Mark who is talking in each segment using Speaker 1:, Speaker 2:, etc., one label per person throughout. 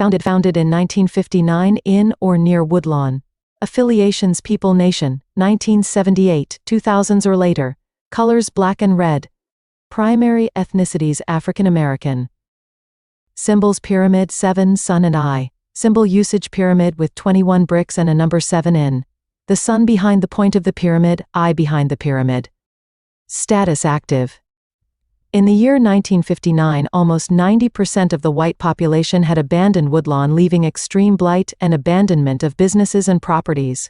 Speaker 1: Founded in 1959 in or near Woodlawn. Affiliations: People Nation, 1978, 2000s or later. Colors: black and red. Primary ethnicities: African American. Symbols: pyramid, 7, sun and eye. Symbol usage: pyramid with 21 bricks and a number 7 in. The sun behind the point of the pyramid, eye behind the pyramid. Status: active. In the year 1959, almost 90% of the white population had abandoned Woodlawn, leaving extreme blight and abandonment of businesses and properties.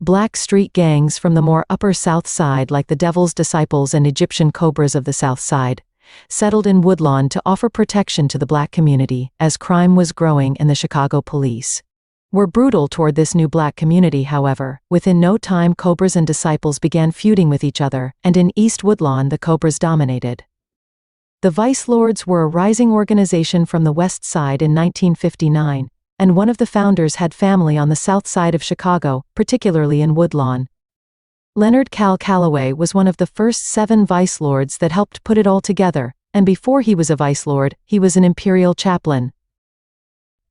Speaker 1: Black street gangs from the more upper South Side, like the Devil's Disciples and Egyptian Cobras of the South Side, settled in Woodlawn to offer protection to the black community, as crime was growing and the Chicago police were brutal toward this new black community. However, within no time, Cobras and Disciples began feuding with each other, and in East Woodlawn the Cobras dominated. The Vice Lords were a rising organization from the West Side in 1959, and one of the founders had family on the South Side of Chicago, particularly in Woodlawn. Leonard "Cal" Calloway was one of the first 7 Vice Lords that helped put it all together, and before he was a Vice Lord, he was an Imperial chaplain.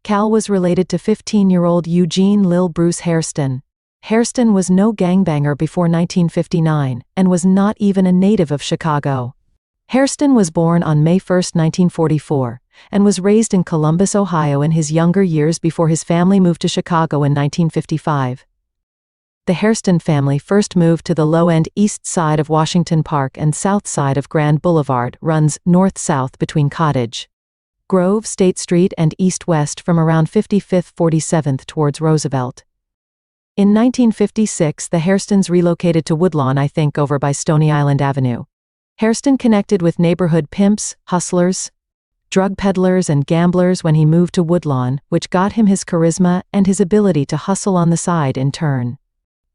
Speaker 1: Cal was related to 15-year-old Eugene "Lil Bruce" Hairston. Hairston was no gangbanger before 1959, and was not even a native of Chicago. Hairston was born on May 1, 1944, and was raised in Columbus, Ohio in his younger years before his family moved to Chicago in 1955. The Hairston family first moved to the low-end east side of Washington Park and south side of Grand Boulevard, runs north-south between Cottage Grove, State Street, and east-west from around 55th-47th towards Roosevelt. In 1956, the Hairstons relocated to Woodlawn, I think over by Stony Island Avenue. Hairston connected with neighborhood pimps, hustlers, drug peddlers, and gamblers when he moved to Woodlawn, which got him his charisma and his ability to hustle on the side in turn.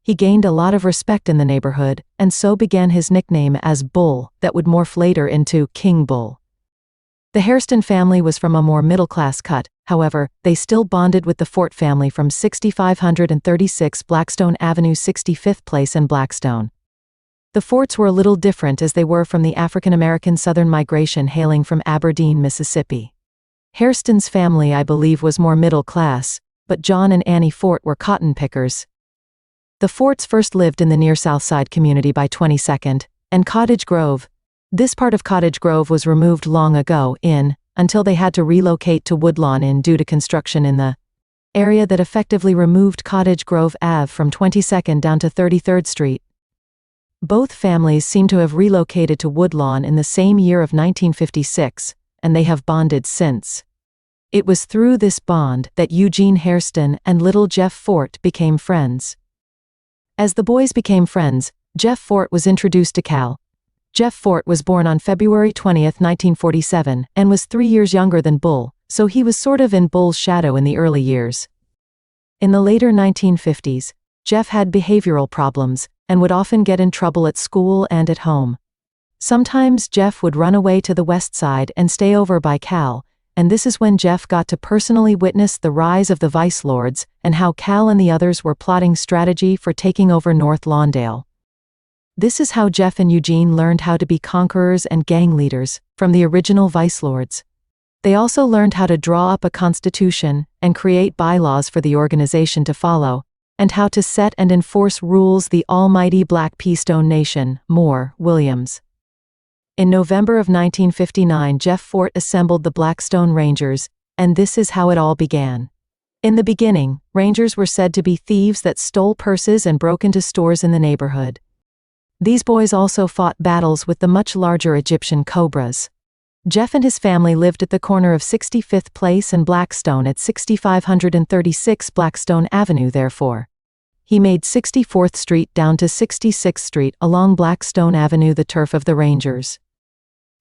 Speaker 1: He gained a lot of respect in the neighborhood, and so began his nickname as Bull, that would morph later into King Bull. The Hairston family was from a more middle-class cut, however, they still bonded with the Fort family from 6536 Blackstone Avenue, 65th Place in Blackstone. The Forts were a little different as they were from the African-American Southern migration hailing from Aberdeen, Mississippi. Hairston's family, I believe, was more middle-class, but John and Annie Fort were cotton pickers. The Forts first lived in the near South Side community by 22nd and Cottage Grove. This part of Cottage Grove was removed long ago until they had to relocate to Woodlawn due to construction in the area that effectively removed Cottage Grove Ave from 22nd down to 33rd Street. Both families seem to have relocated to Woodlawn in the same year of 1956, and they have bonded since. It was through this bond that Eugene Hairston and little Jeff Fort became friends. As the boys became friends, Jeff Fort was introduced to Cal. Jeff Fort was born on February 20, 1947, and was 3 years younger than Bull, so he was sort of in Bull's shadow in the early years. In the later 1950s, Jeff had behavioral problems, and would often get in trouble at school and at home. Sometimes Jeff would run away to the West Side and stay over by Cal, and this is when Jeff got to personally witness the rise of the Vice Lords and how Cal and the others were plotting strategy for taking over North Lawndale. This is how Jeff and Eugene learned how to be conquerors and gang leaders, from the original Vice Lords. They also learned how to draw up a constitution and create bylaws for the organization to follow, and how to set and enforce rules the almighty Black Peastone Nation. Moore, Williams. In November of 1959, Jeff Fort assembled the Blackstone Rangers, and this is how it all began. In the beginning, Rangers were said to be thieves that stole purses and broke into stores in the neighborhood. These boys also fought battles with the much larger Egyptian Cobras. Jeff and his family lived at the corner of 65th Place and Blackstone at 6536 Blackstone Avenue. Therefore, he made 64th Street down to 66th Street along Blackstone Avenue the turf of the Rangers.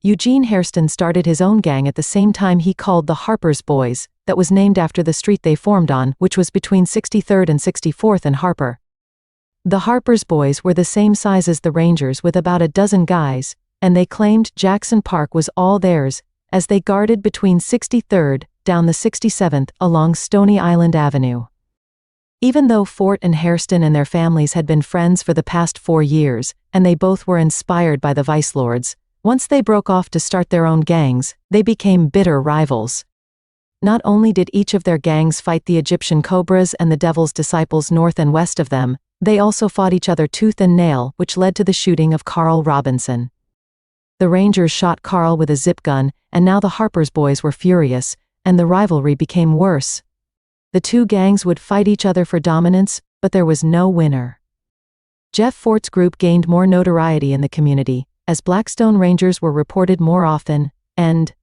Speaker 1: Eugene Hairston started his own gang at the same time he called the Harper's Boys, that was named after the street they formed on, which was between 63rd and 64th and Harper. The Harper's Boys were the same size as the Rangers with about a dozen guys, and they claimed Jackson Park was all theirs, as they guarded between 63rd, down the 67th, along Stony Island Avenue. Even though Fort and Hairston and their families had been friends for the past 4 years, and they both were inspired by the Vice Lords, once they broke off to start their own gangs, they became bitter rivals. Not only did each of their gangs fight the Egyptian Cobras and the Devil's Disciples north and west of them, they also fought each other tooth and nail, which led to the shooting of Carl Robinson. The Rangers shot Carl with a zip gun, and now the Harper's boys were furious, and the rivalry became worse. The two gangs would fight each other for dominance, but there was no winner. Jeff Fort's group gained more notoriety in the community, as Blackstone Rangers were reported more often, and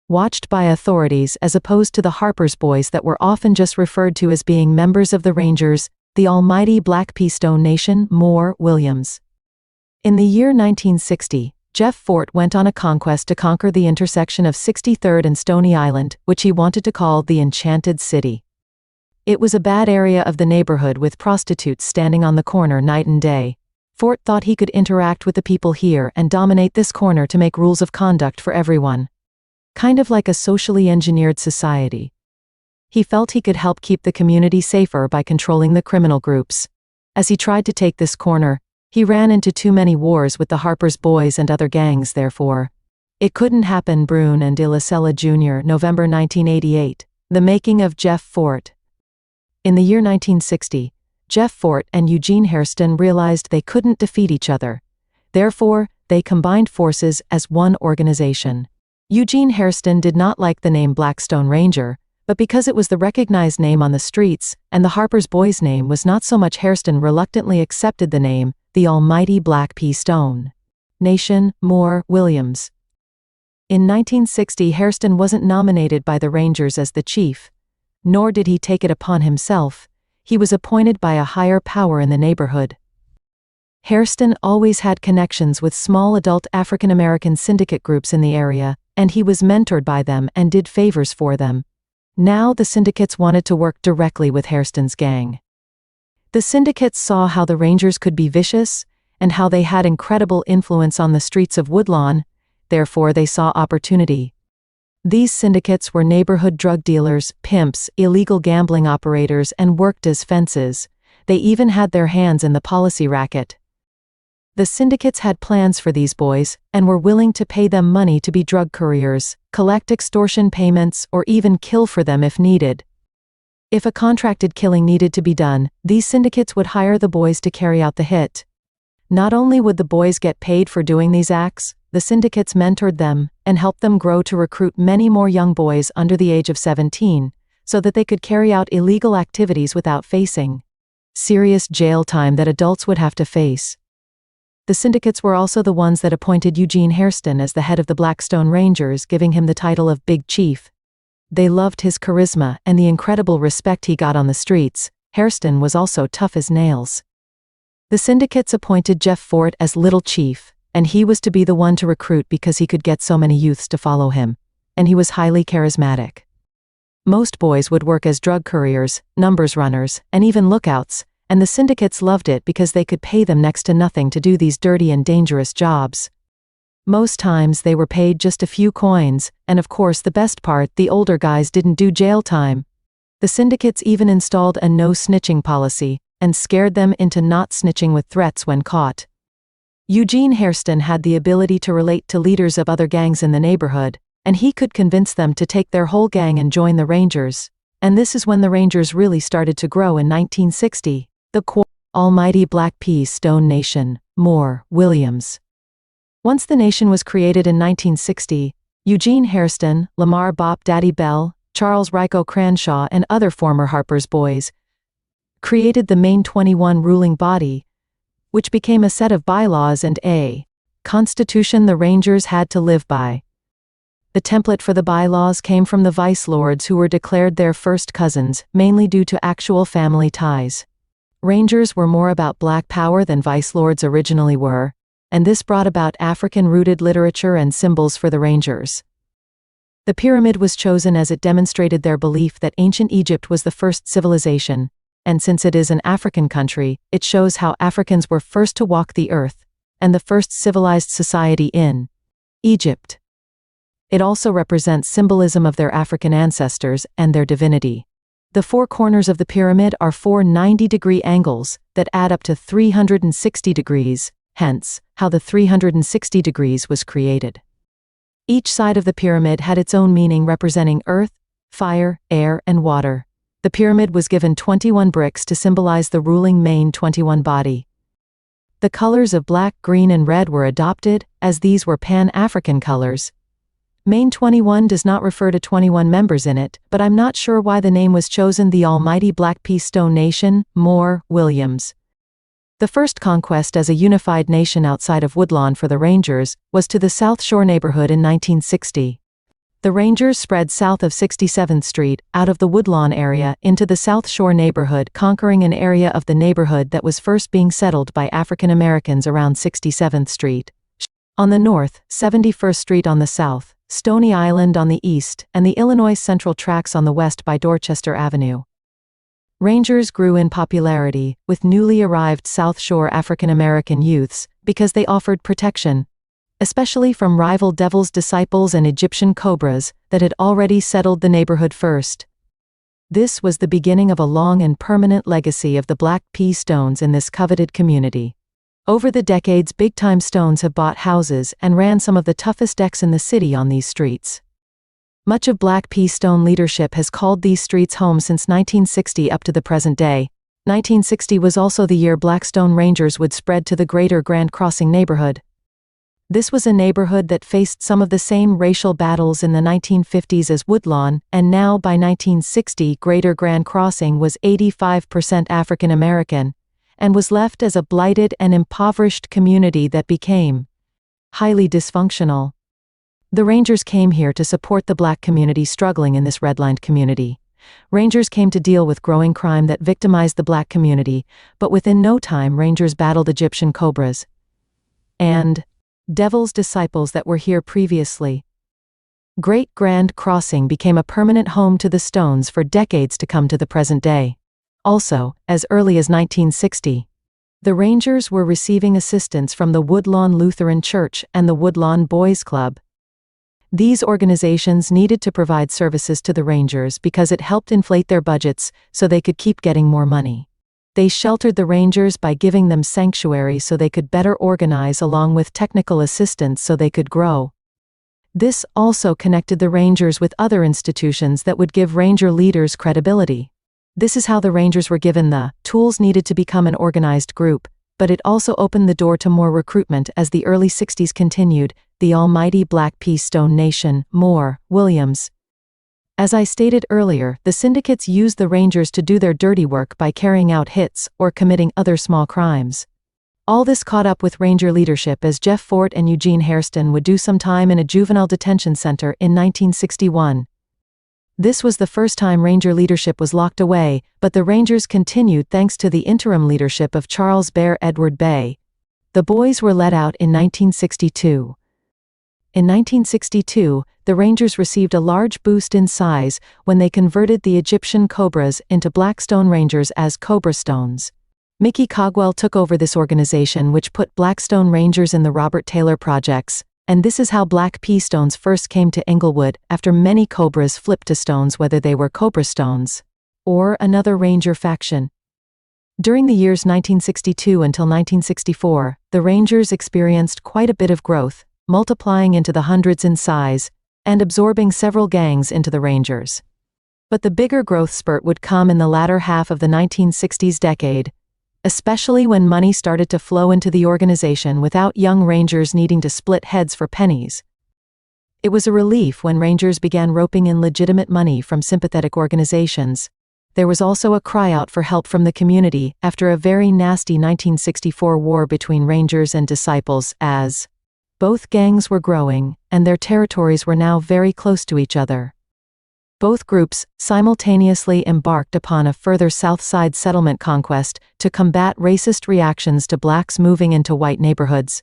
Speaker 1: watched by authorities, as opposed to the Harper's boys that were often just referred to as being members of the Rangers, the almighty Black Pea Stone Nation. Moore, Williams. In the year 1960, Jeff Fort went on a conquest to conquer the intersection of 63rd and Stony Island, which he wanted to call the Enchanted City. It was a bad area of the neighborhood with prostitutes standing on the corner night and day. Fort thought he could interact with the people here and dominate this corner to make rules of conduct for everyone. Kind of like a socially engineered society. He felt he could help keep the community safer by controlling the criminal groups. As he tried to take this corner, he ran into too many wars with the Harper's boys and other gangs. Therefore, it couldn't happen. Brune and De La Sella Jr., November 1988. The making of Jeff Fort. In the year 1960, Jeff Fort and Eugene Hairston realized they couldn't defeat each other. Therefore, they combined forces as one organization. Eugene Hairston did not like the name Blackstone Ranger, but because it was the recognized name on the streets, and the Harper's boys' name was not so much, Hairston reluctantly accepted the name, the almighty Black Pea Stone Nation. Moore, Williams. In 1960, Hairston wasn't nominated by the Rangers as the chief, nor did he take it upon himself. He was appointed by a higher power in the neighborhood. Hairston always had connections with small adult African American syndicate groups in the area, and he was mentored by them and did favors for them. Now the syndicates wanted to work directly with Hairston's gang. The syndicates saw how the Rangers could be vicious, and how they had incredible influence on the streets of Woodlawn, therefore they saw opportunity. These syndicates were neighborhood drug dealers, pimps, illegal gambling operators, and worked as fences. They even had their hands in the policy racket. The syndicates had plans for these boys, and were willing to pay them money to be drug couriers, collect extortion payments, or even kill for them if needed. If a contracted killing needed to be done, these syndicates would hire the boys to carry out the hit. Not only would the boys get paid for doing these acts, the syndicates mentored them, and helped them grow to recruit many more young boys under the age of 17, so that they could carry out illegal activities without facing serious jail time that adults would have to face. The syndicates were also the ones that appointed Eugene Hairston as the head of the Blackstone Rangers, giving him the title of Big Chief. They loved his charisma and the incredible respect he got on the streets. Hairston was also tough as nails. The syndicates appointed Jeff Fort as Little Chief, and he was to be the one to recruit because he could get so many youths to follow him, and he was highly charismatic. Most boys would work as drug couriers, numbers runners, and even lookouts, and the syndicates loved it because they could pay them next to nothing to do these dirty and dangerous jobs. Most times they were paid just a few coins, and of course the best part, the older guys didn't do jail time. The syndicates even installed a no snitching policy, and scared them into not snitching with threats when caught. Eugene Hairston had the ability to relate to leaders of other gangs in the neighborhood, and he could convince them to take their whole gang and join the Rangers. And this is when the Rangers really started to grow in 1960. The almighty Black Pea Stone Nation. Moore, Williams. Once the nation was created in 1960, Eugene Hairston, Lamar Bop Daddy Bell, Charles Rico Cranshaw, and other former Harper's boys created the main 21 ruling body, which became a set of bylaws and a constitution the Rangers had to live by. The template for the bylaws came from the vice lords, who were declared their first cousins, mainly due to actual family ties. Rangers were more about black power than vice lords originally were, and this brought about African-rooted literature and symbols for the Rangers. The pyramid was chosen as it demonstrated their belief that ancient Egypt was the first civilization, and since it is an African country, it shows how Africans were first to walk the earth, and the first civilized society in Egypt. It also represents symbolism of their African ancestors and their divinity. The four corners of the pyramid are four 90-degree angles that add up to 360 degrees, hence, how the 360 degrees was created. Each side of the pyramid had its own meaning, representing earth, fire, air, and water. The pyramid was given 21 bricks to symbolize the ruling main 21 body. The colors of black, green, and red were adopted, as these were Pan-African colors. Main 21 does not refer to 21 members in it, but I'm not sure why the name was chosen. The Almighty Black Peace Stone Nation, Moore, Williams. The first conquest as a unified nation outside of Woodlawn for the Rangers was to the South Shore neighborhood in 1960. The Rangers spread south of 67th Street, out of the Woodlawn area, into the South Shore neighborhood, conquering an area of the neighborhood that was first being settled by African Americans around 67th Street. On the north, 71st Street on the south, Stony Island on the east, and the Illinois Central Tracks on the west by Dorchester Avenue. Rangers grew in popularity with newly arrived South Shore African American youths because they offered protection, especially from rival Devil's Disciples and Egyptian Cobras that had already settled the neighborhood first. This was the beginning of a long and permanent legacy of the Black Pea Stones in this coveted community. Over the decades, big-time Stones have bought houses and ran some of the toughest decks in the city on these streets. Much of Black Pea Stone leadership has called these streets home since 1960 up to the present day. 1960 was also the year Black Stone Rangers would spread to the greater Grand Crossing neighborhood. This was a neighborhood that faced some of the same racial battles in the 1950s as Woodlawn, and now by 1960 Greater Grand Crossing was 85% African American, and was left as a blighted and impoverished community that became highly dysfunctional. The Rangers came here to support the Black community struggling in this redlined community. Rangers came to deal with growing crime that victimized the Black community, but within no time Rangers battled Egyptian Cobras and Devil's Disciples that were here previously. Great Grand Crossing became a permanent home to the Stones for decades to come to the present day. Also, as early as 1960, the Rangers were receiving assistance from the Woodlawn Lutheran Church and the Woodlawn Boys Club. These organizations needed to provide services to the Rangers because it helped inflate their budgets so they could keep getting more money. They sheltered the Rangers by giving them sanctuary so they could better organize, along with technical assistance so they could grow. This also connected the Rangers with other institutions that would give Ranger leaders credibility. This is how the Rangers were given the tools needed to become an organized group, but it also opened the door to more recruitment as the early 60s continued. The Almighty Black Pea Stone Nation, Moore, Williams. As I stated earlier, the syndicates used the Rangers to do their dirty work by carrying out hits or committing other small crimes. All this caught up with Ranger leadership as Jeff Fort and Eugene Hairston would do some time in a juvenile detention center in 1961. This was the first time Ranger leadership was locked away, but the Rangers continued thanks to the interim leadership of Charles Bear Edward Bay. The boys were let out in 1962. In 1962, the Rangers received a large boost in size when they converted the Egyptian Cobras into Black Stone Rangers as Cobra Stones. Mickey Cogwell took over this organization, which put Black Stone Rangers in the Robert Taylor projects, and this is how Black Pea Stones first came to Englewood, after many Cobras flipped to Stones, whether they were Cobra Stones or another Ranger faction. During the years 1962 until 1964, the Rangers experienced quite a bit of growth, multiplying into the hundreds in size, and absorbing several gangs into the Rangers. But the bigger growth spurt would come in the latter half of the 1960s decade, especially when money started to flow into the organization without young Rangers needing to split heads for pennies. It was a relief when Rangers began roping in legitimate money from sympathetic organizations. There was also a cry out for help from the community after a very nasty 1964 war between Rangers and Disciples, as both gangs were growing, and their territories were now very close to each other. Both groups simultaneously embarked upon a further South Side settlement conquest to combat racist reactions to blacks moving into white neighborhoods.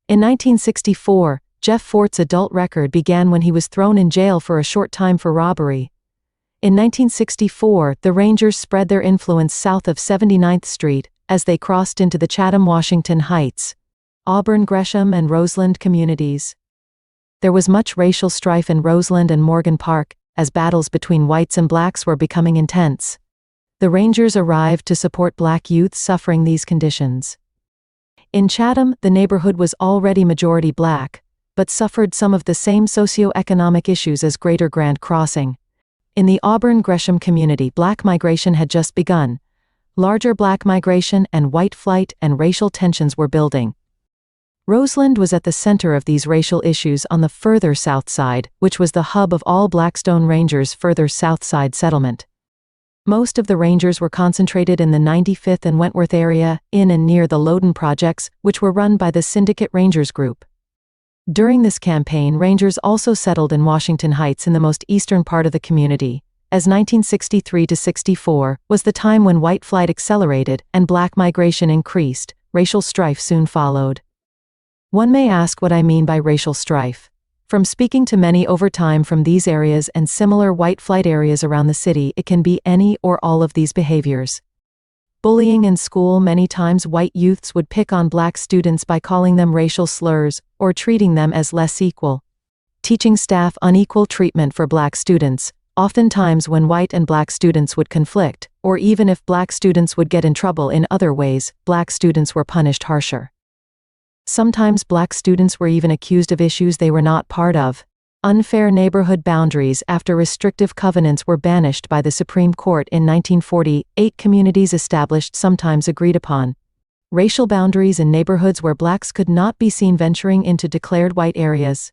Speaker 1: In 1964, Jeff Fort's adult record began when he was thrown in jail for a short time for robbery. In 1964, the Rangers spread their influence south of 79th Street as they crossed into the Chatham-Washington Heights, Auburn, Gresham, and Roseland communities. There was much racial strife in Roseland and Morgan Park, as battles between whites and blacks were becoming intense. The Rangers arrived to support black youth suffering these conditions. In Chatham, the neighborhood was already majority black, but suffered some of the same socio-economic issues as Greater Grand Crossing. In the Auburn-Gresham community, black migration had just begun. Larger black migration and white flight and racial tensions were building. Roseland was at the center of these racial issues on the further south side, which was the hub of all Blackstone Rangers' further south side settlement. Most of the Rangers were concentrated in the 95th and Wentworth area, in and near the Loudoun projects, which were run by the Syndicate Rangers Group. During this campaign, Rangers also settled in Washington Heights in the most eastern part of the community, as 1963–64 was the time when white flight accelerated and black migration increased. Racial strife soon followed. One may ask what I mean by racial strife. From speaking to many over time from these areas and similar white flight areas around the city, it can be any or all of these behaviors. Bullying in school. Many times white youths would pick on black students by calling them racial slurs, or treating them as less equal. Teaching staff. Unequal treatment for black students. Oftentimes when white and black students would conflict, or even if black students would get in trouble in other ways, black students were punished harsher. Sometimes black students were even accused of issues they were not part of. Unfair neighborhood boundaries. After restrictive covenants were banished by the Supreme Court in 1940, 8 communities established, sometimes agreed upon, racial boundaries in neighborhoods where blacks could not be seen venturing into declared white areas.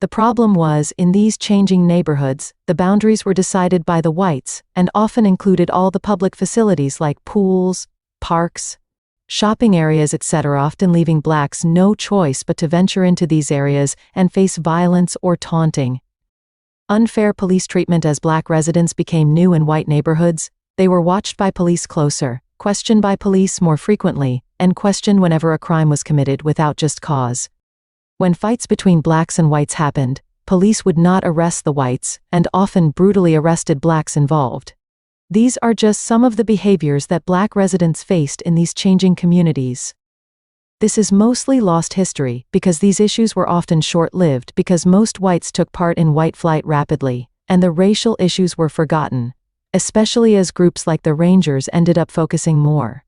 Speaker 1: The problem was, in these changing neighborhoods, the boundaries were decided by the whites, and often included all the public facilities like pools, parks, shopping areas, etc., often leaving blacks no choice but to venture into these areas and face violence or taunting. Unfair police treatment. As black residents became new in white neighborhoods, they were watched by police closer, questioned by police more frequently, and questioned whenever a crime was committed without just cause. When fights between blacks and whites happened, police would not arrest the whites, and often brutally arrested blacks involved. These are just some of the behaviors that black residents faced in these changing communities. This is mostly lost history, because these issues were often short-lived because most whites took part in white flight rapidly, and the racial issues were forgotten, especially as groups like the Rangers ended up focusing more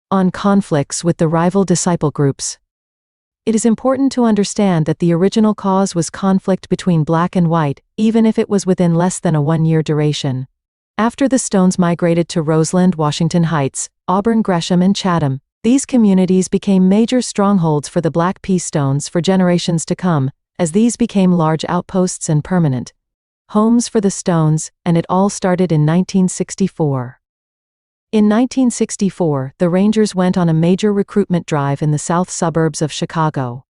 Speaker 1: on conflicts with the rival disciple groups. It is important to understand that the original cause was conflict between black and white, even if it was within less than a 1-year duration. After the Stones migrated to Roseland, Washington Heights, Auburn, Gresham, and Chatham, these communities became major strongholds for the Black P. Stones for generations to come, as these became large outposts and permanent homes for the Stones, and it all started in 1964. In 1964, the Rangers went on a major recruitment drive in the south suburbs of Chicago.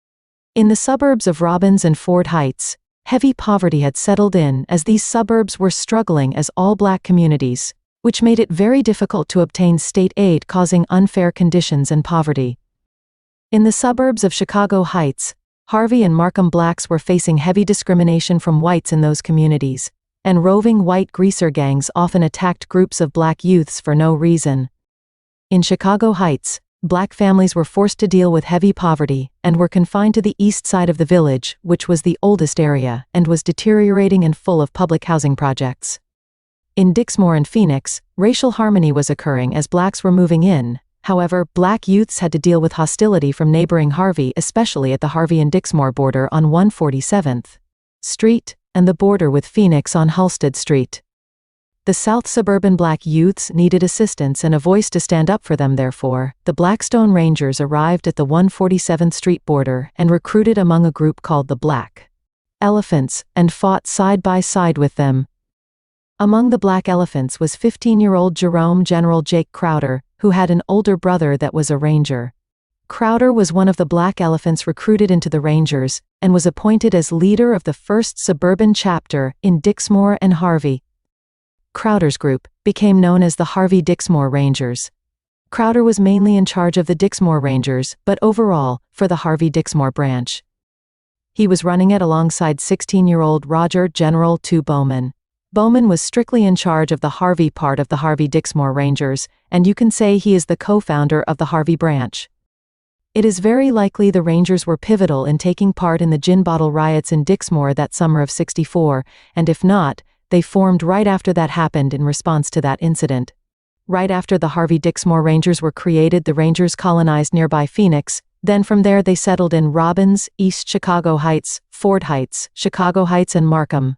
Speaker 1: In the suburbs of Robbins and Ford Heights, heavy poverty had settled in, as these suburbs were struggling as all-black communities, which made it very difficult to obtain state aid, causing unfair conditions and poverty. In the suburbs of Chicago Heights, Harvey and Markham blacks were facing heavy discrimination from whites in those communities, and roving white greaser gangs often attacked groups of black youths for no reason. In Chicago Heights, black families were forced to deal with heavy poverty, and were confined to the east side of the village, which was the oldest area, and was deteriorating and full of public housing projects. In Dixmoor and Phoenix, racial harmony was occurring as blacks were moving in. However, black youths had to deal with hostility from neighboring Harvey, especially at the Harvey and Dixmoor border on 147th Street, and the border with Phoenix on Halsted Street. The South suburban black youths needed assistance and a voice to stand up for them. Therefore, the Blackstone Rangers arrived at the 147th Street border and recruited among a group called the Black Elephants, and fought side by side with them. Among the Black Elephants was 15-year-old Jerome General Jake Crowder, who had an older brother that was a Ranger. Crowder was one of the Black Elephants recruited into the Rangers, and was appointed as leader of the 1st Suburban Chapter in Dixmoor and Harvey. Crowder's group became known as the Harvey Dixmoor Rangers. Crowder was mainly in charge of the Dixmoor Rangers, but overall, for the Harvey Dixmoor branch. He was running it alongside 16-year-old Roger General II Bowman. Bowman was strictly in charge of the Harvey part of the Harvey Dixmoor Rangers, and you can say he is the co-founder of the Harvey branch. It is very likely the Rangers were pivotal in taking part in the gin bottle riots in Dixmoor that summer of '64, and if not, they formed right after that happened in response to that incident. Right after the Harvey Dixmoor Rangers were created, the Rangers colonized nearby Phoenix. Then from there they settled in Robbins, East Chicago Heights, Ford Heights, Chicago Heights, and Markham.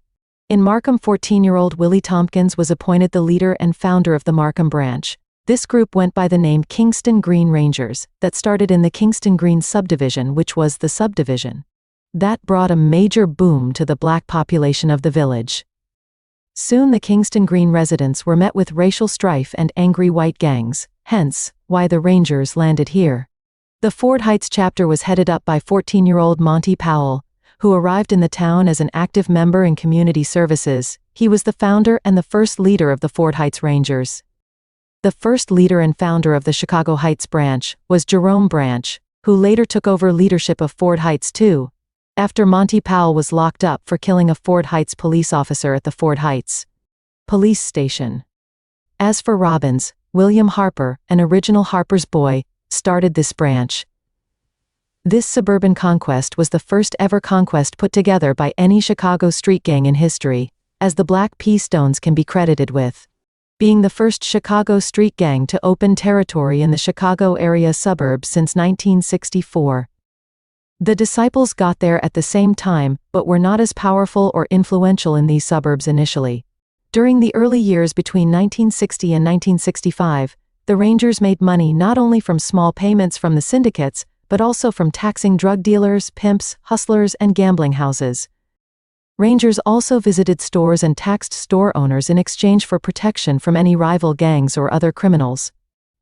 Speaker 1: In Markham, 14-year-old Willie Tompkins was appointed the leader and founder of the Markham branch. This group went by the name Kingston Green Rangers, that started in the Kingston Green subdivision, which was the subdivision. That brought a major boom to the black population of the village. Soon the Kingston Green residents were met with racial strife and angry white gangs, hence why the Rangers landed here. The Fort Heights chapter was headed up by 14-year-old Monty Powell, who arrived in the town as an active member in community services. He was the founder and the first leader of the Fort Heights Rangers. The first leader and founder of the Chicago Heights branch was Jerome Branch, who later took over leadership of Fort Heights too, after Monty Powell was locked up for killing a Fort Heights police officer at the Fort Heights police station. As for Robbins, William Harper, an original Harper's boy, started this branch. This suburban conquest was the first ever conquest put together by any Chicago street gang in history, as the Black P. Stones can be credited with being the first Chicago street gang to open territory in the Chicago area suburbs since 1964. The Disciples got there at the same time, but were not as powerful or influential in these suburbs initially. During the early years between 1960 and 1965, the Rangers made money not only from small payments from the syndicates, but also from taxing drug dealers, pimps, hustlers, and gambling houses. Rangers also visited stores and taxed store owners in exchange for protection from any rival gangs or other criminals.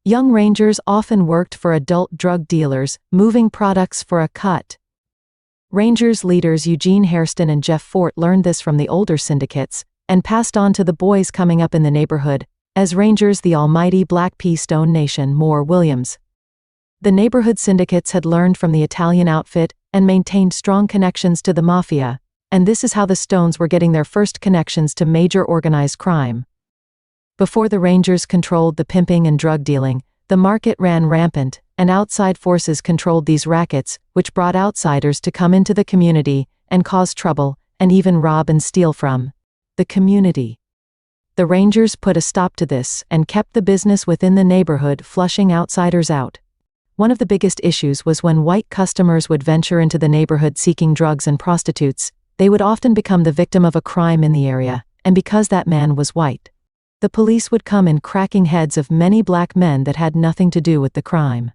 Speaker 1: Young Rangers often worked for adult drug dealers, moving products for a cut. Rangers leaders Eugene Hairston and Jeff Fort learned this from the older syndicates, and passed on to the boys coming up in the neighborhood, as Rangers the almighty Black P. Stone Nation Moore Williams. The neighborhood syndicates had learned from the Italian outfit, and maintained strong connections to the mafia, and this is how the Stones were getting their first connections to major organized crime. Before the Rangers controlled the pimping and drug dealing, the market ran rampant, and outside forces controlled these rackets, which brought outsiders to come into the community, and cause trouble, and even rob and steal from the community. The Rangers put a stop to this, and kept the business within the neighborhood, flushing outsiders out. One of the biggest issues was when white customers would venture into the neighborhood seeking drugs and prostitutes, they would often become the victim of a crime in the area, and because that man was white, the police would come in cracking heads of many black men that had nothing to do with the crime.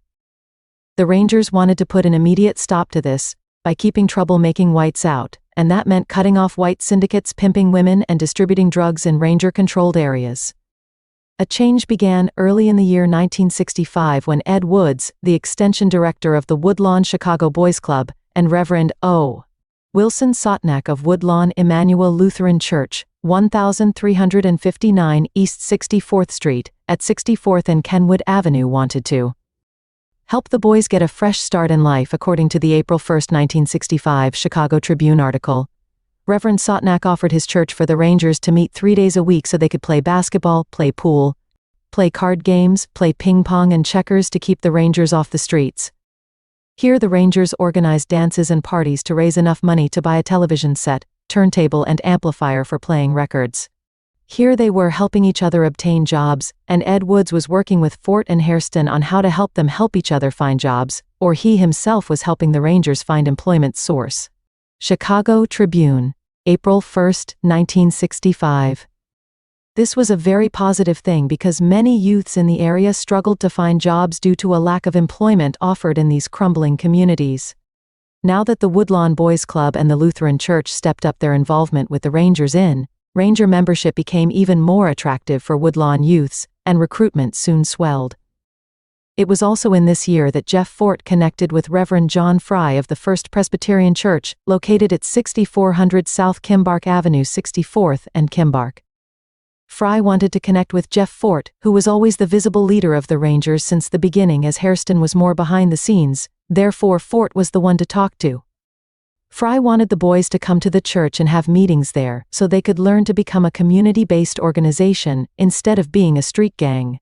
Speaker 1: The Rangers wanted to put an immediate stop to this, by keeping troublemaking whites out, and that meant cutting off white syndicates pimping women and distributing drugs in Ranger-controlled areas. A change began early in the year 1965 when Ed Woods, the extension director of the Woodlawn Chicago Boys Club, and Reverend O. Wilson Sotnak of Woodlawn Emmanuel Lutheran Church, 1359 East 64th Street, at 64th and Kenwood Avenue wanted to help the boys get a fresh start in life. According to the April 1, 1965 Chicago Tribune article, Reverend Sotnak offered his church for the Rangers to meet 3 days a week so they could play basketball, play pool, play card games, play ping pong and checkers to keep the Rangers off the streets. Here the Rangers organized dances and parties to raise enough money to buy a television set, turntable and amplifier for playing records. Here they were helping each other obtain jobs, and Ed Woods was working with Fort and Hairston on how to help them help each other find jobs, or he himself was helping the Rangers find employment source. Chicago Tribune, April 1, 1965. This was a very positive thing because many youths in the area struggled to find jobs due to a lack of employment offered in these crumbling communities. Now that the Woodlawn Boys Club and the Lutheran Church stepped up their involvement with the Rangers Ranger membership became even more attractive for Woodlawn youths, and recruitment soon swelled. It was also in this year that Jeff Fort connected with Reverend John Fry of the First Presbyterian Church, located at 6400 South Kimbark Avenue 64th and Kimbark. Fry wanted to connect with Jeff Fort, who was always the visible leader of the Rangers since the beginning, as Hairston was more behind the scenes, therefore Fort was the one to talk to. Fry wanted the boys to come to the church and have meetings there, so they could learn to become a community-based organization, instead of being a street gang.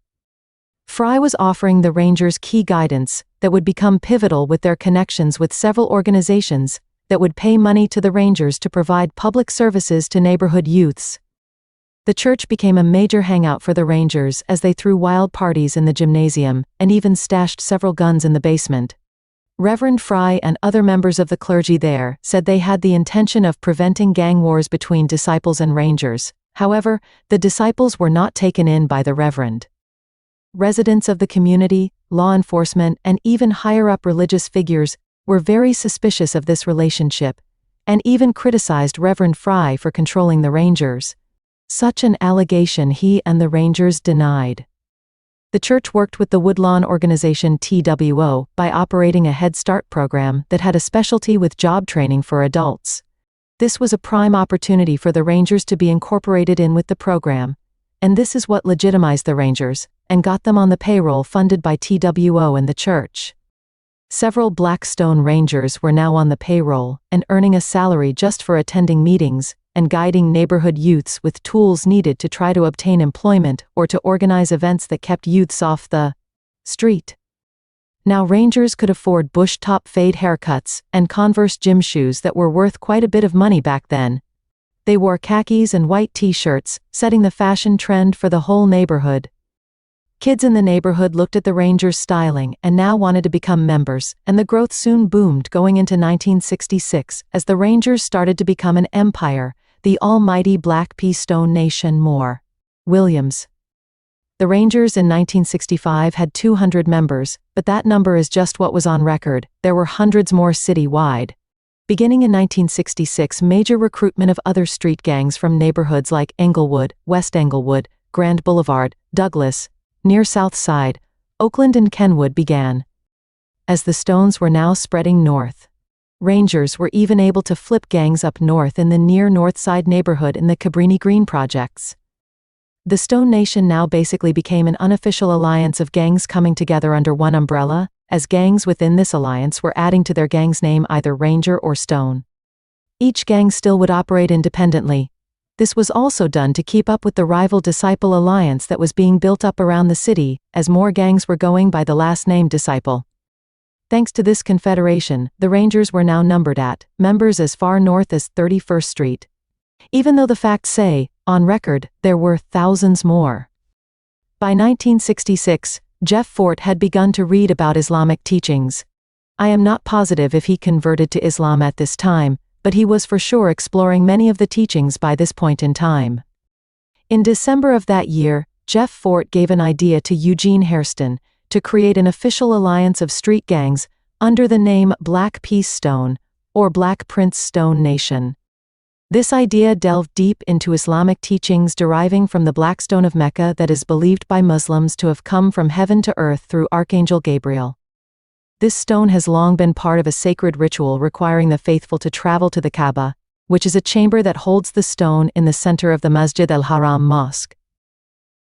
Speaker 1: Fry was offering the Rangers key guidance that would become pivotal with their connections with several organizations that would pay money to the Rangers to provide public services to neighborhood youths. The church became a major hangout for the Rangers as they threw wild parties in the gymnasium and even stashed several guns in the basement. Reverend Fry and other members of the clergy there said they had the intention of preventing gang wars between disciples and rangers. However, the disciples were not taken in by the reverend. Residents of the community, law enforcement, and even higher-up religious figures were very suspicious of this relationship, and even criticized Reverend Fry for controlling the rangers. Such an allegation he and the rangers denied. The church worked with the Woodlawn organization TWO by operating a Head Start program that had a specialty with job training for adults. This was a prime opportunity for the rangers to be incorporated in with the program, and this is what legitimized the rangers and got them on the payroll funded by TWO and the church. Several Blackstone Rangers were now on the payroll and earning a salary just for attending meetings and guiding neighborhood youths with tools needed to try to obtain employment or to organize events that kept youths off the street. Now Rangers could afford bush-top fade haircuts and Converse gym shoes that were worth quite a bit of money back then. They wore khakis and white t-shirts, setting the fashion trend for the whole neighborhood. Kids in the neighborhood looked at the Rangers' styling and now wanted to become members, and the growth soon boomed going into 1966 as the Rangers started to become an empire, the almighty Black Pea Stone Nation. Moore. Williams. The Rangers in 1965 had 200 members, but that number is just what was on record. There were hundreds more city-wide. Beginning in 1966, major recruitment of other street gangs from neighborhoods like Englewood, West Englewood, Grand Boulevard, Douglas, near South Side, Oakland and Kenwood began. As the Stones were now spreading north, Rangers were even able to flip gangs up north in the near North Side neighborhood in the Cabrini Green projects. The Stone Nation now basically became an unofficial alliance of gangs coming together under one umbrella, as gangs within this alliance were adding to their gang's name either Ranger or Stone. Each gang still would operate independently. This was also done to keep up with the rival Disciple alliance that was being built up around the city, as more gangs were going by the last name Disciple. Thanks to this confederation, the Rangers were now numbered at members as far north as 31st Street. Even though the facts say, on record, there were thousands more. By 1966, Jeff Fort had begun to read about Islamic teachings. I am not positive if he converted to Islam at this time, but he was for sure exploring many of the teachings by this point in time. In December of that year, Jeff Fort gave an idea to Eugene Hairston to create an official alliance of street gangs under the name Black Peace Stone, or Black Prince Stone Nation. This idea delved deep into Islamic teachings deriving from the Black Stone of Mecca that is believed by Muslims to have come from heaven to earth through Archangel Gabriel. This stone has long been part of a sacred ritual requiring the faithful to travel to the Kaaba, which is a chamber that holds the stone in the center of the Masjid al-Haram mosque.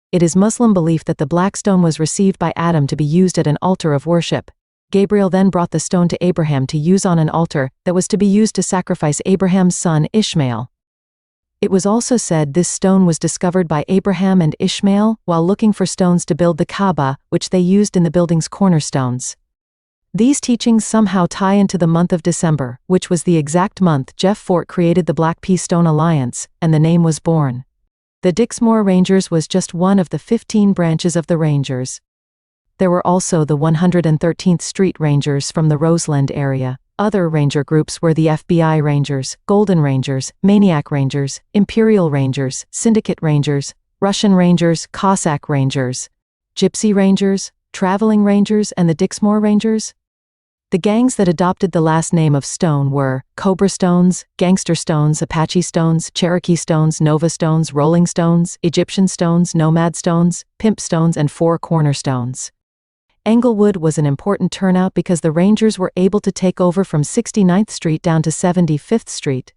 Speaker 1: It is Muslim belief that the black stone was received by Adam to be used at an altar of worship. Gabriel then brought the stone to Abraham to use on an altar that was to be used to sacrifice Abraham's son Ishmael. It was also said this stone was discovered by Abraham and Ishmael while looking for stones to build the Kaaba, which they used in the building's cornerstones. These teachings somehow tie into the month of December, which was the exact month Jeff Fort created the Black Pea Stone Alliance, and the name was born. The Dixmoor Rangers was just one of the 15 branches of the Rangers. There were also the 113th Street Rangers from the Roseland area. Other ranger groups were the FBI Rangers, Golden Rangers, Maniac Rangers, Imperial Rangers, Syndicate Rangers, Russian Rangers, Cossack Rangers, Gypsy Rangers, Traveling Rangers, and the Dixmoor Rangers. The gangs that adopted the last name of Stone were Cobra Stones, Gangster Stones, Apache Stones, Cherokee Stones, Nova Stones, Rolling Stones, Egyptian Stones, Nomad Stones, Pimp Stones, and Four Corner Stones. Englewood was an important turnout because the Rangers were able to take over from 69th Street down to 75th Street.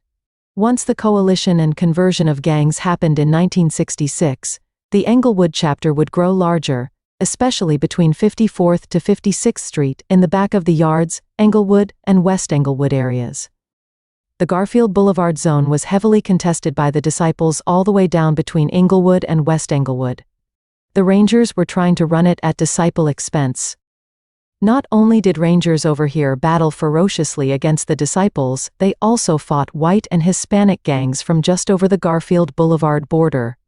Speaker 1: Once the coalition and conversion of gangs happened in 1966, the Englewood chapter would grow larger, especially between 54th to 56th Street in the back of the Yards, Englewood, and West Englewood areas. The Garfield Boulevard zone was heavily contested by the Disciples all the way down between Englewood and West Englewood. The Rangers were trying to run it at Disciple expense. Not only did Rangers over here battle ferociously against the Disciples, they also fought white and Hispanic gangs from just over the Garfield Boulevard border.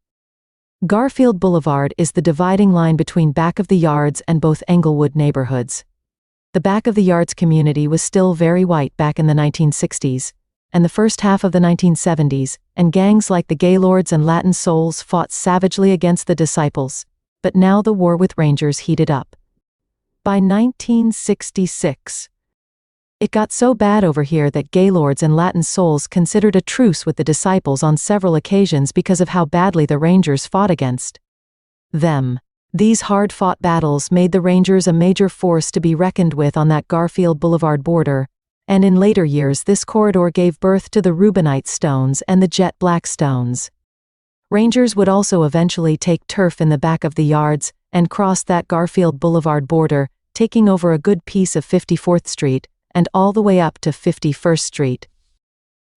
Speaker 1: Garfield Boulevard is the dividing line between back of the Yards and both Englewood neighborhoods. The back of the yards community was still very white back in the 1960s, and the first half of the 1970s, and gangs like the Gaylords and Latin Souls fought savagely against the Disciples, but now the war with Rangers heated up. By 1966, it got so bad over here that Gaylords and Latin Souls considered a truce with the Disciples on several occasions because of how badly the Rangers fought against them. These hard-fought battles made the Rangers a major force to be reckoned with on that Garfield Boulevard border, and in later years this corridor gave birth to the Rubinite stones and the jet black stones. Rangers would also eventually take turf in the back of the yards and cross that Garfield Boulevard border, taking over a good piece of 54th Street and all the way up to 51st Street.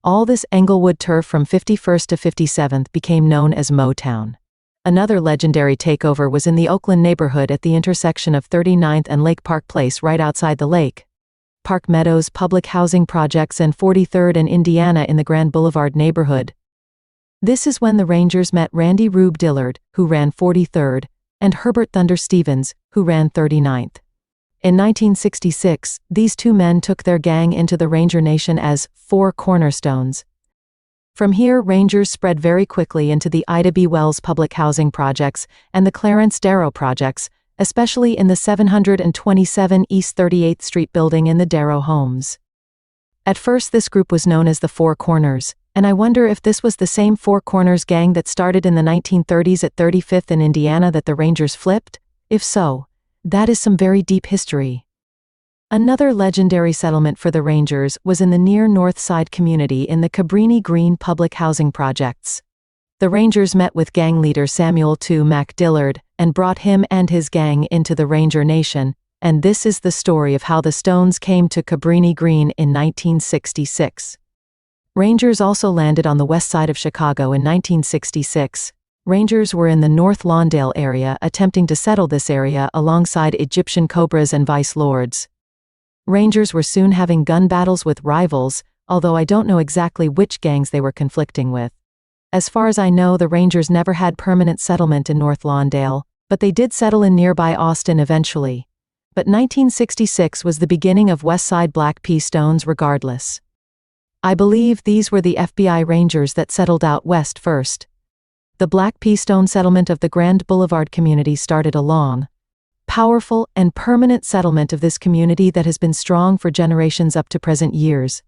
Speaker 1: All this Englewood turf from 51st to 57th became known as Motown. Another legendary takeover was in the Oakland neighborhood at the intersection of 39th and Lake Park Place right outside the lake. Park Meadows public housing projects and 43rd and Indiana in the Grand Boulevard neighborhood. This is when the Rangers met Randy Rube Dillard, who ran 43rd, and Herbert Thunder Stevens, who ran 39th. In 1966, these two men took their gang into the Ranger Nation as Four Cornerstones. From here, Rangers spread very quickly into the Ida B. Wells public housing projects and the Clarence Darrow projects, especially in the 727 East 38th Street building in the Darrow homes. At first this group was known as the Four Corners, and I wonder if this was the same Four Corners gang that started in the 1930s at 35th in Indiana that the Rangers flipped? If so, that is some very deep history. Another legendary settlement for the Rangers was in the near North Side community in the Cabrini Green public housing projects. The Rangers met with gang leader Samuel II Mac Dillard and brought him and his gang into the Ranger Nation, and this is the story of how the Stones came to Cabrini Green in 1966. Rangers also landed on the west side of Chicago in 1966. Rangers were in the North Lawndale area attempting to settle this area alongside Egyptian Cobras and Vice Lords. Rangers were soon having gun battles with rivals, although I don't know exactly which gangs they were conflicting with. As far as I know, the Rangers never had permanent settlement in North Lawndale, but they did settle in nearby Austin eventually. But 1966 was the beginning of West Side Black P. Stones regardless. I believe these were the FBI Rangers that settled out west first. The Black P. Stone settlement of the Grand Boulevard community started a long, powerful, and permanent settlement of this community that has been strong for generations up to present years.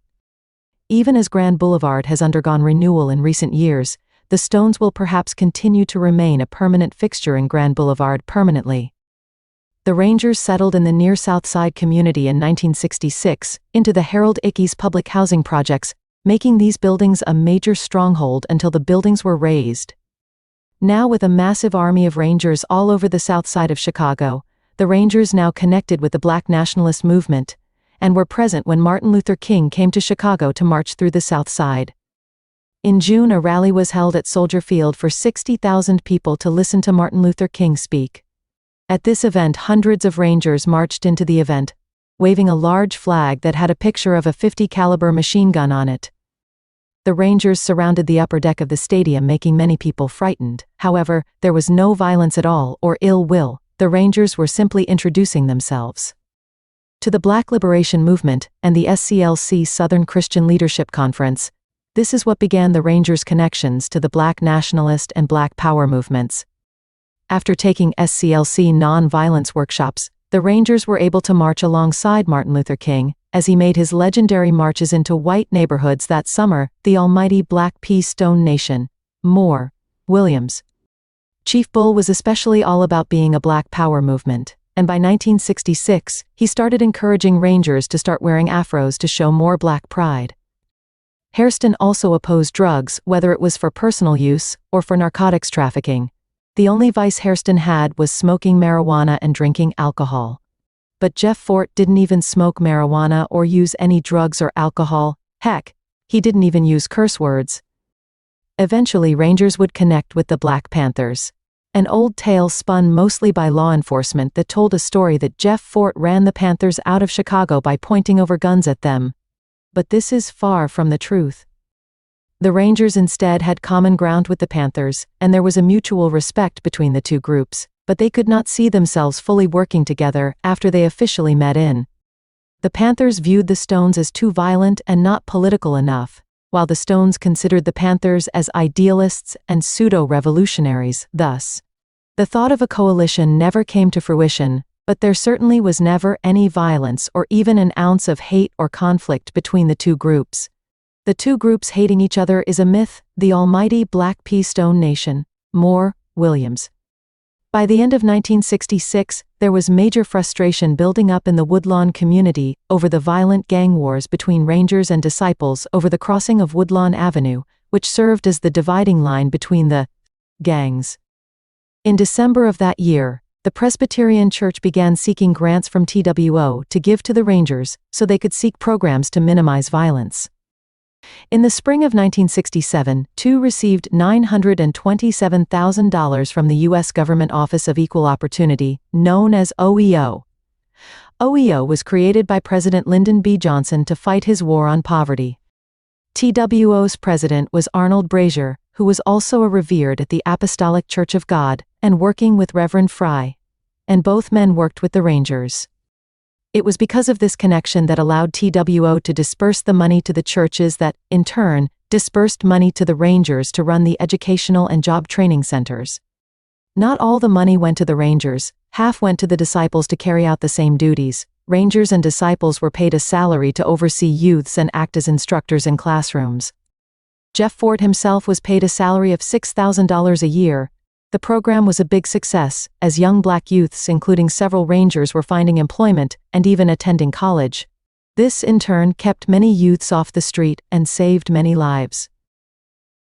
Speaker 1: Even as Grand Boulevard has undergone renewal in recent years, the Stones will perhaps continue to remain a permanent fixture in Grand Boulevard permanently. The Rangers settled in the near South Side community in 1966 into the Harold Ickes public housing projects, making these buildings a major stronghold until the buildings were razed. Now with a massive army of Rangers all over the South Side of Chicago, the Rangers now connected with the Black nationalist movement, and were present when Martin Luther King came to Chicago to march through the South Side. In June, a rally was held at Soldier Field for 60,000 people to listen to Martin Luther King speak. At this event, hundreds of Rangers marched into the event, waving a large flag that had a picture of a .50 caliber machine gun on it. The Rangers surrounded the upper deck of the stadium, making many people frightened. However, there was no violence at all or ill will. The Rangers were simply introducing themselves to the Black Liberation Movement and the SCLC Southern Christian Leadership Conference. This is what began the Rangers' connections to the Black nationalist and Black Power movements. After taking SCLC non-violence workshops, the Rangers were able to march alongside Martin Luther King as he made his legendary marches into white neighborhoods that summer, the almighty Black P. Stone Nation. Moore, Williams. Chief Bull was especially all about being a Black Power movement, and by 1966, he started encouraging Rangers to start wearing afros to show more Black pride. Hairston also opposed drugs, whether it was for personal use or for narcotics trafficking. The only vice Hairston had was smoking marijuana and drinking alcohol. But Jeff Fort didn't even smoke marijuana or use any drugs or alcohol. Heck, he didn't even use curse words. Eventually, Rangers would connect with the Black Panthers. An old tale spun mostly by law enforcement that told a story that Jeff Fort ran the Panthers out of Chicago by pointing over guns at them. But this is far from the truth. The Rangers instead had common ground with the Panthers, and there was a mutual respect between the two groups, but they could not see themselves fully working together after they officially met in The Panthers viewed the Stones as too violent and not political enough, while the Stones considered the Panthers as idealists and pseudo-revolutionaries. Thus, the thought of a coalition never came to fruition, but there certainly was never any violence or even an ounce of hate or conflict between the two groups. The two groups hating each other is a myth, the almighty Black Pea Stone Nation. Moore, Williams. By the end of 1966, there was major frustration building up in the Woodlawn community over the violent gang wars between Rangers and Disciples over the crossing of Woodlawn Avenue, which served as the dividing line between the gangs. In December of that year, the Presbyterian Church began seeking grants from TWO to give to the Rangers so they could seek programs to minimize violence. In the spring of 1967, TWO received $927,000 from the U.S. Government Office of Equal Opportunity, known as OEO. OEO was created by President Lyndon B. Johnson to fight his war on poverty. TWO's president was Arnold Brazier, who was also a revered at the Apostolic Church of God, and working with Reverend Fry. And both men worked with the Rangers. It was because of this connection that allowed TWO to disperse the money to the churches that, in turn, dispersed money to the Rangers to run the educational and job training centers. Not all the money went to the Rangers, half went to the Disciples to carry out the same duties. Rangers and Disciples were paid a salary to oversee youths and act as instructors in classrooms. Jeff Fort himself was paid a salary of $6,000 a year. The program was a big success, as young black youths including several Rangers were finding employment and even attending college. This in turn kept many youths off the street and saved many lives.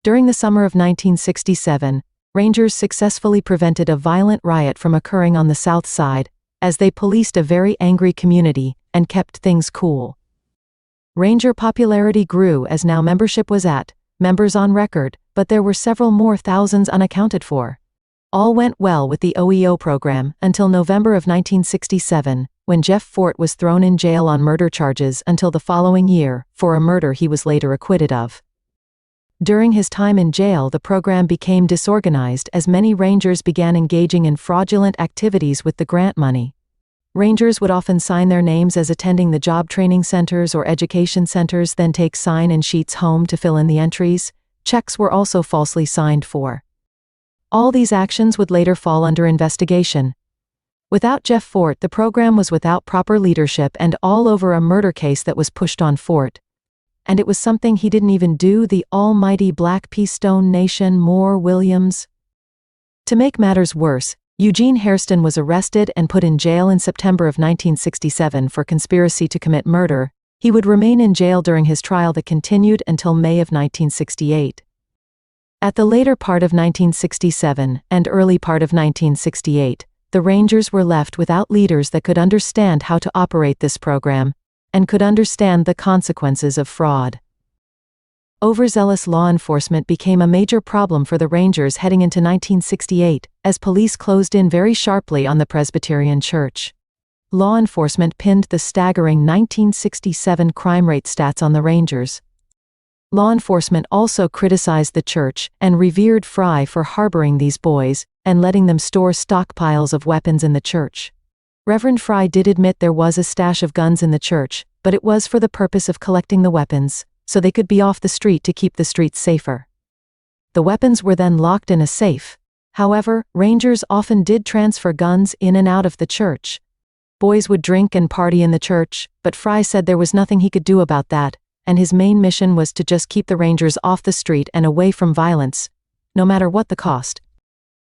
Speaker 1: During the summer of 1967, Rangers successfully prevented a violent riot from occurring on the South Side, as they policed a very angry community and kept things cool. Ranger popularity grew as now membership was at members on record, but there were several more thousands unaccounted for. All went well with the OEO program until November of 1967, when Jeff Fort was thrown in jail on murder charges until the following year, for a murder he was later acquitted of. During his time in jail, the program became disorganized as many Rangers began engaging in fraudulent activities with the grant money. Rangers would often sign their names as attending the job training centers or education centers, then take sign-in sheets home to fill in the entries. Checks were also falsely signed for. All these actions would later fall under investigation. Without Jeff Fort, the program was without proper leadership and all over a murder case that was pushed on Fort. And it was something he didn't even do, the almighty Black Pea Stone Nation. Moore, Williams. To make matters worse, Eugene Hairston was arrested and put in jail in September of 1967 for conspiracy to commit murder. He would remain in jail during his trial that continued until May of 1968. At the later part of 1967 and early part of 1968, the Rangers were left without leaders that could understand how to operate this program and could understand the consequences of fraud. Overzealous law enforcement became a major problem for the Rangers heading into 1968, as police closed in very sharply on the Presbyterian Church. Law enforcement pinned the staggering 1967 crime rate stats on the Rangers. Law enforcement also criticized the church and revered Fry for harboring these boys and letting them store stockpiles of weapons in the church. Reverend Fry did admit there was a stash of guns in the church, but it was for the purpose of collecting the weapons, so they could be off the street to keep the streets safer. The weapons were then locked in a safe. However, Rangers often did transfer guns in and out of the church. Boys would drink and party in the church, but Fry said there was nothing he could do about that, and his main mission was to just keep the Rangers off the street and away from violence, no matter what the cost.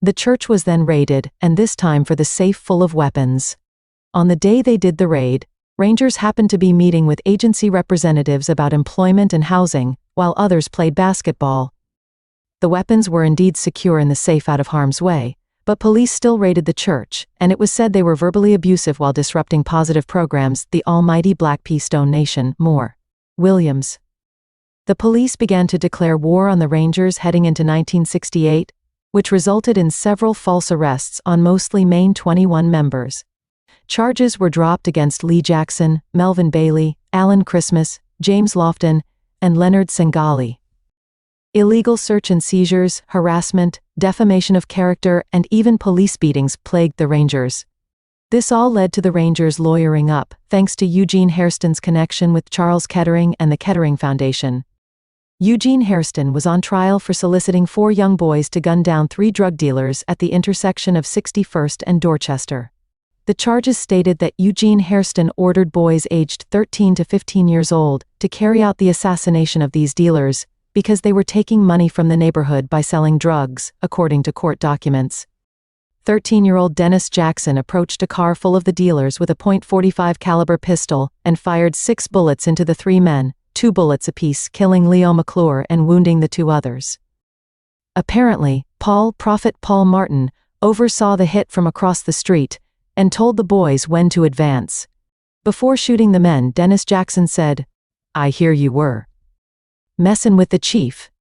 Speaker 1: The church was then raided, and this time for the safe full of weapons. On the day they did the raid, Rangers happened to be meeting with agency representatives about employment and housing, while others played basketball. The weapons were indeed secure in the safe out of harm's way, but police still raided the church, and it was said they were verbally abusive while disrupting positive programs, the almighty Black Pea Stone Nation. Moore, Williams. The police began to declare war on the Rangers heading into 1968, which resulted in several false arrests on mostly Maine 21 members. Charges were dropped against Lee Jackson, Melvin Bailey, Alan Christmas, James Lofton, and Leonard Sengali. Illegal search and seizures, harassment, defamation of character, and even police beatings plagued the Rangers. This all led to the Rangers lawyering up, thanks to Eugene Hairston's connection with Charles Kettering and the Kettering Foundation. Eugene Hairston was on trial for soliciting 4 young boys to gun down 3 drug dealers at the intersection of 61st and Dorchester. The charges stated that Eugene Hairston ordered boys aged 13 to 15 years old to carry out the assassination of these dealers because they were taking money from the neighborhood by selling drugs, according to court documents. 13-year-old Dennis Jackson approached a car full of the dealers with a .45 caliber pistol and fired 6 bullets into the 3 men, 2 bullets apiece, killing Leo McClure and wounding the 2 others. Apparently, Prophet Paul Martin oversaw the hit from across the street and told the boys when to advance. Before shooting the men, Dennis Jackson said, "I hear you were messin' with the chief."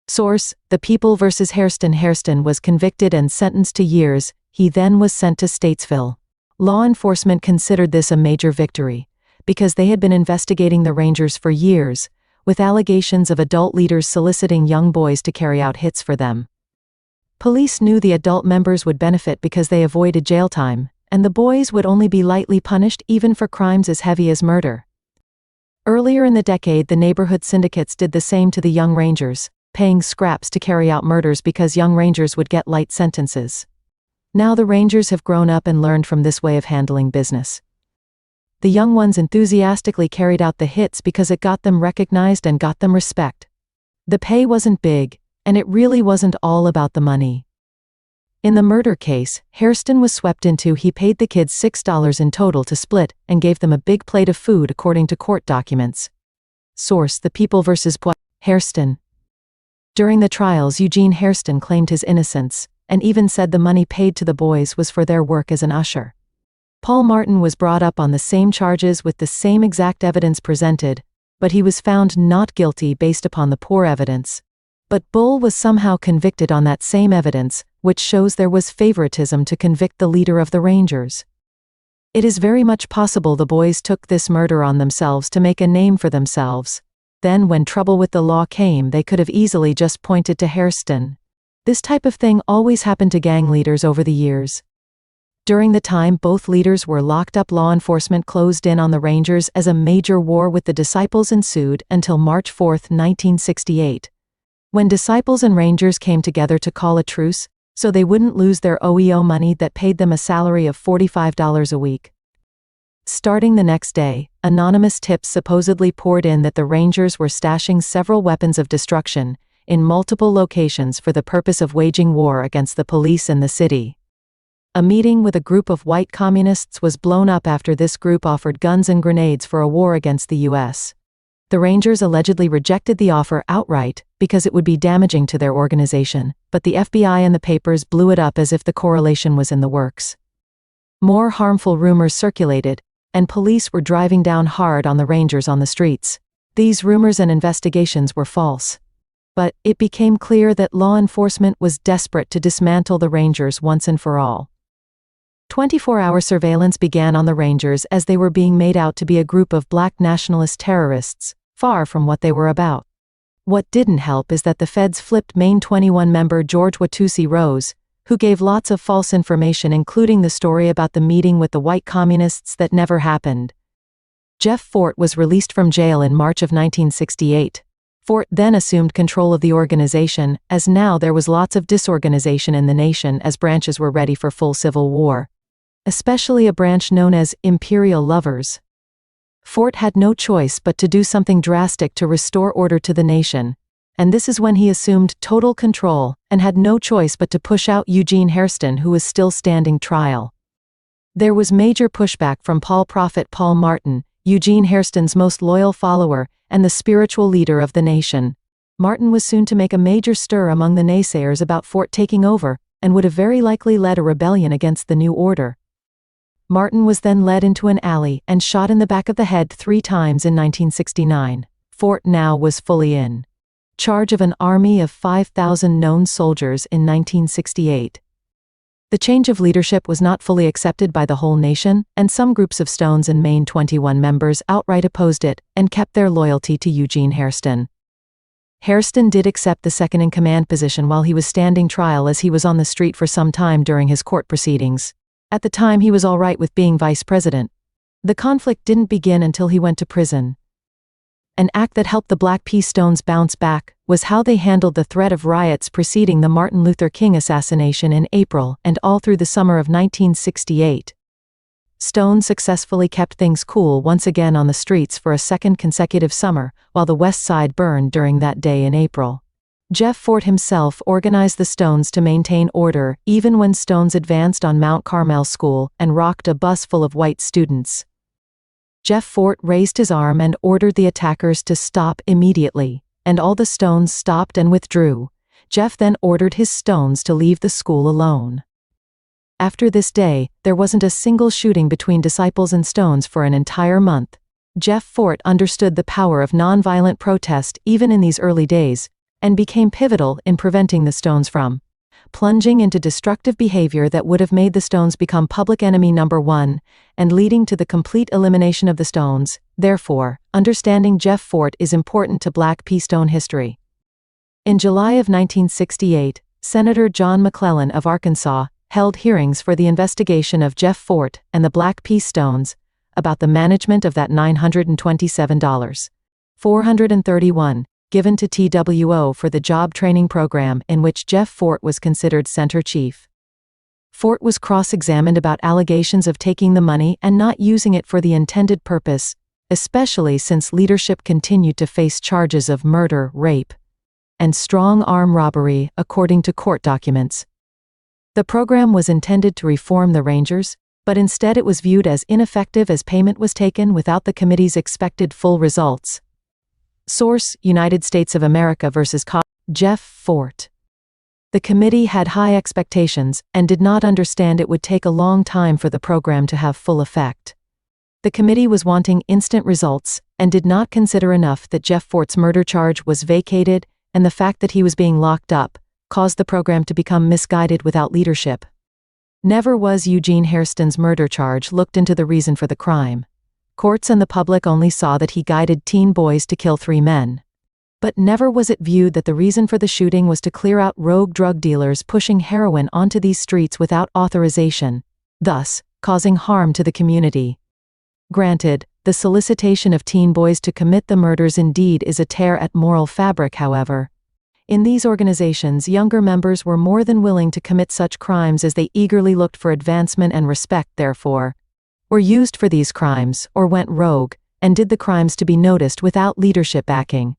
Speaker 1: Source: The People vs. Hairston. Hairston was convicted and sentenced to years. He then was sent to Statesville. Law enforcement considered this a major victory, because they had been investigating the Rangers for years, with allegations of adult leaders soliciting young boys to carry out hits for them. Police knew the adult members would benefit because they avoided jail time, and the boys would only be lightly punished even for crimes as heavy as murder. Earlier in the decade, the neighborhood syndicates did the same to the young Rangers, paying scraps to carry out murders because young Rangers would get light sentences. Now the Rangers have grown up and learned from this way of handling business. The young ones enthusiastically carried out the hits because it got them recognized and got them respect. The pay wasn't big, and it really wasn't all about the money. In the murder case, Hairston was swept into. He paid the kids $6 in total to split and gave them a big plate of food, according to court documents. Source: The People vs. Hairston. During the trials, Eugene Hairston claimed his innocence, and even said the money paid to the boys was for their work as an usher. Paul Martin was brought up on the same charges with the same exact evidence presented, but he was found not guilty based upon the poor evidence. But Bull was somehow convicted on that same evidence, which shows there was favoritism to convict the leader of the Rangers. It is very much possible the boys took this murder on themselves to make a name for themselves. Then when trouble with the law came, they could have easily just pointed to Hairston. This type of thing always happened to gang leaders over the years. During the time both leaders were locked up, law enforcement closed in on the Rangers as a major war with the Disciples ensued until March 4, 1968. When Disciples and Rangers came together to call a truce, so they wouldn't lose their OEO money that paid them a salary of $45 a week. Starting the next day, anonymous tips supposedly poured in that the Rangers were stashing several weapons of destruction in multiple locations for the purpose of waging war against the police and the city. A meeting with a group of white communists was blown up after this group offered guns and grenades for a war against the U.S. The Rangers allegedly rejected the offer outright because it would be damaging to their organization, but the FBI and the papers blew it up as if the correlation was in the works. More harmful rumors circulated, and police were driving down hard on the Rangers on the streets. These rumors and investigations were false. But it became clear that law enforcement was desperate to dismantle the Rangers once and for all. 24-hour surveillance began on the Rangers as they were being made out to be a group of black nationalist terrorists, far from what they were about. What didn't help is that the feds flipped Maine 21 member George Watusi Rose, who gave lots of false information, including the story about the meeting with the white communists that never happened. Jeff Fort was released from jail in March of 1968. Fort then assumed control of the organization, as now there was lots of disorganization in the nation as branches were ready for full civil war. Especially a branch known as Imperial Lovers. Fort had no choice but to do something drastic to restore order to the nation, and this is when he assumed total control and had no choice but to push out Eugene Hairston, who was still standing trial. There was major pushback from Prophet Paul Martin, Eugene Hairston's most loyal follower and the spiritual leader of the nation. Martin was soon to make a major stir among the naysayers about Fort taking over, and would have very likely led a rebellion against the new order. Martin was then led into an alley and shot in the back of the head 3 times in 1969. Fort now was fully in charge of an army of 5,000 known soldiers in 1968. The change of leadership was not fully accepted by the whole nation, and some groups of Stones and Maine 21 members outright opposed it and kept their loyalty to Eugene Hairston. Hairston did accept the second-in-command position while he was standing trial, as he was on the street for some time during his court proceedings. At the time he was all right with being vice president. The conflict didn't begin until he went to prison. An act that helped the Black P. Stones bounce back was how they handled the threat of riots preceding the Martin Luther King assassination in April and all through the summer of 1968. Stones successfully kept things cool once again on the streets for a second consecutive summer, while the West Side burned during that day in April. Jeff Fort himself organized the Stones to maintain order, even when Stones advanced on Mount Carmel School and rocked a bus full of white students. Jeff Fort raised his arm and ordered the attackers to stop immediately, and all the Stones stopped and withdrew. Jeff then ordered his Stones to leave the school alone. After this day, there wasn't a single shooting between disciples and Stones for an entire month. Jeff Fort understood the power of nonviolent protest even in these early days, and became pivotal in preventing the Stones from plunging into destructive behavior that would have made the Stones become public enemy number one, and leading to the complete elimination of the Stones. Therefore, understanding Jeff Fort is important to Black P. Stone history. In July of 1968, Senator John McClellan of Arkansas held hearings for the investigation of Jeff Fort and the Black P. Stones about the management of that $927.431 given to TWO for the job training program in which Jeff Fort was considered center chief. Fort was cross-examined about allegations of taking the money and not using it for the intended purpose, especially since leadership continued to face charges of murder, rape, and strong-arm robbery, according to court documents. The program was intended to reform the Rangers, but instead it was viewed as ineffective as payment was taken without the committee's expected full results. Source: United States of America vs. Jeff Fort. The committee had high expectations and did not understand it would take a long time for the program to have full effect. The committee was wanting instant results and did not consider enough that Jeff Fort's murder charge was vacated, and the fact that he was being locked up caused the program to become misguided without leadership. Never was Eugene Hairston's murder charge looked into the reason for the crime. Courts and the public only saw that he guided teen boys to kill 3 men. But never was it viewed that the reason for the shooting was to clear out rogue drug dealers pushing heroin onto these streets without authorization, thus causing harm to the community. Granted, the solicitation of teen boys to commit the murders indeed is a tear at moral fabric. However, in these organizations, younger members were more than willing to commit such crimes as they eagerly looked for advancement and respect, therefore, were used for these crimes, or went rogue, and did the crimes to be noticed without leadership backing.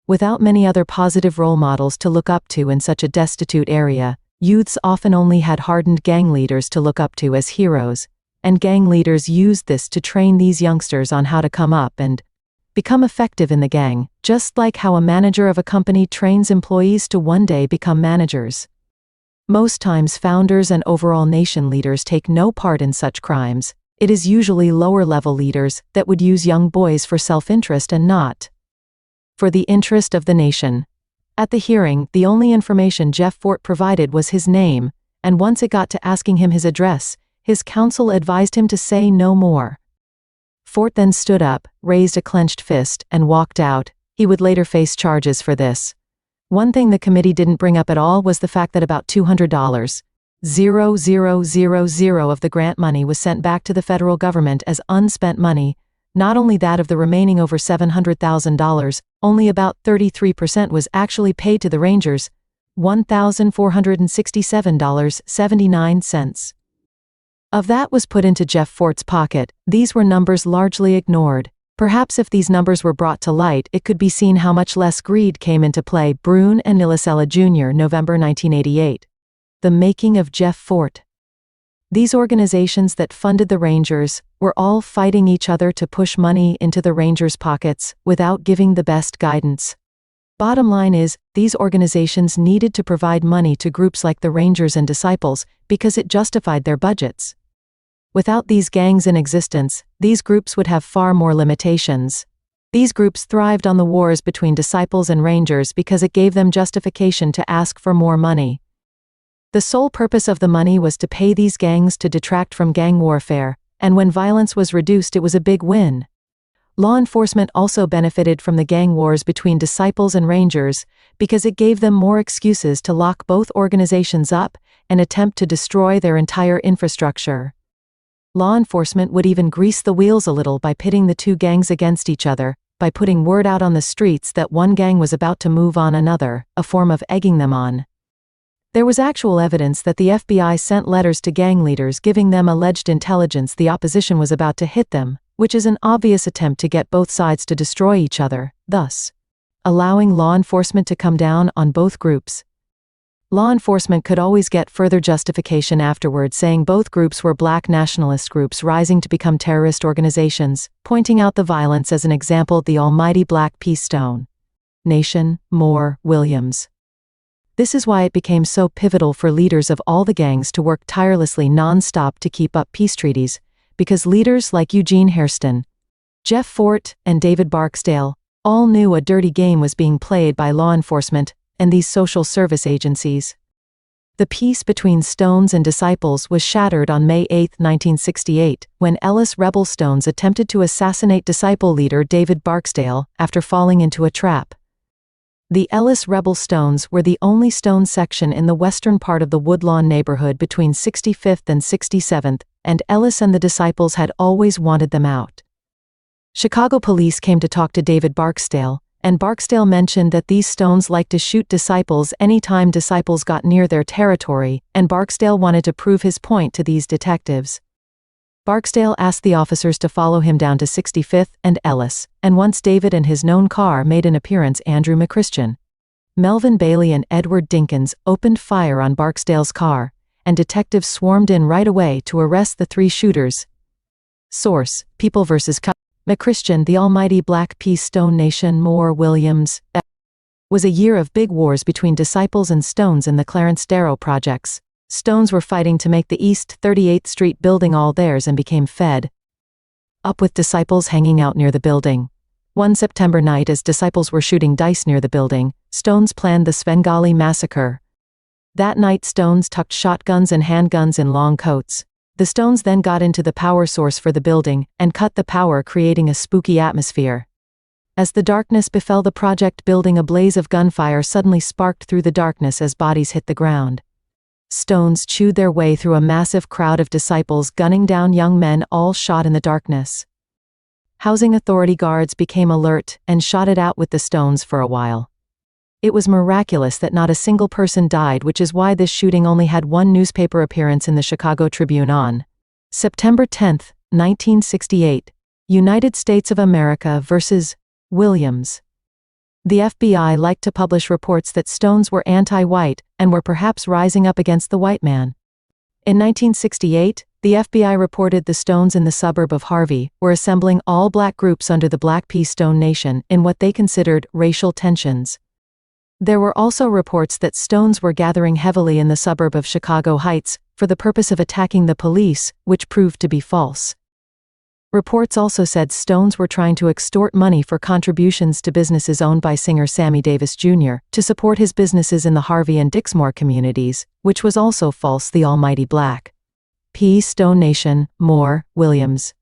Speaker 1: Without many other positive role models to look up to in such a destitute area, youths often only had hardened gang leaders to look up to as heroes, and gang leaders used this to train these youngsters on how to come up and become effective in the gang, just like how a manager of a company trains employees to one day become managers. Most times founders and overall nation leaders take no part in such crimes. It is usually lower-level leaders that would use young boys for self-interest and not for the interest of the nation. At the hearing, the only information Jeff Fort provided was his name, and once it got to asking him his address, his counsel advised him to say no more. Fort then stood up, raised a clenched fist, and walked out. He would later face charges for this. One thing the committee didn't bring up at all was the fact that about $200,000 of the grant money was sent back to the federal government as unspent money. Not only that, of the remaining over $700,000, only about 33% was actually paid to the Rangers, $1,467.79. Of that was put into Jeff Fort's pocket. These were numbers largely ignored. Perhaps if these numbers were brought to light, it could be seen how much less greed came into play. Brune and Nilicella Jr., November 1988. The making of Jeff Fort. These organizations that funded the Rangers were all fighting each other to push money into the Rangers' pockets without giving the best guidance. Bottom line is, these organizations needed to provide money to groups like the Rangers and Disciples because it justified their budgets. Without these gangs in existence, these groups would have far more limitations. These groups thrived on the wars between Disciples and Rangers because it gave them justification to ask for more money. The sole purpose of the money was to pay these gangs to detract from gang warfare, and when violence was reduced, it was a big win. Law enforcement also benefited from the gang wars between disciples and rangers because it gave them more excuses to lock both organizations up and attempt to destroy their entire infrastructure. Law enforcement would even grease the wheels a little by pitting the two gangs against each other, by putting word out on the streets that one gang was about to move on another, a form of egging them on. There was actual evidence that the FBI sent letters to gang leaders giving them alleged intelligence the opposition was about to hit them, which is an obvious attempt to get both sides to destroy each other, thus allowing law enforcement to come down on both groups. Law enforcement could always get further justification afterward, saying both groups were black nationalist groups rising to become terrorist organizations, pointing out the violence as an example: the almighty Black Peace Stone Nation, Moore, Williams. This is why it became so pivotal for leaders of all the gangs to work tirelessly non-stop to keep up peace treaties, because leaders like Eugene Hairston, Jeff Fort, and David Barksdale all knew a dirty game was being played by law enforcement and these social service agencies. The peace between Stones and disciples was shattered on May 8, 1968, when Ellis rebel Stones attempted to assassinate disciple leader David Barksdale after falling into a trap. The Ellis rebel Stones were the only Stone section in the western part of the Woodlawn neighborhood between 65th and 67th, and Ellis and the disciples had always wanted them out. Chicago police came to talk to David Barksdale, and Barksdale mentioned that these Stones liked to shoot disciples anytime disciples got near their territory, and Barksdale wanted to prove his point to these detectives. Barksdale asked the officers to follow him down to 65th and Ellis, and once David and his known car made an appearance, Andrew McChristian, Melvin Bailey and Edward Dinkins opened fire on Barksdale's car, and detectives swarmed in right away to arrest the three shooters. Source: People vs. McChristian, the almighty Black Peace Stone Nation, Moore, Williams. Was a year of big wars between disciples and Stones in the Clarence Darrow projects. Stones were fighting to make the East 38th Street building all theirs and became fed up with disciples hanging out near the building. One September night, as disciples were shooting dice near the building, Stones planned the Svengali massacre. That night, Stones tucked shotguns and handguns in long coats. The Stones then got into the power source for the building and cut the power, creating a spooky atmosphere. As the darkness befell the project building, a blaze of gunfire suddenly sparked through the darkness as bodies hit the ground. Stones chewed their way through a massive crowd of disciples, gunning down young men, all shot in the darkness. Housing authority guards became alert and shot it out with the Stones for a while. It was miraculous that not a single person died, which is why this shooting only had one newspaper appearance in the Chicago Tribune on September 10, 1968, United States of America vs. Williams. The FBI liked to publish reports that Stones were anti-white and were perhaps rising up against the white man. In 1968, the FBI reported the Stones in the suburb of Harvey were assembling all black groups under the Black Peace Stone Nation in what they considered racial tensions. There were also reports that Stones were gathering heavily in the suburb of Chicago Heights for the purpose of attacking the police, which proved to be false. Reports also said Stones were trying to extort money for contributions to businesses owned by singer Sammy Davis Jr. to support his businesses in the Harvey and Dixmoor communities, which was also false. The almighty Black Peace Stone Nation, Moore, Williams.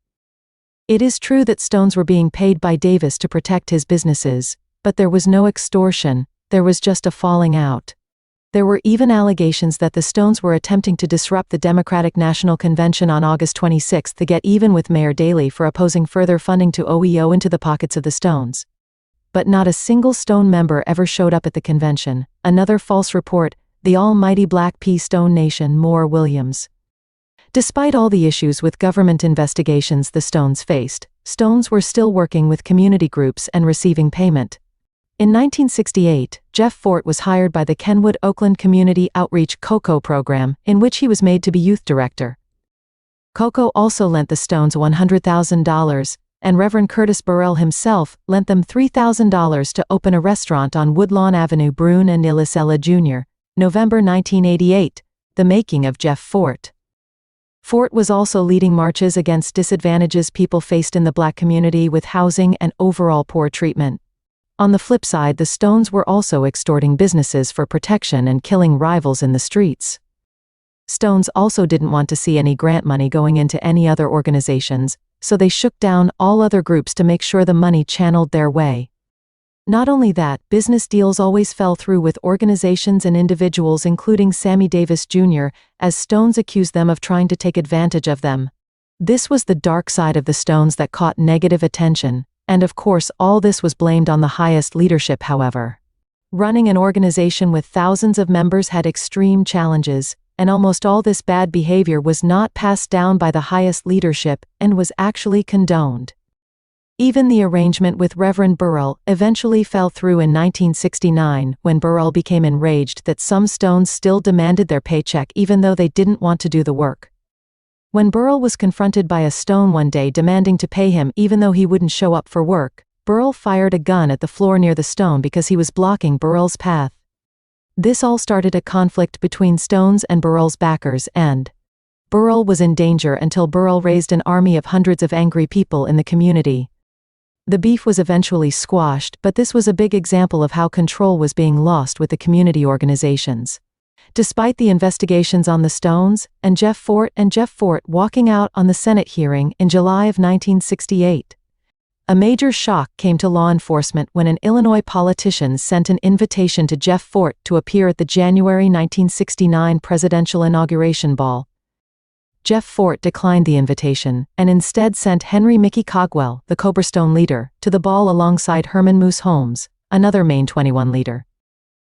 Speaker 1: It is true that Stones were being paid by Davis to protect his businesses, but there was no extortion. There was just a falling out. There were even allegations that the Stones were attempting to disrupt the Democratic National Convention on August 26 to get even with Mayor Daley for opposing further funding to OEO into the pockets of the Stones. But not a single Stone member ever showed up at the convention. Another false report: the almighty Black Peace Stone Nation, Moore, Williams. Despite all the issues with government investigations the Stones faced, Stones were still working with community groups and receiving payment. In 1968, Jeff Fort was hired by the Kenwood Oakland Community Outreach COCO program, in which he was made to be youth director. COCO also lent the Stones $100,000, and Reverend Curtis Burrell himself lent them $3,000 to open a restaurant on Woodlawn Avenue. Brune and Ilisella Jr., November 1988, the making of Jeff Fort. Fort was also leading marches against disadvantages people faced in the black community with housing and overall poor treatment. On the flip side, the Stones were also extorting businesses for protection and killing rivals in the streets. Stones also didn't want to see any grant money going into any other organizations, so they shook down all other groups to make sure the money channeled their way. Not only that, business deals always fell through with organizations and individuals, including Sammy Davis Jr., as Stones accused them of trying to take advantage of them. This was the dark side of the Stones that caught negative attention, and of course all this was blamed on the highest leadership. However, running an organization with thousands of members had extreme challenges, and almost all this bad behavior was not passed down by the highest leadership and was actually condoned. Even the arrangement with Reverend Burrell eventually fell through in 1969 when Burrell became enraged that some Stones still demanded their paycheck even though they didn't want to do the work. When Burrell was confronted by a Stone one day demanding to pay him even though he wouldn't show up for work, Burrell fired a gun at the floor near the Stone because he was blocking Burrell's path. This all started a conflict between Stones and Burrell's backers, and Burrell was in danger until Burrell raised an army of hundreds of angry people in the community. The beef was eventually squashed, but this was a big example of how control was being lost with the community organizations. Despite the investigations on the Stones and Jeff Fort walking out on the Senate hearing in July of 1968, a major shock came to law enforcement when an Illinois politician sent an invitation to Jeff Fort to appear at the January 1969 presidential inauguration ball. Jeff Fort declined the invitation, and instead sent Henry Mickey Cogwell, the Cobra Stone leader, to the ball alongside Herman Moose Holmes, another Maine 21 leader.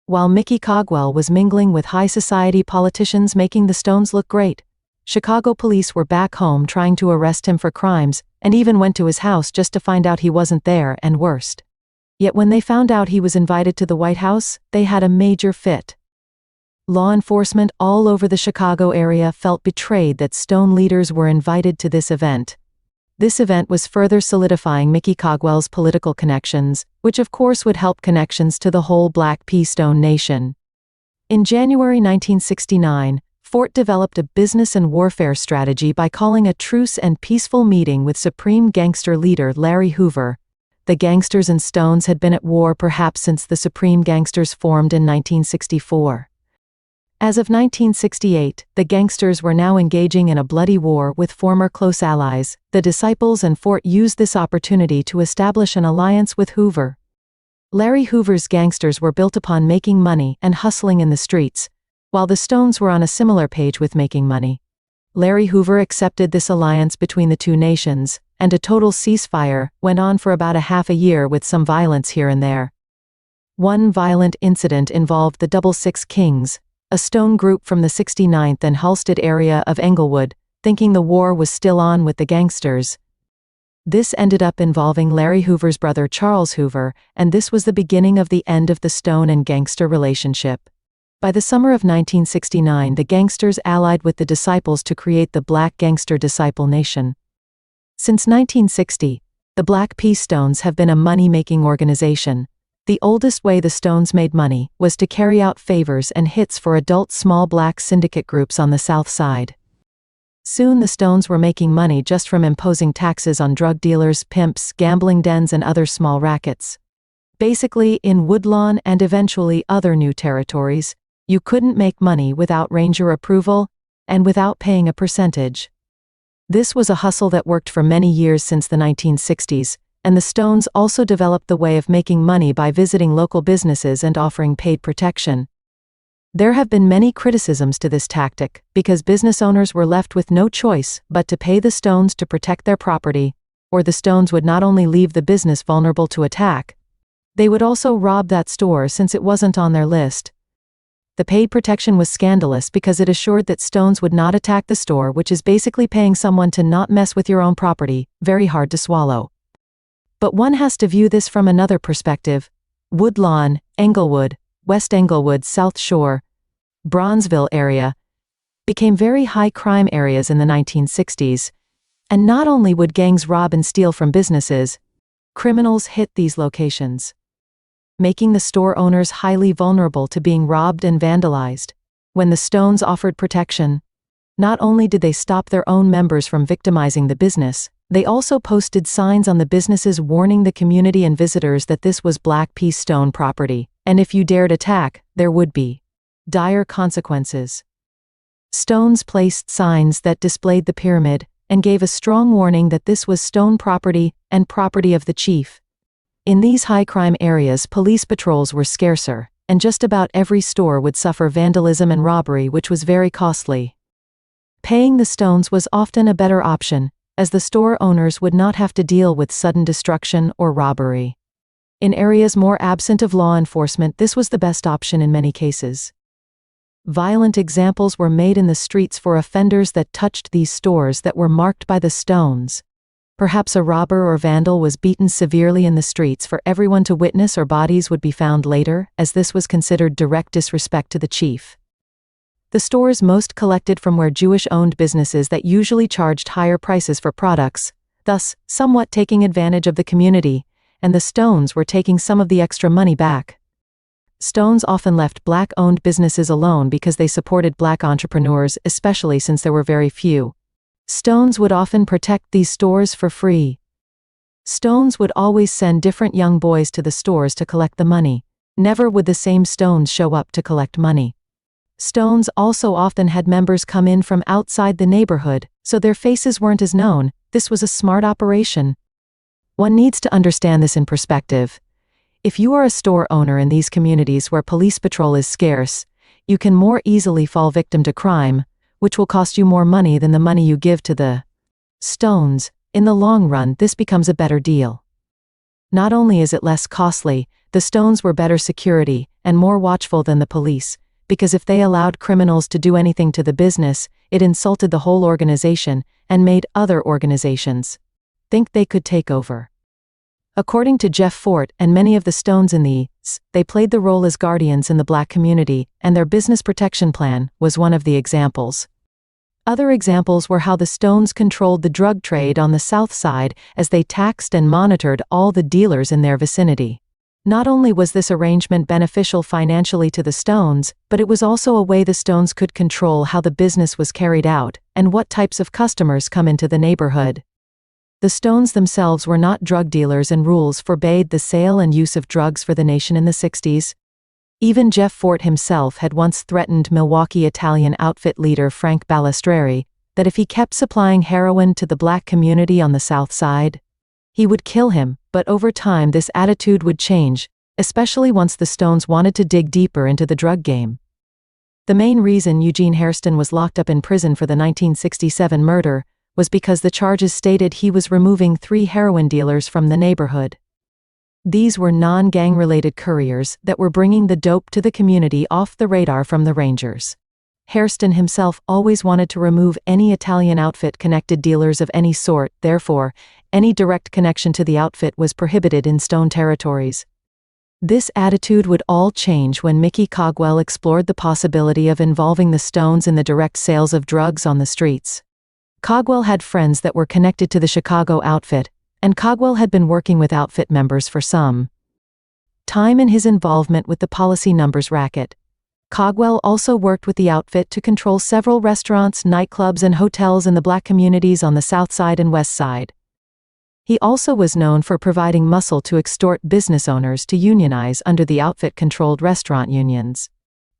Speaker 1: While Mickey Cogwell was mingling with high society politicians making the Stones look great, Chicago police were back home trying to arrest him for crimes, and even went to his house just to find out he wasn't there, and worst. Yet when they found out he was invited to the White House, they had a major fit. Law enforcement all over the Chicago area felt betrayed that Stone leaders were invited to this event. This event was further solidifying Mickey Cogwell's political connections, which of course would help connections to the whole Black P. Stone nation. In January 1969, Fort developed a business and warfare strategy by calling a truce and peaceful meeting with Supreme Gangster leader Larry Hoover. The Gangsters and Stones had been at war perhaps since the Supreme Gangsters formed in 1964. As of 1968, the Gangsters were now engaging in a bloody war with former close allies. The Disciples and Fort used this opportunity to establish an alliance with Hoover. Larry Hoover's Gangsters were built upon making money and hustling in the streets, while the Stones were on a similar page with making money. Larry Hoover accepted this alliance between the two nations, and a total ceasefire went on for about a half a year with some violence here and there. One violent incident involved the Double Six Kings, a Stone group from the 69th and Halstead area of Englewood, thinking the war was still on with the Gangsters. This ended up involving Larry Hoover's brother Charles Hoover, and this was the beginning of the end of the Stone and Gangster relationship. By the summer of 1969, the Gangsters allied with the Disciples to create the Black Gangster Disciple Nation. Since 1960, the Black P. Stones have been a money-making organization. The oldest way the Stones made money was to carry out favors and hits for adult small black syndicate groups on the South Side. Soon the Stones were making money just from imposing taxes on drug dealers, pimps, gambling dens and other small rackets. Basically, in Woodlawn and eventually other new territories, you couldn't make money without Ranger approval and without paying a percentage. This was a hustle that worked for many years since the 1960s, and the Stones also developed the way of making money by visiting local businesses and offering paid protection. There have been many criticisms to this tactic, because business owners were left with no choice but to pay the Stones to protect their property, or the Stones would not only leave the business vulnerable to attack, they would also rob that store since it wasn't on their list. The paid protection was scandalous because it assured that Stones would not attack the store, which is basically paying someone to not mess with your own property, very hard to swallow. But one has to view this from another perspective. Woodlawn, Englewood, West Englewood, South Shore, Bronzeville area became very high crime areas in the 1960s, and not only would gangs rob and steal from businesses, criminals hit these locations, making the store owners highly vulnerable to being robbed and vandalized. When the Stones offered protection, not only did they stop their own members from victimizing the business, they also posted signs on the businesses warning the community and visitors that this was Black P. Stone property, and if you dared attack, there would be dire consequences. Stones placed signs that displayed the pyramid, and gave a strong warning that this was stone property and property of the chief. In these high-crime areas, police patrols were scarcer, and just about every store would suffer vandalism and robbery, which was very costly. Paying the stones was often a better option, as the store owners would not have to deal with sudden destruction or robbery. In areas more absent of law enforcement, this was the best option in many cases. Violent examples were made in the streets for offenders that touched these stores that were marked by the stones. Perhaps a robber or vandal was beaten severely in the streets for everyone to witness, or bodies would be found later, as this was considered direct disrespect to the chief. The stores most collected from were Jewish-owned businesses that usually charged higher prices for products, thus somewhat taking advantage of the community, and the stones were taking some of the extra money back. Stones often left black-owned businesses alone because they supported black entrepreneurs, especially since there were very few. Stones would often protect these stores for free. Stones would always send different young boys to the stores to collect the money. Never would the same stones show up to collect money. Stones also often had members come in from outside the neighborhood, so their faces weren't as known. This was a smart operation. One needs to understand this in perspective. If you are a store owner in these communities where police patrol is scarce, you can more easily fall victim to crime, which will cost you more money than the money you give to the stones. In the long run, this becomes a better deal. Not only is it less costly, the stones were better security and more watchful than the police, because if they allowed criminals to do anything to the business, it insulted the whole organization and made other organizations think they could take over. According to Jeff Fort and many of the stones in they played the role as guardians in the black community, and their business protection plan was one of the examples. Other examples were how the stones controlled the drug trade on the south side, as they taxed and monitored all the dealers in their vicinity. Not only was this arrangement beneficial financially to the stones, but it was also a way the stones could control how the business was carried out and what types of customers come into the neighborhood. The stones themselves were not drug dealers, and rules forbade the sale and use of drugs for the nation in the 60s. Even Jeff Fort himself had once threatened Milwaukee Italian outfit leader Frank Balestrieri that if he kept supplying heroin to the black community on the south side, he would kill him. But over time this attitude would change, especially once the stones wanted to dig deeper into the drug game. The main reason Eugene Hairston was locked up in prison for the 1967 murder was because the charges stated he was removing 3 heroin dealers from the neighborhood. These were non-gang-related couriers that were bringing the dope to the community off the radar from the Rangers. Hairston himself always wanted to remove any Italian outfit-connected dealers of any sort, therefore, any direct connection to the outfit was prohibited in Stone territories. This attitude would all change when Mickey Cogwell explored the possibility of involving the Stones in the direct sales of drugs on the streets. Cogwell had friends that were connected to the Chicago outfit, and Cogwell had been working with outfit members for some time in his involvement with the policy numbers racket. Cogwell also worked with the outfit to control several restaurants, nightclubs, and hotels in the black communities on the south side and west side. He also was known for providing muscle to extort business owners to unionize under the outfit-controlled restaurant unions.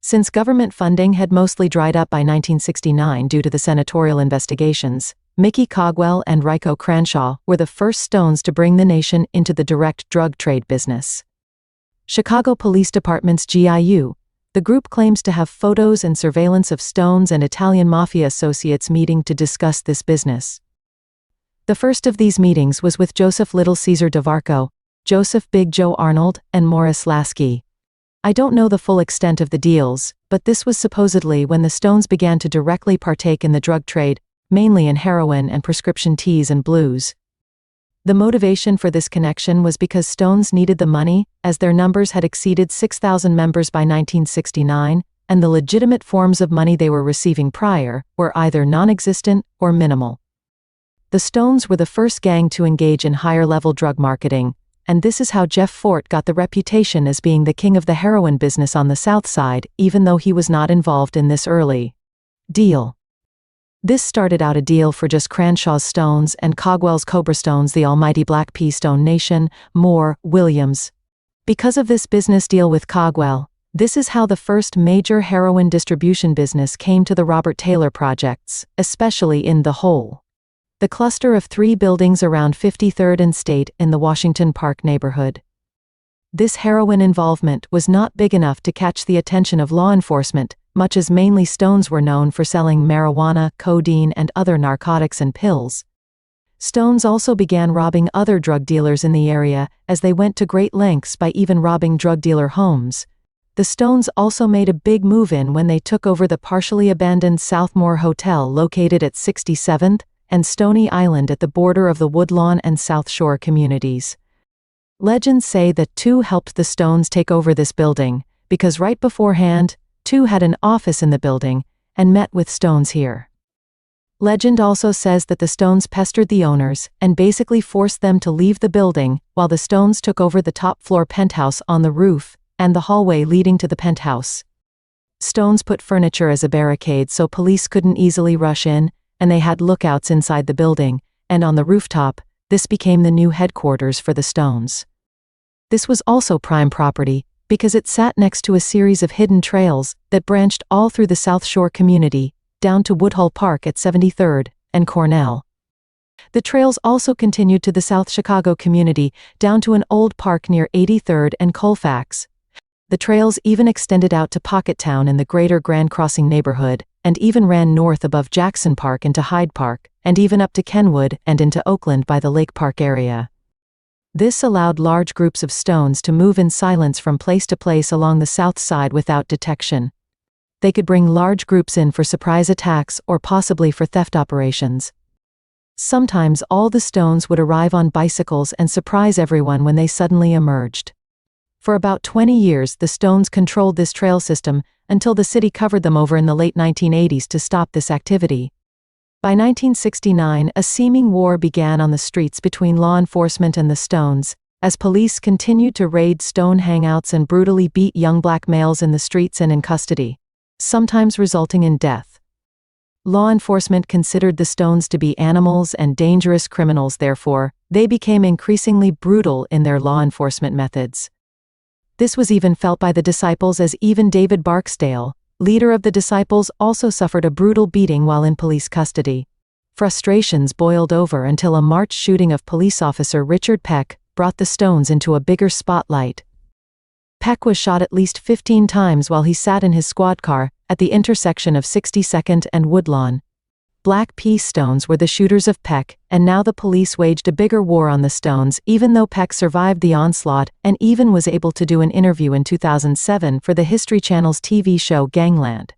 Speaker 1: Since government funding had mostly dried up by 1969 due to the Senatorial investigations, Mickey Cogwell and Rico Cranshaw were the first Stones to bring the nation into the direct drug trade business. Chicago Police Department's GIU, the group claims to have photos and surveillance of Stones and Italian mafia associates meeting to discuss this business. The first of these meetings was with Joseph Little Caesar DeVarco, Joseph Big Joe Arnold, and Morris Lasky. I don't know the full extent of the deals, but this was supposedly when the Stones began to directly partake in the drug trade, mainly in heroin and prescription teas and blues. The motivation for this connection was because Stones needed the money, as their numbers had exceeded 6,000 members by 1969, and the legitimate forms of money they were receiving prior were either non-existent or minimal. The Stones were the first gang to engage in higher-level drug marketing, and this is how Jeff Fort got the reputation as being the king of the heroin business on the south side, even though he was not involved in this early deal. This started out a deal for just Cranshaw's Stones and Cogwell's Cobra Stones, the almighty Black Pea Stone Nation, Moore, Williams. Because of this business deal with Cogwell, this is how the first major heroin distribution business came to the Robert Taylor projects, especially in the Hole. the cluster of 3 buildings around 53rd and State in the Washington Park neighborhood. This heroin involvement was not big enough to catch the attention of law enforcement, much as mainly Stones were known for selling marijuana, codeine, and other narcotics and pills. Stones also began robbing other drug dealers in the area, as they went to great lengths by even robbing drug dealer homes. The Stones also made a big move-in when they took over the partially abandoned Southmore Hotel located at 67th and Stony Island at the border of the Woodlawn and South Shore communities. Legends say that Tu helped the Stones take over this building, because right beforehand, Tu had an office in the building, and met with Stones here. Legend also says that the Stones pestered the owners, and basically forced them to leave the building, while the Stones took over the top-floor penthouse on the roof, and the hallway leading to the penthouse. Stones put furniture as a barricade so police couldn't easily rush in, and they had lookouts inside the building, and on the rooftop, this became the new headquarters for the Stones. This was also prime property, because it sat next to a series of hidden trails that branched all through the South Shore community, down to Woodhull Park at 73rd and Cornell. The trails also continued to the South Chicago community, down to an old park near 83rd and Colfax. The trails even extended out to Pockettown in the greater Grand Crossing neighborhood, and even ran north above Jackson Park into Hyde Park, and even up to Kenwood and into Oakland by the Lake Park area. This allowed large groups of Stones to move in silence from place to place along the south side without detection. They could bring large groups in for surprise attacks or possibly for theft operations. Sometimes all the Stones would arrive on bicycles and surprise everyone when they suddenly emerged. For about 20 years the Stones controlled this trail system, until the city covered them over in the late 1980s to stop this activity. By 1969, a seeming war began on the streets between law enforcement and the Stones, as police continued to raid Stone hangouts and brutally beat young black males in the streets and in custody, sometimes resulting in death. Law enforcement considered the Stones to be animals and dangerous criminals, therefore, they became increasingly brutal in their law enforcement methods. This was even felt by the Disciples, as even David Barksdale, leader of the Disciples, also suffered a brutal beating while in police custody. Frustrations boiled over until a March shooting of police officer Richard Peck brought the Stones into a bigger spotlight. Peck was shot at least 15 times while he sat in his squad car at the intersection of 62nd and Woodlawn. Black P. Stones were the shooters of Peck, and now the police waged a bigger war on the Stones, even though Peck survived the onslaught and even was able to do an interview in 2007 for the History Channel's TV show Gangland.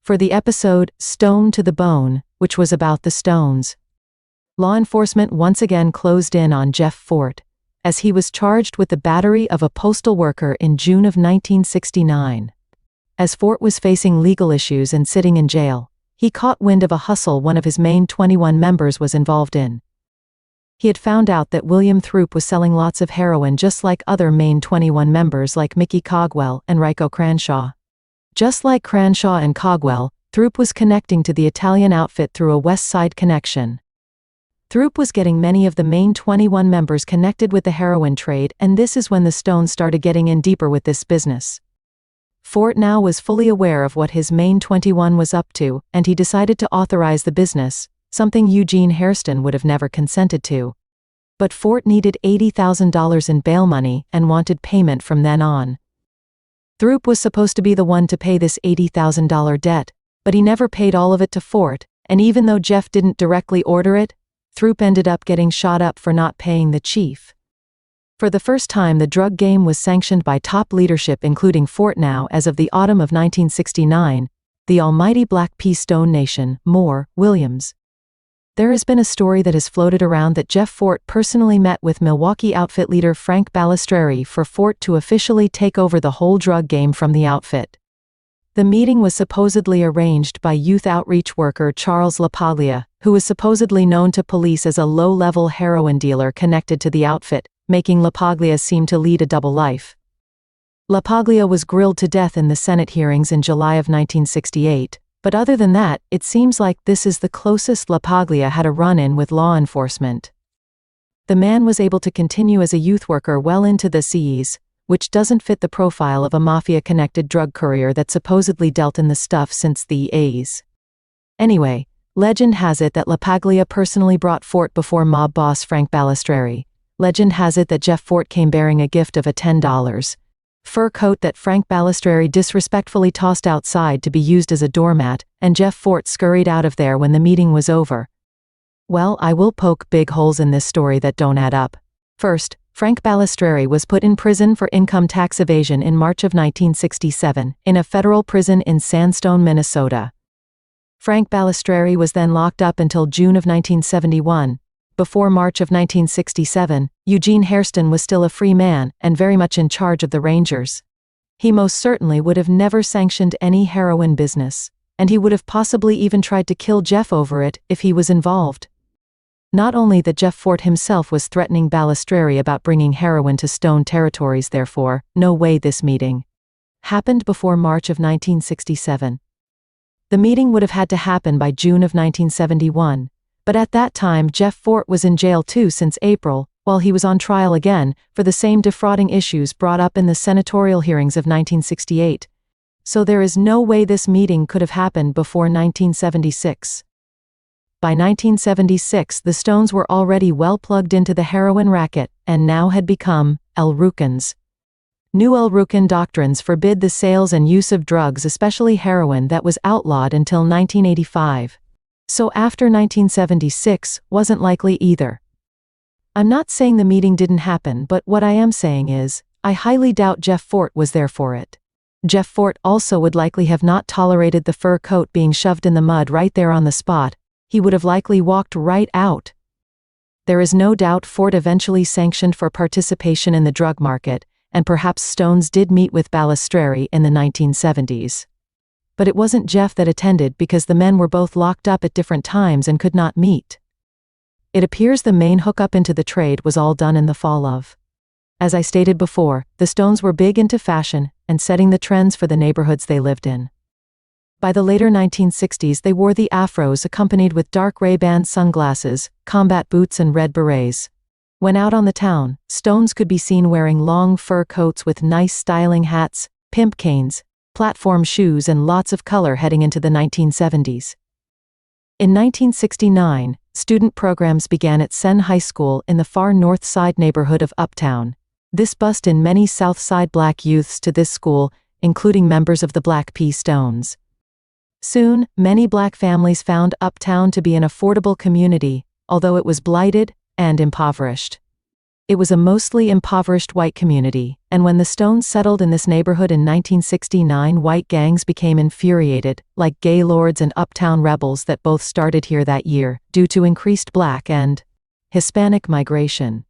Speaker 1: For the episode Stone to the Bone, which was about the Stones. Law enforcement once again closed in on Jeff Fort, as he was charged with the battery of a postal worker in June of 1969. As Fort was facing legal issues and sitting in jail, he caught wind of a hustle one of his main 21 members was involved in. He had found out that William Throop was selling lots of heroin just like other main 21 members like Mickey Cogwell and Rico Cranshaw. Just like Cranshaw and Cogwell, Throop was connecting to the Italian outfit through a West Side connection. Throop was getting many of the main 21 members connected with the heroin trade, and this is when the Stones started getting in deeper with this business. Fort now was fully aware of what his main 21 was up to, and he decided to authorize the business, something Eugene Hairston would have never consented to. But Fort needed $80,000 in bail money and wanted payment from then on. Throop was supposed to be the one to pay this $80,000 debt, but he never paid all of it to Fort, and even though Jeff didn't directly order it, Throop ended up getting shot up for not paying the chief. For the first time, the drug game was sanctioned by top leadership, including Fort now as of the autumn of 1969, the almighty Black P. Stone Nation, Moore, Williams. There has been a story that has floated around that Jeff Fort personally met with Milwaukee outfit leader Frank Balistreri for Fort to officially take over the whole drug game from the outfit. The meeting was supposedly arranged by youth outreach worker Charles LaPaglia, who was supposedly known to police as a low-level heroin dealer connected to the outfit, making LaPaglia seem to lead a double life. LaPaglia was grilled to death in the Senate hearings in July of 1968, but other than that, it seems like this is the closest LaPaglia had a run-in with law enforcement. The man was able to continue as a youth worker well into the CEs, which doesn't fit the profile of a mafia-connected drug courier that supposedly dealt in the stuff since the 80s. Anyway, Legend has it that LaPaglia personally brought Fort before mob boss Frank Balistreri. Legend has it that Jeff Fort came bearing a gift of a $10 fur coat that Frank Balistreri disrespectfully tossed outside to be used as a doormat, and Jeff Fort scurried out of there when the meeting was over. Well, I will poke big holes in this story that don't add up. First, Frank Balistreri was put in prison for income tax evasion in March of 1967, in a federal prison in Sandstone, Minnesota. Frank Balistreri was then locked up until June of 1971. Before March of 1967, Eugene Hairston was still a free man and very much in charge of the Rangers. He most certainly would have never sanctioned any heroin business, and he would have possibly even tried to kill Jeff over it if he was involved. Not only that Jeff Fort himself was threatening Balistreri about bringing heroin to Stone territories, therefore, no way this meeting happened before March of 1967. The meeting would have had to happen by June of 1971. But at that time Jeff Fort was in jail too since April, while he was on trial again for the same defrauding issues brought up in the Senatorial hearings of 1968. So there is no way this meeting could have happened before 1976. By 1976 the Stones were already well plugged into the heroin racket, and now had become El Rukans. New El Rukan doctrines forbid the sales and use of drugs, especially heroin, that was outlawed until 1985. So after 1976 wasn't likely either. I'm not saying the meeting didn't happen, but what I am saying is, I highly doubt Jeff Fort was there for it. Jeff Fort also would likely have not tolerated the fur coat being shoved in the mud right there on the spot. He would have likely walked right out. There is no doubt Fort eventually sanctioned for participation in the drug market, and perhaps Stones did meet with Balistreri in the 1970s. But it wasn't Jeff that attended because the men were both locked up at different times and could not meet. It appears the main hookup into the trade was all done in the fall of. As I stated before, the Stones were big into fashion and setting the trends for the neighborhoods they lived in. By the later 1960s they wore the afros accompanied with dark Ray-Ban sunglasses, combat boots and red berets. When out on the town, Stones could be seen wearing long fur coats with nice styling hats, pimp canes, platform shoes and lots of color heading into the 1970s. In 1969, student programs began at Sen High School in the far north side neighborhood of Uptown. This bussed in many South Side black youths to this school, including members of the Black P. Stones. Soon, many black families found Uptown to be an affordable community, although it was blighted and impoverished. It was a mostly impoverished white community, and when the Stones settled in this neighborhood in 1969, white gangs became infuriated, like Gaylords and Uptown Rebels that both started here that year, due to increased black and Hispanic migration.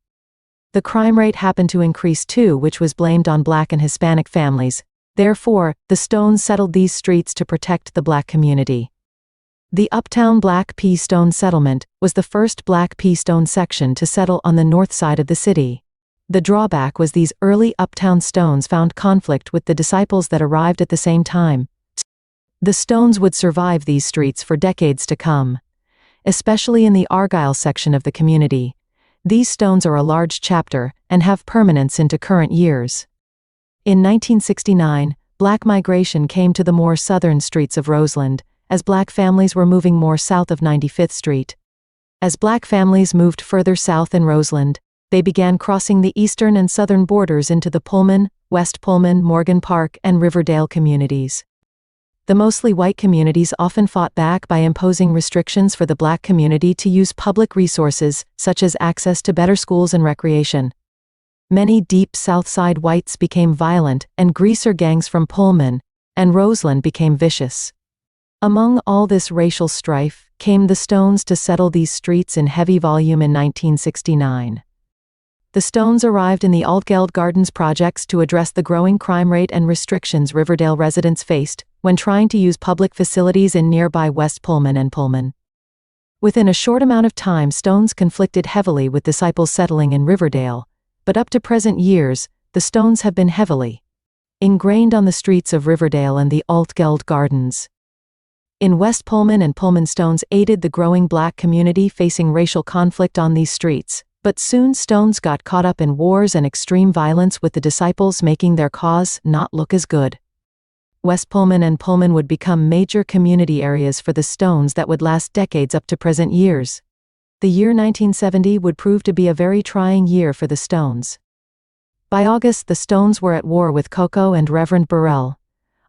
Speaker 1: The crime rate happened to increase too, which was blamed on black and Hispanic families. Therefore, the Stones settled these streets to protect the black community. The Uptown Black P. Stone settlement was the first Black P. Stone section to settle on the north side of the city. The drawback was these early Uptown Stones found conflict with the disciples that arrived at the same time. The Stones would survive these streets for decades to come, especially in the Argyle section of the community. These Stones are a large chapter and have permanence into current years. In 1969, black migration came to the more southern streets of Roseland, as black families were moving more south of 95th Street. As black families moved further south in Roseland, they began crossing the eastern and southern borders into the Pullman, West Pullman, Morgan Park, and Riverdale communities. The mostly white communities often fought back by imposing restrictions for the black community to use public resources, such as access to better schools and recreation. Many deep South Side whites became violent, and greaser gangs from Pullman and Roseland became vicious. Among all this racial strife, came the Stones to settle these streets in heavy volume in 1969. The Stones arrived in the Altgeld Gardens projects to address the growing crime rate and restrictions Riverdale residents faced when trying to use public facilities in nearby West Pullman and Pullman. Within a short amount of time, Stones conflicted heavily with disciples settling in Riverdale, but up to present years, the Stones have been heavily ingrained on the streets of Riverdale and the Altgeld Gardens. In West Pullman and Pullman, Stones aided the growing black community facing racial conflict on these streets, but soon Stones got caught up in wars and extreme violence with the disciples, making their cause not look as good. West Pullman and Pullman would become major community areas for the Stones that would last decades up to present years. The year 1970 would prove to be a very trying year for the Stones. By August, the Stones were at war with Coco and Reverend Burrell.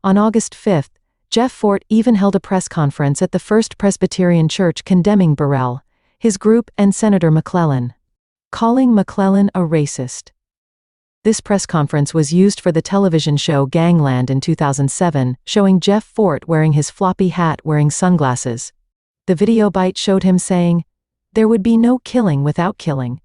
Speaker 1: On August 5, Jeff Fort even held a press conference at the First Presbyterian Church condemning Burrell, his group, and Senator McClellan, calling McClellan a racist. This press conference was used for the television show Gangland in 2007, showing Jeff Fort wearing his floppy hat wearing sunglasses. The video bite showed him saying, "There would be no killing without killing."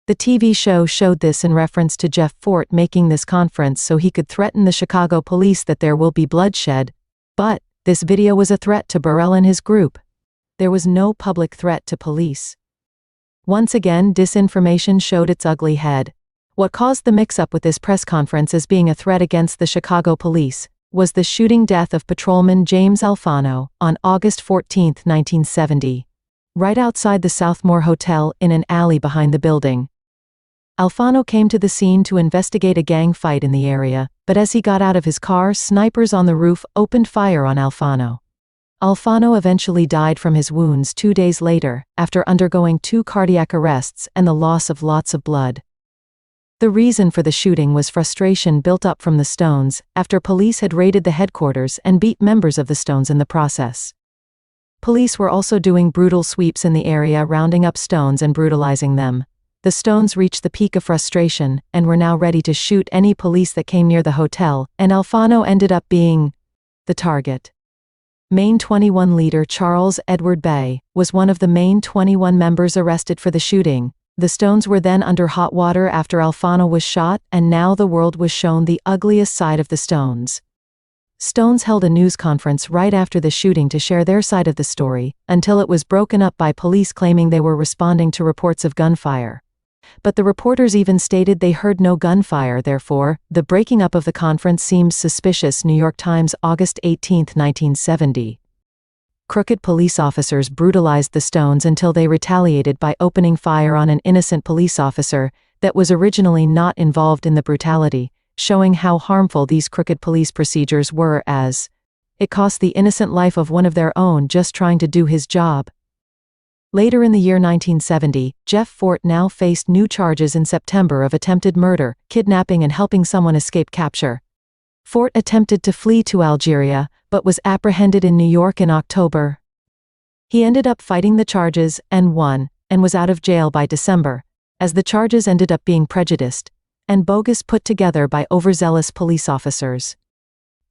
Speaker 1: The TV show showed this in reference to Jeff Fort making this conference so he could threaten the Chicago police that there will be bloodshed. But this video was a threat to Burrell and his group. There was no public threat to police. Once again, disinformation showed its ugly head. What caused the mix-up with this press conference as being a threat against the Chicago police was the shooting death of patrolman James Alfano on August 14, 1970, right outside the Southmore Hotel in an alley behind the building. Alfano came to the scene to investigate a gang fight in the area, but as he got out of his car, snipers on the roof opened fire on Alfano. Alfano eventually died from his wounds 2 days later, after undergoing 2 cardiac arrests and the loss of lots of blood. The reason for the shooting was frustration built up from the Stones after police had raided the headquarters and beat members of the Stones in the process. Police were also doing brutal sweeps in the area, rounding up Stones and brutalizing them. The Stones reached the peak of frustration and were now ready to shoot any police that came near the hotel, and Alfano ended up being the target. Main 21 leader Charles Edward Bay was one of the Main 21 members arrested for the shooting. The Stones were then under hot water after Alfano was shot, and now the world was shown the ugliest side of the Stones. Stones held a news conference right after the shooting to share their side of the story, until it was broken up by police claiming they were responding to reports of gunfire. But the reporters even stated they heard no gunfire. Therefore, the breaking up of the conference seems suspicious. New York Times, August 18, 1970. Crooked police officers brutalized the Stones until they retaliated by opening fire on an innocent police officer that was originally not involved in the brutality, showing how harmful these crooked police procedures were, as it cost the innocent life of one of their own just trying to do his job. Later in the year 1970, Jeff Fort now faced new charges in September of attempted murder, kidnapping, and helping someone escape capture. Fort attempted to flee to Algeria, but was apprehended in New York in October. He ended up fighting the charges and won, and was out of jail by December, as the charges ended up being prejudiced and bogus, put together by overzealous police officers.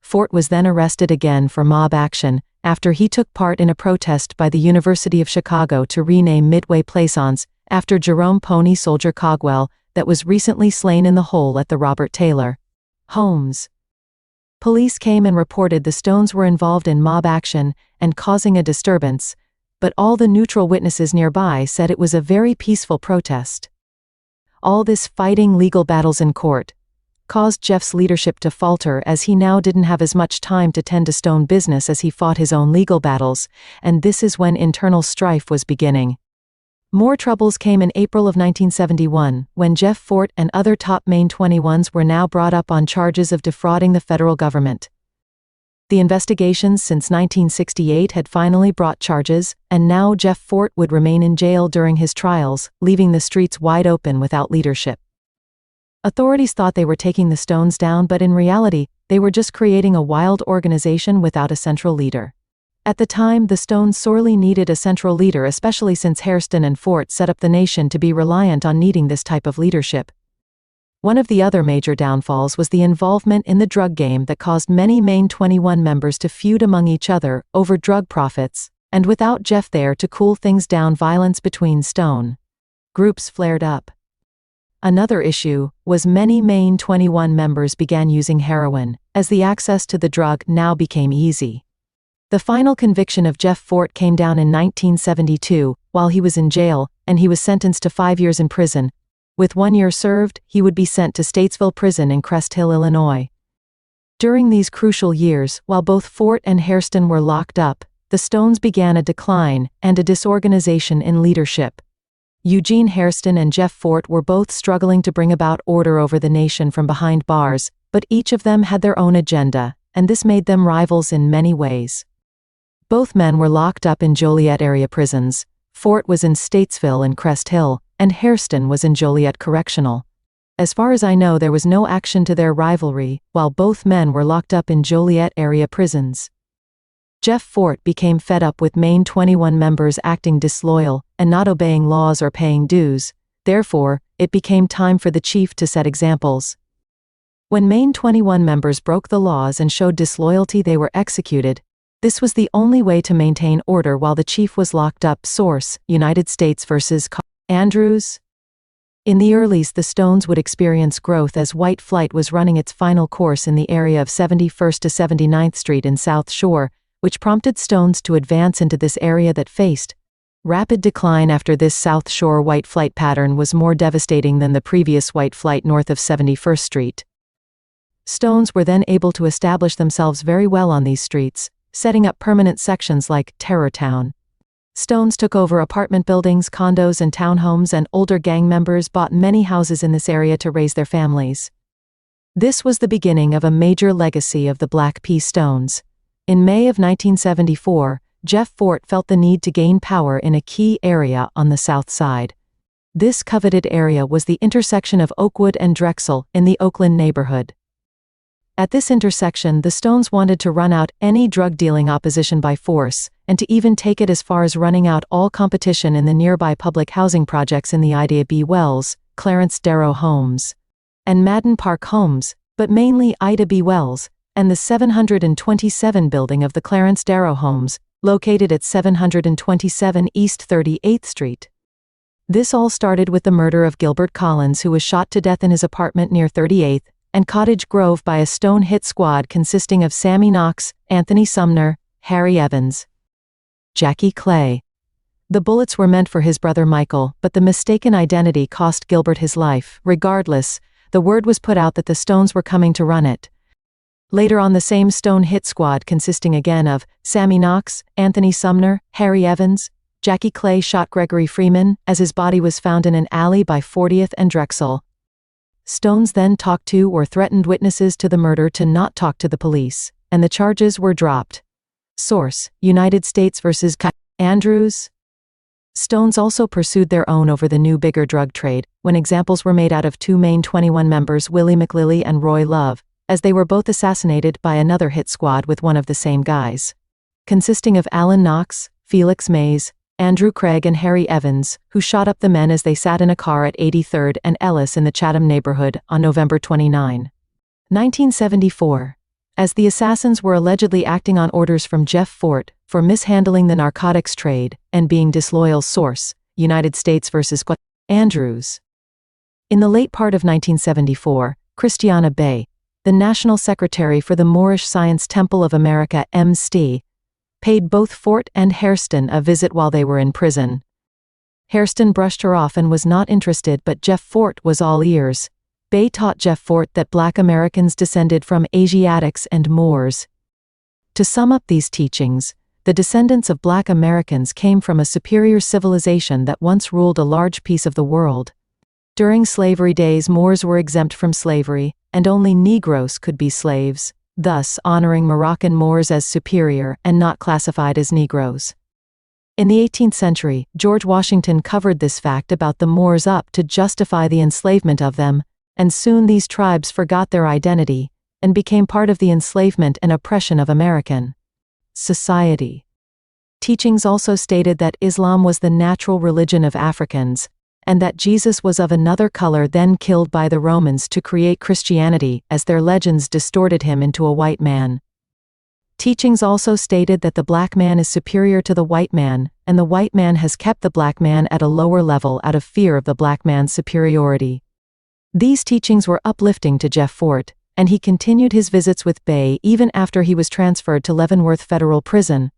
Speaker 1: Fort was then arrested again for mob action, after he took part in a protest by the University of Chicago to rename Midway Plaisance after Jerome Pony Soldier Cogwell that was recently slain in the hole at the Robert Taylor Homes. Police came and reported the Stones were involved in mob action and causing a disturbance, but all the neutral witnesses nearby said it was a very peaceful protest. All this fighting legal battles in court caused Jeff's leadership to falter, as he now didn't have as much time to tend to Stone business as he fought his own legal battles, and this is when internal strife was beginning. More troubles came in April of 1971, when Jeff Fort and other top Main 21s were now brought up on charges of defrauding the federal government. The investigations since 1968 had finally brought charges, and now Jeff Fort would remain in jail during his trials, leaving the streets wide open without leadership. Authorities thought they were taking the Stones down, but in reality, they were just creating a wild organization without a central leader. At the time, the Stones sorely needed a central leader, especially since Hairston and Fort set up the nation to be reliant on needing this type of leadership. One of the other major downfalls was the involvement in the drug game that caused many Main 21 members to feud among each other over drug profits, and without Jeff there to cool things down, violence between Stone groups flared up. Another issue was many Main 21 members began using heroin, as the access to the drug now became easy. The final conviction of Jeff Fort came down in 1972, while he was in jail, and he was sentenced to 5 years in prison. With 1 year served, he would be sent to Statesville Prison in Crest Hill, Illinois. During these crucial years, while both Fort and Hairston were locked up, the Stones began a decline and a disorganization in leadership. Eugene Hairston and Jeff Fort were both struggling to bring about order over the nation from behind bars, but each of them had their own agenda, and this made them rivals in many ways. Both men were locked up in Joliet area prisons. Fort was in Statesville and Crest Hill, and Hairston was in Joliet Correctional. As far as I know, there was no action to their rivalry, while both men were locked up in Joliet area prisons. Jeff Fort became fed up with Maine 21 members acting disloyal and not obeying laws or paying dues. Therefore, it became time for the chief to set examples. When Maine 21 members broke the laws and showed disloyalty, they were executed. This was the only way to maintain order while the chief was locked up. Source: United States vs. Andrews. In the earlies, the Stones would experience growth as white flight was running its final course in the area of 71st to 79th Street in South Shore, which prompted Stones to advance into this area that faced rapid decline. After this, South Shore white flight pattern was more devastating than the previous white flight north of 71st Street. Stones were then able to establish themselves very well on these streets, setting up permanent sections like Terrortown. Stones took over apartment buildings, condos, and townhomes, and older gang members bought many houses in this area to raise their families. This was the beginning of a major legacy of the Black P. Stones. In May of 1974, Jeff Fort felt the need to gain power in a key area on the south side. This coveted area was the intersection of Oakwood and Drexel in the Oakland neighborhood. At this intersection, the Stones wanted to run out any drug-dealing opposition by force, and to even take it as far as running out all competition in the nearby public housing projects in the Ida B. Wells, Clarence Darrow Homes, and Madden Park Homes, but mainly Ida B. Wells, and the 727 building of the Clarence Darrow Homes, located at 727 East 38th Street. This all started with the murder of Gilbert Collins, who was shot to death in his apartment near 38th and Cottage Grove by a Stone hit squad consisting of Sammy Knox, Anthony Sumner, Harry Evans, Jackie Clay. The bullets were meant for his brother Michael, but the mistaken identity cost Gilbert his life. Regardless, the word was put out that the Stones were coming to run it. Later on, the same Stone hit squad, consisting again of Sammy Knox, Anthony Sumner, Harry Evans, Jackie Clay, shot Gregory Freeman as his body was found in an alley by 40th and Drexel. Stones then talked to or threatened witnesses to the murder to not talk to the police, and the charges were dropped. Source: United States vs. Andrews. Stones also pursued their own over the new bigger drug trade, when examples were made out of two Maine 21 members, Willie McLilley and Roy Love, as they were both assassinated by another hit squad with one of the same guys, consisting of Alan Knox, Felix Mays, Andrew Craig, and Harry Evans, who shot up the men as they sat in a car at 83rd and Ellis in the Chatham neighborhood on November 29, 1974. As the assassins were allegedly acting on orders from Jeff Fort for mishandling the narcotics trade and being disloyal. Source: United States vs. Andrews. In the late part of 1974, Christiana Bay, the National Secretary for the Moorish Science Temple of America (MSTE), paid both Fort and Hairston a visit while they were in prison. Hairston brushed her off and was not interested, but Jeff Fort was all ears. Bay taught Jeff Fort that Black Americans descended from Asiatics and Moors. To sum up these teachings, the descendants of Black Americans came from a superior civilization that once ruled a large piece of the world. During slavery days, Moors were exempt from slavery, and only Negroes could be slaves, thus honoring Moroccan Moors as superior and not classified as Negroes. In the 18th century, George Washington covered this fact about the Moors up to justify the enslavement of them, and soon these tribes forgot their identity and became part of the enslavement and oppression of American society. Teachings also stated that Islam was the natural religion of Africans, and that Jesus was of another color then killed by the Romans to create Christianity, as their legends distorted him into a white man. Teachings also stated that the black man is superior to the white man, and the white man has kept the black man at a lower level out of fear of the black man's superiority. These teachings were uplifting to Jeff Fort, and he continued his visits with Bay even after he was transferred to Leavenworth Federal Prison.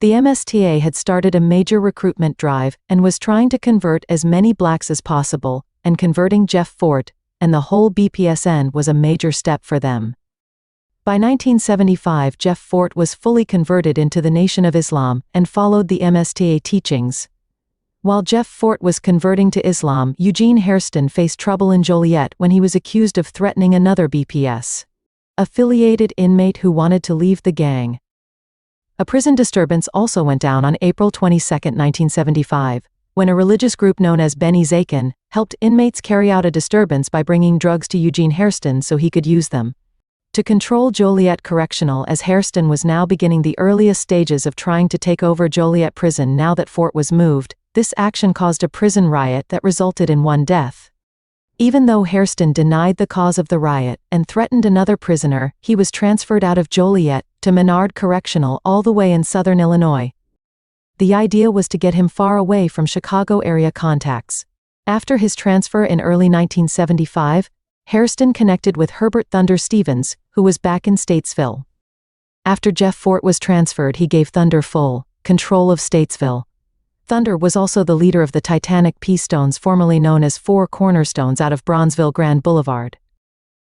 Speaker 1: The MSTA had started a major recruitment drive and was trying to convert as many blacks as possible, and converting Jeff Fort and the whole BPSN was a major step for them. By 1975, Jeff Fort was fully converted into the Nation of Islam and followed the MSTA teachings. While Jeff Fort was converting to Islam, Eugene Hairston faced trouble in Joliet when he was accused of threatening another BPS affiliated inmate who wanted to leave the gang. A prison disturbance also went down on April 22, 1975, when a religious group known as Beni Zaken helped inmates carry out a disturbance by bringing drugs to Eugene Hairston so he could use them. To control Joliet Correctional, as Hairston was now beginning the earliest stages of trying to take over Joliet Prison now that Fort was moved, this action caused a prison riot that resulted in 1 death. Even though Hairston denied the cause of the riot and threatened another prisoner, he was transferred out of Joliet to Menard Correctional all the way in southern Illinois. The idea was to get him far away from Chicago area contacts. After his transfer in early 1975, Hairston connected with Herbert Thunder Stevens, who was back in Statesville. After Jeff Fort was transferred, he gave Thunder full control of Statesville. Thunder was also the leader of the Titanic P Stones, formerly known as Four Cornerstones, out of Bronzeville Grand Boulevard.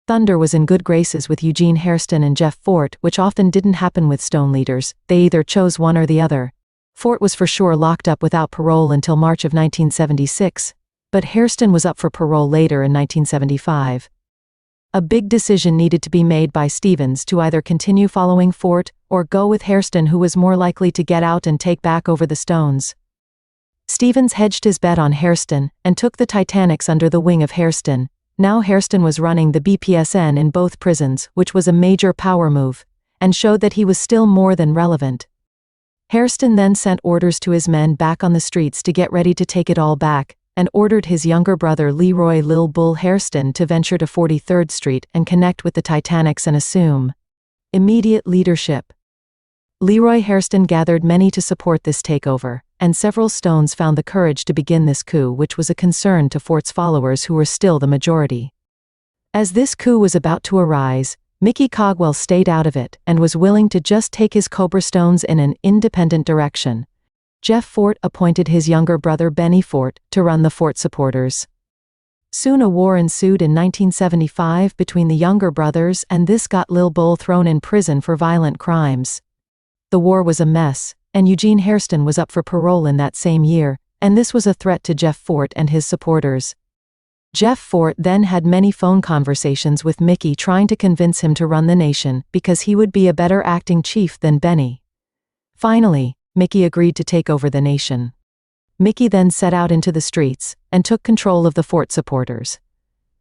Speaker 1: Thunder was in good graces with Eugene Hairston and Jeff Fort, which often didn't happen with Stone leaders. They either chose one or the other. Fort was for sure locked up without parole until March of 1976, but Hairston was up for parole later in 1975. A big decision needed to be made by Stevens to either continue following Fort or go with Hairston, who was more likely to get out and take back over the Stones. Stevens hedged his bet on Hairston and took the Titanics under the wing of Hairston. Now Hairston was running the BPSN in both prisons, which was a major power move, and showed that he was still more than relevant. Hairston then sent orders to his men back on the streets to get ready to take it all back, and ordered his younger brother Leroy Lil Bull Hairston to venture to 43rd Street and connect with the Titanics and assume immediate leadership. Leroy Hairston gathered many to support this takeover, and several Stones found the courage to begin this coup, which was a concern to Fort's followers, who were still the majority. As this coup was about to arise, Mickey Cogwell stayed out of it and was willing to just take his Cobra Stones in an independent direction. Jeff Fort appointed his younger brother Benny Fort to run the Fort supporters. Soon a war ensued in 1975 between the younger brothers, and this got Lil Bull thrown in prison for violent crimes. The war was a mess, and Eugene Hairston was up for parole in that same year, and this was a threat to Jeff Fort and his supporters. Jeff Fort then had many phone conversations with Mickey, trying to convince him to run the nation because he would be a better acting chief than Benny. Finally, Mickey agreed to take over the nation. Mickey then set out into the streets and took control of the Fort supporters.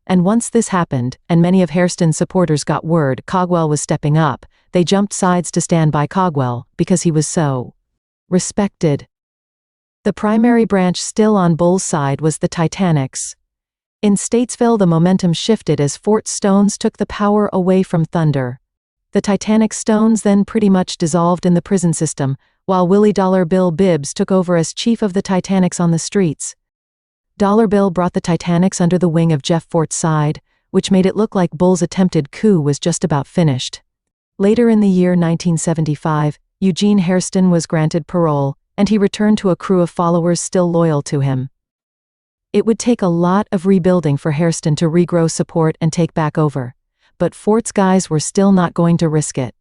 Speaker 1: And once this happened, and many of Hairston's supporters got word Cogwell was stepping up, they jumped sides to stand by Cogwell because he was so respected. The primary branch still on Bull's side was the Titanics. In Statesville, the momentum shifted as Fort Stones took the power away from Thunder. The Titanic Stones then pretty much dissolved in the prison system, while Willie Dollar Bill Bibbs took over as chief of the Titanics on the streets. Dollar Bill brought the Titanics under the wing of Jeff Fort's side, which made it look like Bull's attempted coup was just about finished. Later in the year 1975, Eugene Hairston was granted parole, and he returned to a crew of followers still loyal to him. It would take a lot of rebuilding for Hairston to regrow support and take back over, but Fort's guys were still not going to risk it.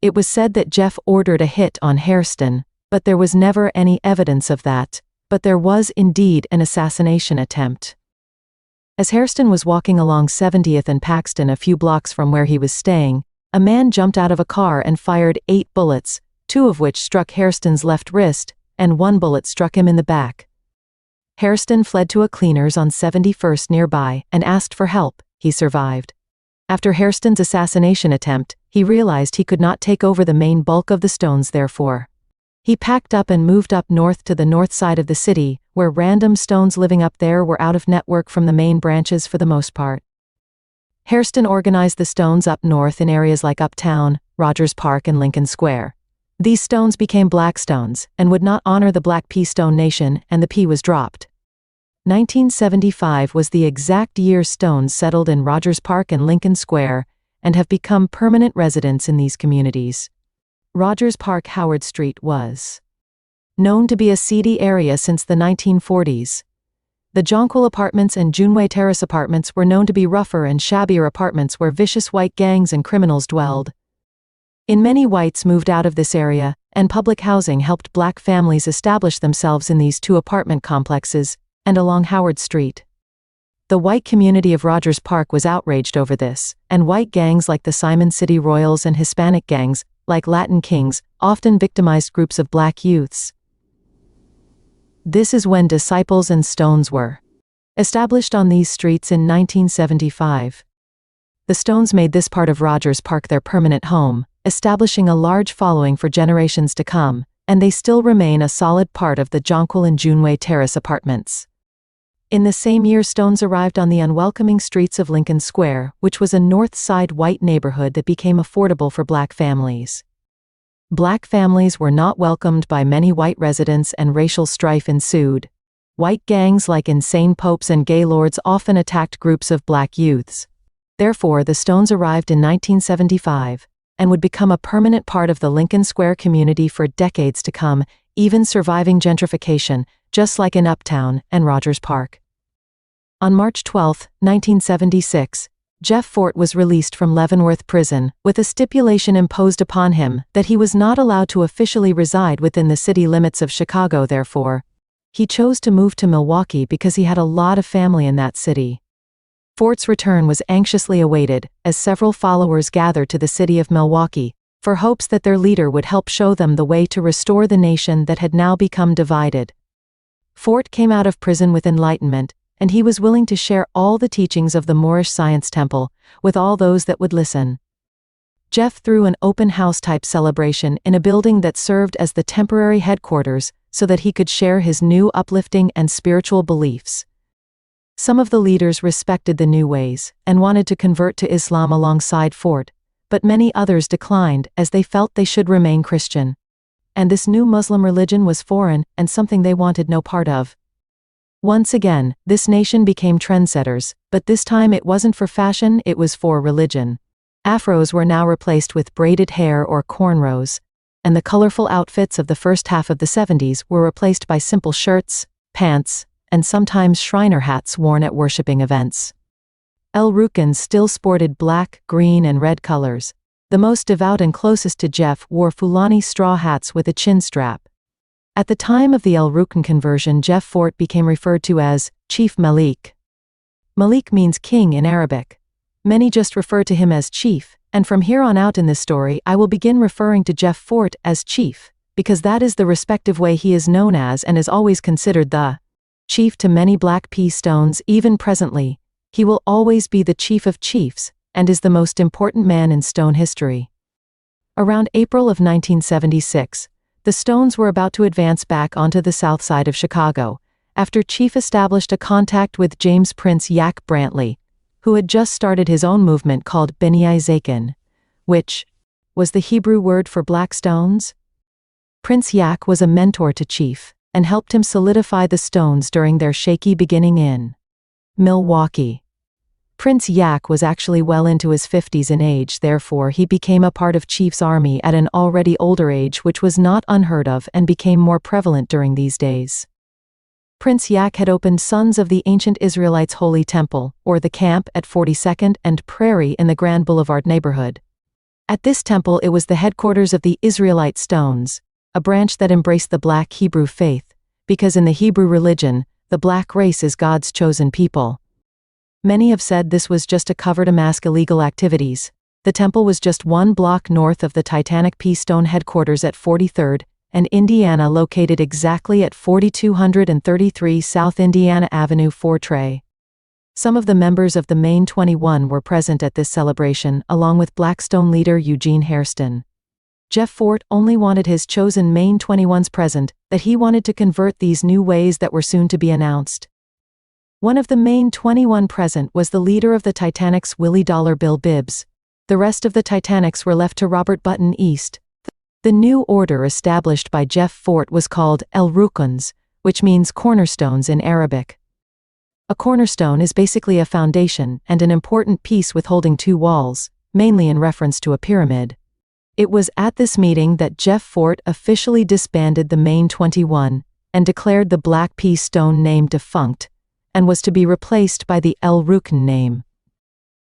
Speaker 1: It was said that Jeff ordered a hit on Hairston, but there was never any evidence of that, but there was indeed an assassination attempt. As Hairston was walking along 70th and Paxton, a few blocks from where he was staying, a man jumped out of a car and fired 8 bullets, 2 of which struck Hairston's left wrist, and 1 bullet struck him in the back. Hairston fled to a cleaner's on 71st nearby and asked for help. He survived. After Hairston's assassination attempt, he realized he could not take over the main bulk of the Stones. Therefore, he packed up and moved up north to the north side of the city, where random Stones living up there were out of network from the main branches for the most part. Hairston organized the Stones up north in areas like Uptown, Rogers Park, and Lincoln Square. These Stones became Black Stones and would not honor the Black P Stone Nation, and the P was dropped. 1975 was the exact year Stones settled in Rogers Park and Lincoln Square and have become permanent residents in these communities. Rogers Park, Howard Street, was known to be a seedy area since the 1940s. The Jonquil Apartments and Juneway Terrace Apartments were known to be rougher and shabbier apartments where vicious white gangs and criminals dwelled. Many whites moved out of this area, and public housing helped Black families establish themselves in these 2 apartment complexes and along Howard Street. The white community of Rogers Park was outraged over this, and white gangs like the Simon City Royals and Hispanic gangs, like Latin Kings, often victimized groups of black youths. This is when Disciples and Stones were established on these streets in 1975. The Stones made this part of Rogers Park their permanent home, establishing a large following for generations to come, and they still remain a solid part of the Jonquil and Juneway Terrace apartments. In the same year, Stones arrived on the unwelcoming streets of Lincoln Square, which was a North Side white neighborhood that became affordable for black families. Black families were not welcomed by many white residents and racial strife ensued. White gangs like insane popes and gaylords often attacked groups of black youths. Therefore, the Stones arrived in 1975 and would become a permanent part of the Lincoln Square community for decades to come, even surviving gentrification, just like in Uptown and Rogers Park. On March 12, 1976, Jeff Fort was released from Leavenworth Prison, with a stipulation imposed upon him that he was not allowed to officially reside within the city limits of Chicago. Therefore, he chose to move to Milwaukee because he had a lot of family in that city. Fort's return was anxiously awaited, as several followers gathered to the city of Milwaukee, for hopes that their leader would help show them the way to restore the nation that had now become divided. Fort came out of prison with enlightenment, and he was willing to share all the teachings of the Moorish Science Temple with all those that would listen. Jeff threw an open house type celebration in a building that served as the temporary headquarters so that he could share his new uplifting and spiritual beliefs. Some of the leaders respected the new ways and wanted to convert to Islam alongside Fort, but many others declined as they felt they should remain Christian. And this new Muslim religion was foreign and something they wanted no part of. Once again, this nation became trendsetters, but this time it wasn't for fashion, it was for religion. Afros were now replaced with braided hair or cornrows, and the colorful outfits of the first half of the 70s were replaced by simple shirts, pants, and sometimes Shriner hats worn at worshiping events. El Rukan still sported black, green, and red colors. The most devout and closest to Jeff wore Fulani straw hats with a chin strap. At the time of the El Rukan conversion, Jeff Fort became referred to as Chief Malik. Malik means king in Arabic. Many just refer to him as Chief, and from here on out in this story I will begin referring to Jeff Fort as Chief, because that is the respective way he is known as and is always considered the chief to many Black P. Stones. Even presently, he will always be the chief of chiefs, and is the most important man in Stone history. Around April of 1976, the Stones were about to advance back onto the south side of Chicago, after Chief established a contact with James Prince Yak Brantley, who had just started his own movement called B'nai Zakin, which was the Hebrew word for Black Stones. Prince Yak was a mentor to Chief, and helped him solidify the Stones during their shaky beginning in Milwaukee. Prince Yak was actually well into his 50s in age, therefore he became a part of Chief's army at an already older age, which was not unheard of and became more prevalent during these days. Prince Yak had opened Sons of the Ancient Israelites Holy Temple, or the camp, at 42nd and Prairie in the Grand Boulevard neighborhood. At this temple it was the headquarters of the Israelite Stones, a branch that embraced the Black Hebrew faith, because in the Hebrew religion, the black race is God's chosen people. Many have said this was just a cover to mask illegal activities. The temple was just one block north of the Titanic P. Stone headquarters at 43rd and Indiana, located exactly at 4233 South Indiana Avenue, Fortray. Some of the members of the Main 21 were present at this celebration, along with Black Stone leader Eugene Hairston. Jeff Fort only wanted his chosen Main 21s present, that he wanted to convert these new ways that were soon to be announced. One of the Main 21 present was the leader of the Titanic's Willie Dollar Bill Bibbs. The rest of the Titanics were left to Robert Button East. The new order established by Jeff Fort was called El Rukans, which means cornerstones in Arabic. A cornerstone is basically a foundation and an important piece with holding two walls, mainly in reference to a pyramid. It was at this meeting that Jeff Fort officially disbanded the Main 21 and declared the Black P. Stone name defunct, and was to be replaced by the El Rukan name.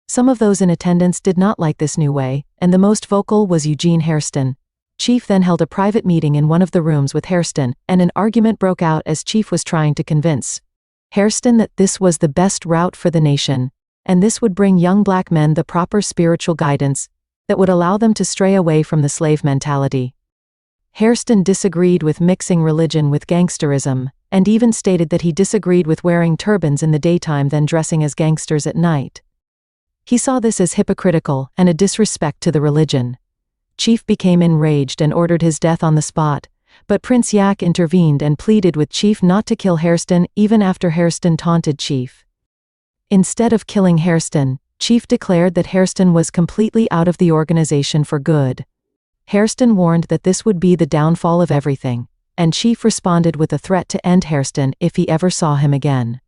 Speaker 1: Some of those in attendance did not like this new way, and the most vocal was Eugene Hairston. Chief then held a private meeting in one of the rooms with Hairston, and an argument broke out as Chief was trying to convince Hairston that this was the best route for the nation, and this would bring young black men the proper spiritual guidance that would allow them to stray away from the slave mentality. Hairston disagreed with mixing religion with gangsterism, and even stated that he disagreed with wearing turbans in the daytime then dressing as gangsters at night. He saw this as hypocritical and a disrespect to the religion. Chief became enraged and ordered his death on the spot, but Prince Yak intervened and pleaded with Chief not to kill Hairston even after Hairston taunted Chief. Instead of killing Hairston, Chief declared that Hairston was completely out of the organization for good. Hairston warned that this would be the downfall of everything, and Chief responded with a threat to end Hairston if he ever saw him again.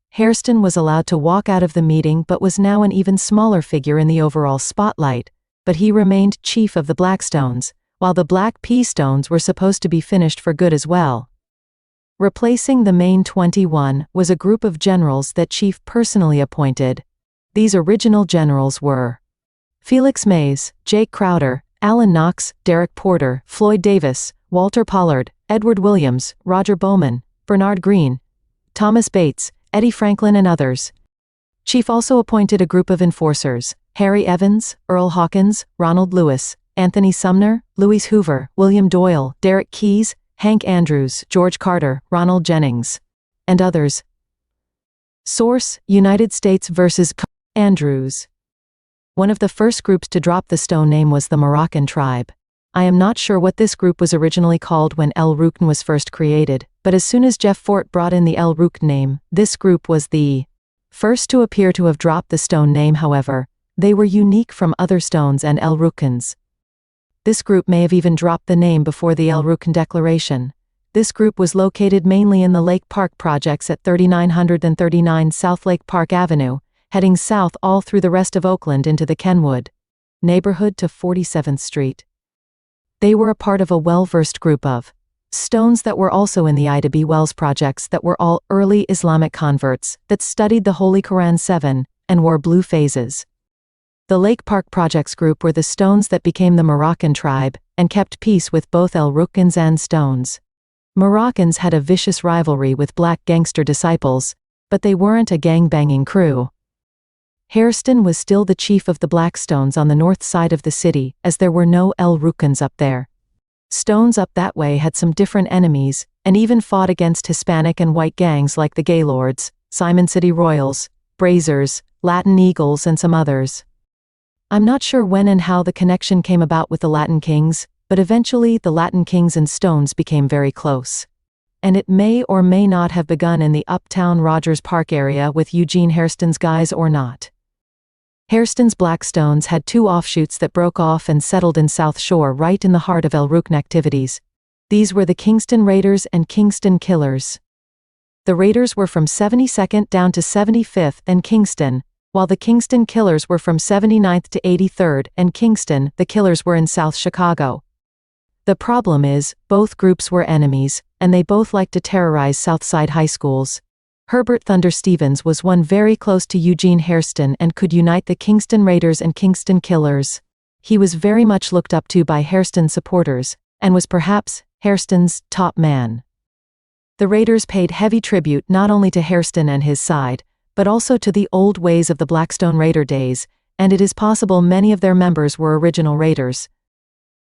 Speaker 1: Hairston was allowed to walk out of the meeting but was now an even smaller figure in the overall spotlight, but he remained chief of the Blackstones, while the Black P Stones were supposed to be finished for good as well. Replacing the main 21 was a group of generals that Chief personally appointed. These original generals were Felix Mays, Jake Crowder, Alan Knox, Derek Porter, Floyd Davis, Walter Pollard, Edward Williams, Roger Bowman, Bernard Green, Thomas Bates, Eddie Franklin and others. Chief also appointed a group of enforcers: Harry Evans, Earl Hawkins, Ronald Lewis, Anthony Sumner, Louis Hoover, William Doyle, Derek Keyes, Hank Andrews, George Carter, Ronald Jennings, and others. Source: United States vs. Andrews. One of the first groups to drop the stone name was the Moroccan tribe. I am not sure what this group was originally called when El Rukan was first created, but as soon as Jeff Fort brought in the El Rukan name, this group was the first to appear to have dropped the stone name. However, they were unique from other stones and El Rukans. This group may have even dropped the name before the El Rukan Declaration. This group was located mainly in the Lake Park projects at 3939 South Lake Park Avenue, heading south all through the rest of Oakland into the Kenwood neighborhood to 47th Street. They were a part of a well-versed group of stones that were also in the Ida B. Wells projects that were all early Islamic converts that studied the Holy Quran 7 and wore blue phases. The Lake Park Projects group were the stones that became the Moroccan tribe and kept peace with both El Rukans and stones. Moroccans had a vicious rivalry with black gangster disciples, but they weren't a gang-banging crew. Hairston was still the chief of the Blackstones on the north side of the city, as there were no El Rukans up there. Stones up that way had some different enemies, and even fought against Hispanic and white gangs like the Gaylords, Simon City Royals, Brazers, Latin Eagles and some others. I'm not sure when and how the connection came about with the Latin Kings, but eventually the Latin Kings and Stones became very close. And it may or may not have begun in the uptown Rogers Park area with Eugene Hairston's guys or not. Hairston's Blackstones had two offshoots that broke off and settled in South Shore right in the heart of El Rukan activities. These were the Kingston Raiders and Kingston Killers. The Raiders were from 72nd down to 75th and Kingston, while the Kingston Killers were from 79th to 83rd and Kingston. The Killers were in South Chicago. The problem is, both groups were enemies, and they both liked to terrorize Southside high schools. Herbert Thunder Stevens was one very close to Eugene Hairston and could unite the Kingston Raiders and Kingston Killers. He was very much looked up to by Hairston supporters, and was perhaps Hairston's top man. The Raiders paid heavy tribute not only to Hairston and his side, but also to the old ways of the Blackstone Raider days, and it is possible many of their members were original Raiders.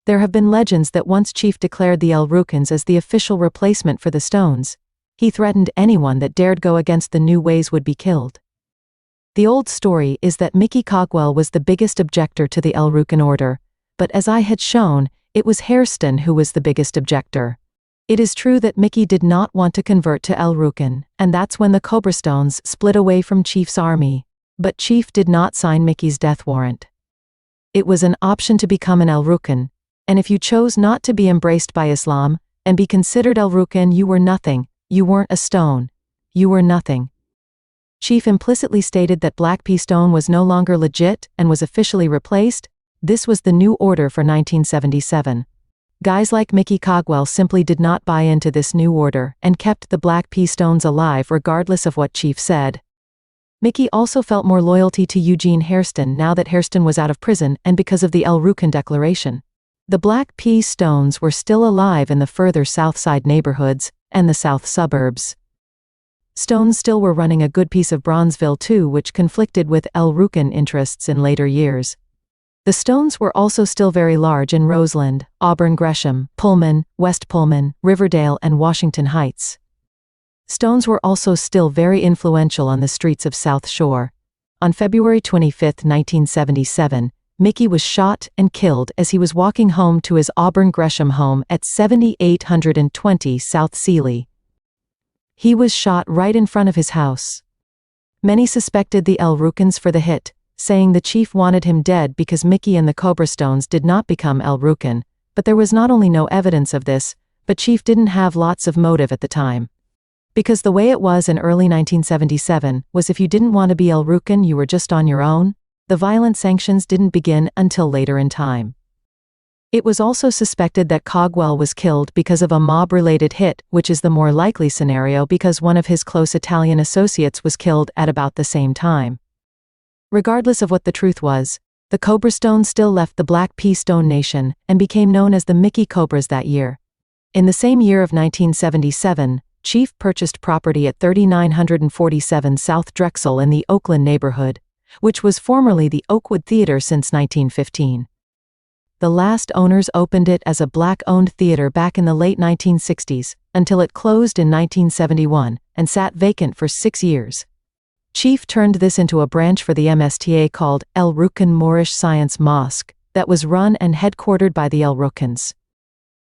Speaker 1: There have been legends that once Chief declared the El Rukans as the official replacement for the Stones. He threatened anyone that dared go against the new ways would be killed. The old story is that Mickey Cogwell was the biggest objector to the El Rukan order, but as I had shown, it was Hairston who was the biggest objector. It is true that Mickey did not want to convert to El Rukan, and that's when the Cobra Stones split away from Chief's army, but Chief did not sign Mickey's death warrant. It was an option to become an El Rukan, and if you chose not to be embraced by Islam and be considered El Rukan, you were nothing. You weren't a stone. You were nothing. Chief implicitly stated that Black P Stone was no longer legit and was officially replaced. This was the new order for 1977. Guys like Mickey Cogwell simply did not buy into this new order and kept the Black P Stones alive regardless of what Chief said. Mickey also felt more loyalty to Eugene Hairston now that Hairston was out of prison and because of the El Rukan Declaration. The Black P Stones were still alive in the further South Side neighborhoods and the south suburbs. Stones still were running a good piece of Bronzeville too, which conflicted with El Rukan interests in later years. The Stones were also still very large in Roseland, Auburn Gresham, Pullman, West Pullman, Riverdale and Washington Heights. Stones were also still very influential on the streets of South Shore. On February 25, 1977, Mickey was shot and killed as he was walking home to his Auburn Gresham home at 7820 South Sealy. He was shot right in front of his house. Many suspected the El Rukans for the hit, saying the chief wanted him dead because Mickey and the Cobra Stones did not become El Rukan, but there was not only no evidence of this, but chief didn't have lots of motive at the time. Because the way it was in early 1977 was if you didn't want to be El Rukan, you were just on your own. The violent sanctions didn't begin until later in time. It was also suspected that Cogwell was killed because of a mob-related hit, which is the more likely scenario because one of his close Italian associates was killed at about the same time. Regardless of what the truth was, the Cobra Stones still left the Black Pea Stone Nation and became known as the Mickey Cobras that year. In the same year of 1977, Chief purchased property at 3947 South Drexel in the Oakland neighborhood, which was formerly the Oakwood Theater since 1915. The last owners opened it as a black-owned theater back in the late 1960s, until it closed in 1971 and sat vacant for 6 years. Chief turned this into a branch for the MSTA called El Rukan Moorish Science Mosque, that was run and headquartered by the El Rukans.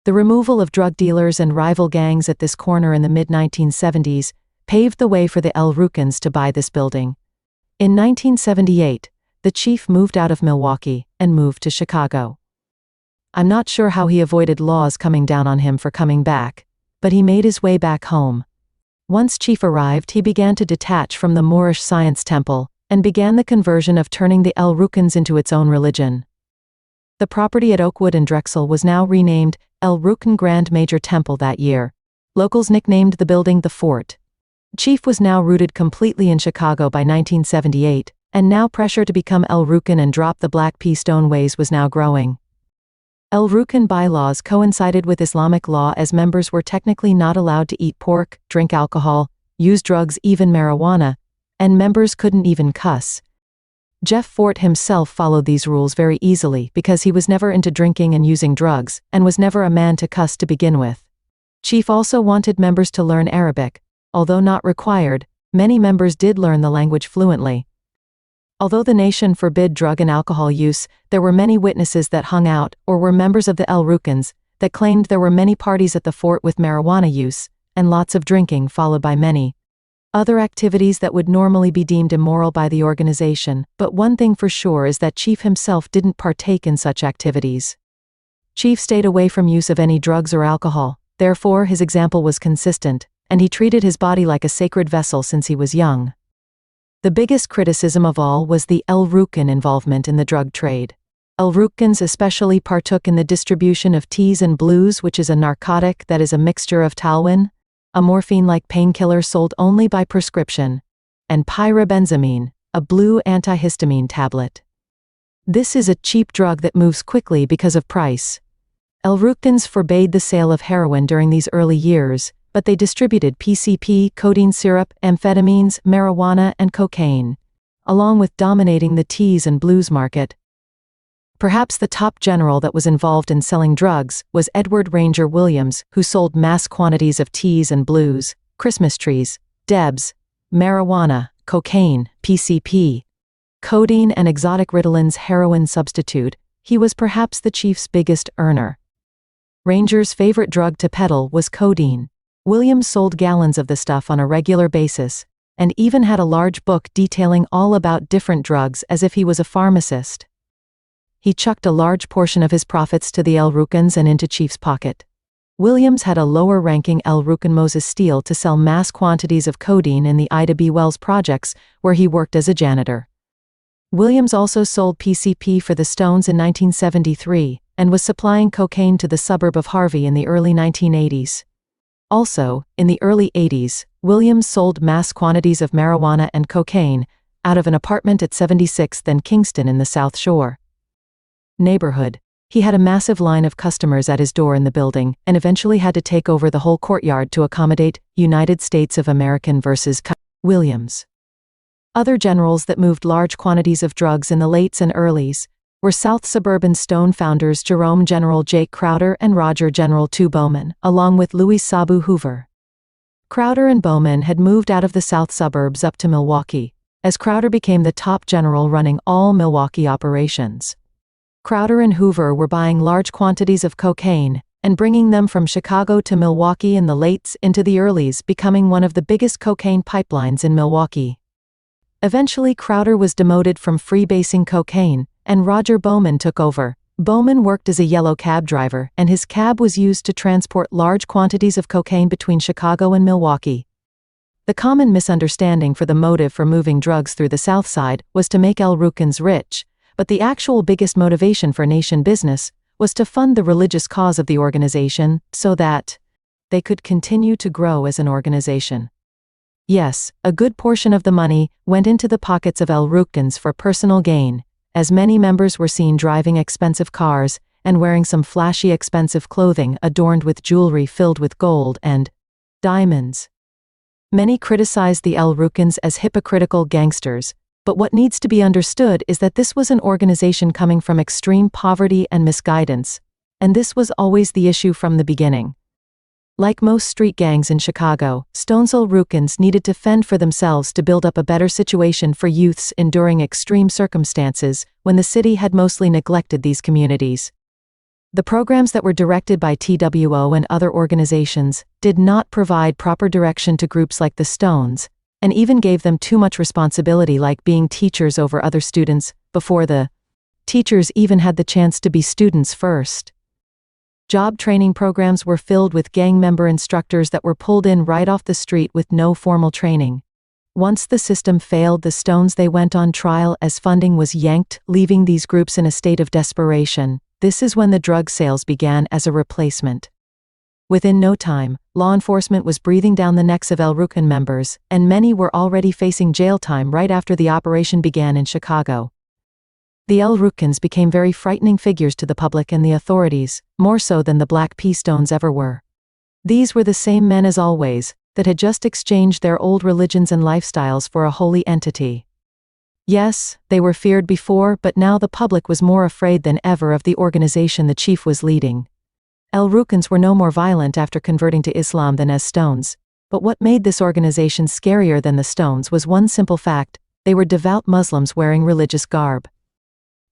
Speaker 1: The removal of drug dealers and rival gangs at this corner in the mid-1970s paved the way for the El Rukans to buy this building. In 1978, the chief moved out of Milwaukee and moved to Chicago. I'm not sure how he avoided laws coming down on him for coming back, but he made his way back home. Once chief arrived, he began to detach from the Moorish Science Temple and began the conversion of turning the El Rukans into its own religion. The property at Oakwood and Drexel was now renamed El Rukan Grand Major Temple that year. Locals nicknamed the building the Fort. Chief was now rooted completely in Chicago by 1978, and now pressure to become El Rukan and drop the Black Pea Stone ways was now growing. El Rukan bylaws coincided with Islamic law as members were technically not allowed to eat pork, drink alcohol, use drugs, even marijuana, and members couldn't even cuss. Jeff Fort himself followed these rules very easily because he was never into drinking and using drugs, and was never a man to cuss to begin with. Chief also wanted members to learn Arabic. Although not required, many members did learn the language fluently. Although the nation forbid drug and alcohol use, there were many witnesses that hung out, or were members of the El Rukans, that claimed there were many parties at the fort with marijuana use, and lots of drinking followed by many other activities that would normally be deemed immoral by the organization, but one thing for sure is that Chief himself didn't partake in such activities. Chief stayed away from use of any drugs or alcohol, therefore his example was consistent, and he treated his body like a sacred vessel since he was young. The biggest criticism of all was the El Rukan involvement in the drug trade. El Rukans especially partook in the distribution of teas and blues, which is a narcotic that is a mixture of Talwin, a morphine-like painkiller sold only by prescription, and pyrabenzamine, a blue antihistamine tablet. This is a cheap drug that moves quickly because of price. El Rukans forbade the sale of heroin during these early years, but they distributed PCP, codeine syrup, amphetamines, marijuana, and cocaine, along with dominating the teas and blues market. Perhaps the top general that was involved in selling drugs was Edward Ranger Williams, who sold mass quantities of teas and blues, Christmas trees, Debs, marijuana, cocaine, PCP, codeine, and exotic Ritalin's heroin substitute. He was perhaps the chief's biggest earner. Ranger's favorite drug to peddle was codeine. Williams sold gallons of the stuff on a regular basis, and even had a large book detailing all about different drugs as if he was a pharmacist. He chucked a large portion of his profits to the El Rukans and into Chief's pocket. Williams had a lower-ranking El Rukan Moses Steele to sell mass quantities of codeine in the Ida B. Wells projects, where he worked as a janitor. Williams also sold PCP for the Stones in 1973, and was supplying cocaine to the suburb of Harvey in the early 1980s. Also, in the early 80s, Williams sold mass quantities of marijuana and cocaine out of an apartment at 76th and Kingston in the South Shore neighborhood. He had a massive line of customers at his door in the building, and eventually had to take over the whole courtyard to accommodate United States of America versus Williams. Other generals that moved large quantities of drugs in the lates and earlies were South Suburban Stone founders Jerome General Jake Crowder and Roger General II Bowman, along with Louis Sabu Hoover. Crowder and Bowman had moved out of the South Suburbs up to Milwaukee, as Crowder became the top general running all Milwaukee operations. Crowder and Hoover were buying large quantities of cocaine and bringing them from Chicago to Milwaukee in the lates into the earlies, becoming one of the biggest cocaine pipelines in Milwaukee. Eventually, Crowder was demoted from freebasing cocaine, and Roger Bowman took over. Bowman worked as a yellow cab driver, and his cab was used to transport large quantities of cocaine between Chicago and Milwaukee. The common misunderstanding for the motive for moving drugs through the South Side was to make El Rukans rich, but the actual biggest motivation for nation business was to fund the religious cause of the organization so that they could continue to grow as an organization. Yes, a good portion of the money went into the pockets of El Rukans for personal gain, as many members were seen driving expensive cars and wearing some flashy expensive clothing adorned with jewelry filled with gold and diamonds. Many criticized the El Rukans as hypocritical gangsters, but what needs to be understood is that this was an organization coming from extreme poverty and misguidance, and this was always the issue from the beginning. Like most street gangs in Chicago, Stone's El Rukans needed to fend for themselves to build up a better situation for youths enduring extreme circumstances when the city had mostly neglected these communities. The programs that were directed by TWO and other organizations did not provide proper direction to groups like the Stones, and even gave them too much responsibility, like being teachers over other students, before the teachers even had the chance to be students first. Job training programs were filled with gang member instructors that were pulled in right off the street with no formal training. Once the system failed the Stones, they went on trial as funding was yanked, leaving these groups in a state of desperation. This is when the drug sales began as a replacement. Within no time, law enforcement was breathing down the necks of El Rukan members, and many were already facing jail time right after the operation began in Chicago. The El Rukans became very frightening figures to the public and the authorities, more so than the Black P. Stones ever were. These were the same men as always, that had just exchanged their old religions and lifestyles for a holy entity. Yes, they were feared before, but now the public was more afraid than ever of the organization the chief was leading. El Rukans were no more violent after converting to Islam than as Stones, but what made this organization scarier than the Stones was one simple fact: they were devout Muslims wearing religious garb.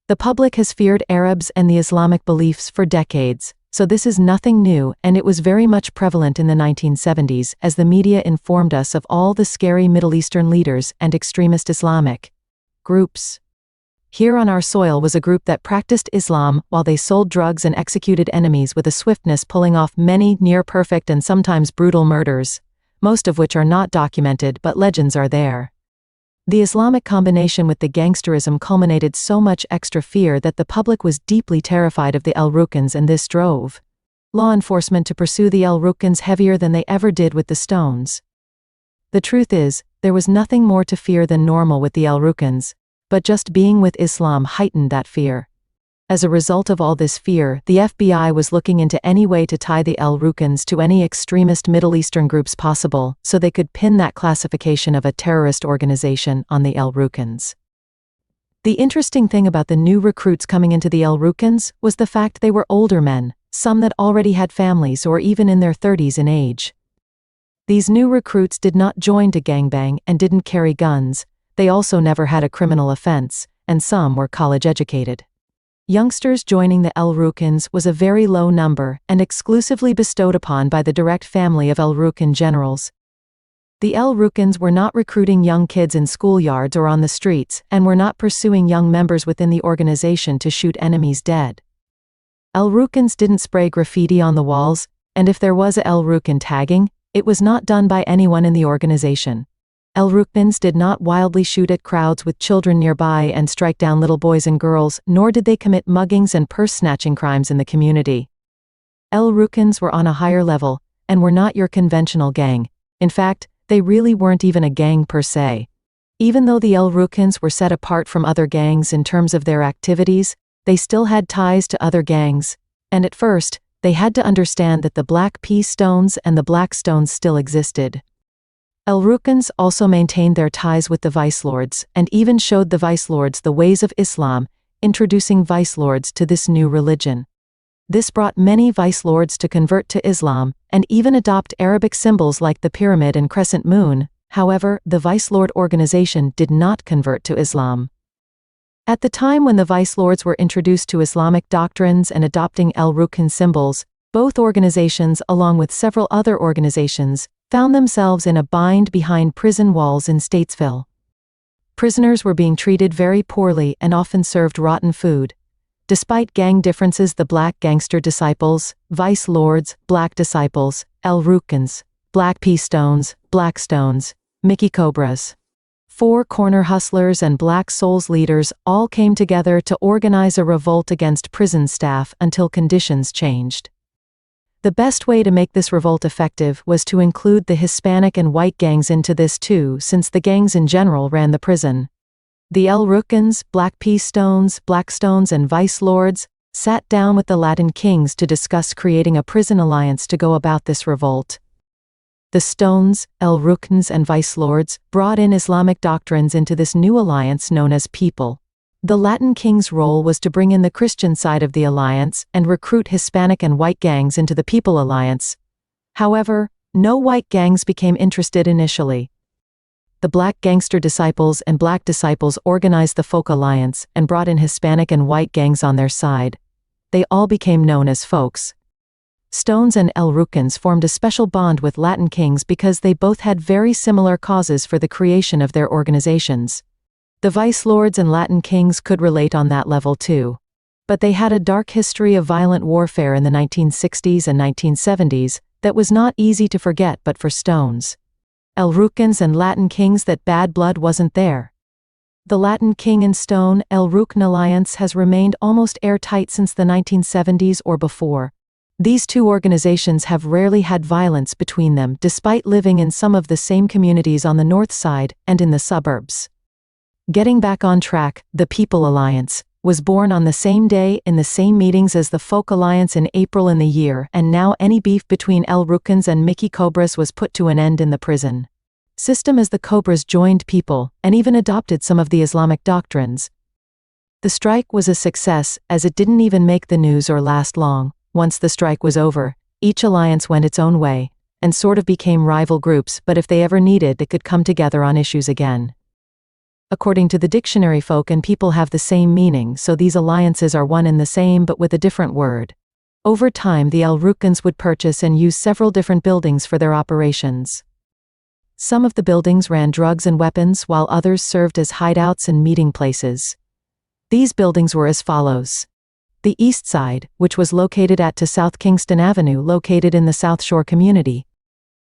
Speaker 1: The public has feared Arabs and the Islamic beliefs for decades, so this is nothing new, and it was very much prevalent in the 1970s as the media informed us of all the scary Middle Eastern leaders and extremist Islamic groups. Here on our soil was a group that practiced Islam while they sold drugs and executed enemies with a swiftness, pulling off many near-perfect and sometimes brutal murders, most of which are not documented but legends are there. The Islamic combination with the gangsterism culminated so much extra fear that the public was deeply terrified of the El Rukans, and this drove law enforcement to pursue the El Rukans heavier than they ever did with the Stones. The truth is, there was nothing more to fear than normal with the El Rukans, but just being with Islam heightened that fear. As a result of all this fear, the FBI was looking into any way to tie the El Rukans to any extremist Middle Eastern groups possible, so they could pin that classification of a terrorist organization on the El Rukans. The interesting thing about the new recruits coming into the El Rukans was the fact they were older men, some that already had families or even in their 30s in age. These new recruits did not join to gangbang and didn't carry guns. They also never had a criminal offense, and some were college-educated. Youngsters joining the El Rukans was a very low number and exclusively bestowed upon by the direct family of El Rukan generals. The El Rukans were not recruiting young kids in schoolyards or on the streets, and were not pursuing young members within the organization to shoot enemies dead. El Rukans didn't spray graffiti on the walls, and if there was a El Rukan tagging, it was not done by anyone in the organization. El Rukans did not wildly shoot at crowds with children nearby and strike down little boys and girls, nor did they commit muggings and purse-snatching crimes in the community. El Rukans were on a higher level, and were not your conventional gang. In fact, they really weren't even a gang per se. Even though the El Rukans were set apart from other gangs in terms of their activities, they still had ties to other gangs, and at first, they had to understand that the Black P Stones and the Black Stones still existed. El Rukans also maintained their ties with the vicelords, and even showed the vicelords the ways of Islam, introducing vicelords to this new religion. This brought many vicelords to convert to Islam, and even adopt Arabic symbols like the pyramid and crescent moon. However, the vicelord organization did not convert to Islam. At the time when the vicelords were introduced to Islamic doctrines and adopting El Rukan symbols, both organizations, along with several other organizations, found themselves in a bind behind prison walls in Statesville. Prisoners were being treated very poorly and often served rotten food. Despite gang differences, the Black Gangster Disciples, Vice Lords, Black Disciples, El Rukans, Black P Stones, Black Stones, Mickey Cobras, Four Corner Hustlers and Black Souls leaders all came together to organize a revolt against prison staff until conditions changed. The best way to make this revolt effective was to include the Hispanic and white gangs into this too, since the gangs in general ran the prison. The El Rukans, Black P Stones, Black Stones and Vice Lords sat down with the Latin kings to discuss creating a prison alliance to go about this revolt. The Stones, El Rukans and Vice Lords brought in Islamic doctrines into this new alliance known as People. The Latin king's role was to bring in the Christian side of the alliance and recruit Hispanic and white gangs into the People alliance. However, no white gangs became interested initially. The Black Gangster Disciples and Black Disciples organized the Folk Alliance and brought in Hispanic and white gangs on their side. They all became known as Folks. Stones and El Rukans formed a special bond with Latin kings because they both had very similar causes for the creation of their organizations. The Vice Lords and Latin kings could relate on that level too. But they had a dark history of violent warfare in the 1960s and 1970s that was not easy to forget. But for Stones, El Rukans and Latin kings, that bad blood wasn't there. The Latin King and Stone El Rukan alliance has remained almost airtight since the 1970s or before. These two organizations have rarely had violence between them, despite living in some of the same communities on the north side and in the suburbs. Getting back on track, the People Alliance was born on the same day in the same meetings as the Folk Alliance in April in the year, and now any beef between El Rukans and Mickey Cobras was put to an end in the prison system as the Cobras joined People and even adopted some of the Islamic doctrines. The strike was a success, as it didn't even make the news or last long. Once the strike was over, each alliance went its own way, and sort of became rival groups, but if they ever needed, they could come together on issues again. According to the dictionary, folk and people have the same meaning, so these alliances are one and the same but with a different word. Over time, the El Rukans would purchase and use several different buildings for their operations. Some of the buildings ran drugs and weapons, while others served as hideouts and meeting places. These buildings were as follows. The East Side, which was located at to South Kingston Avenue, located in the South Shore community.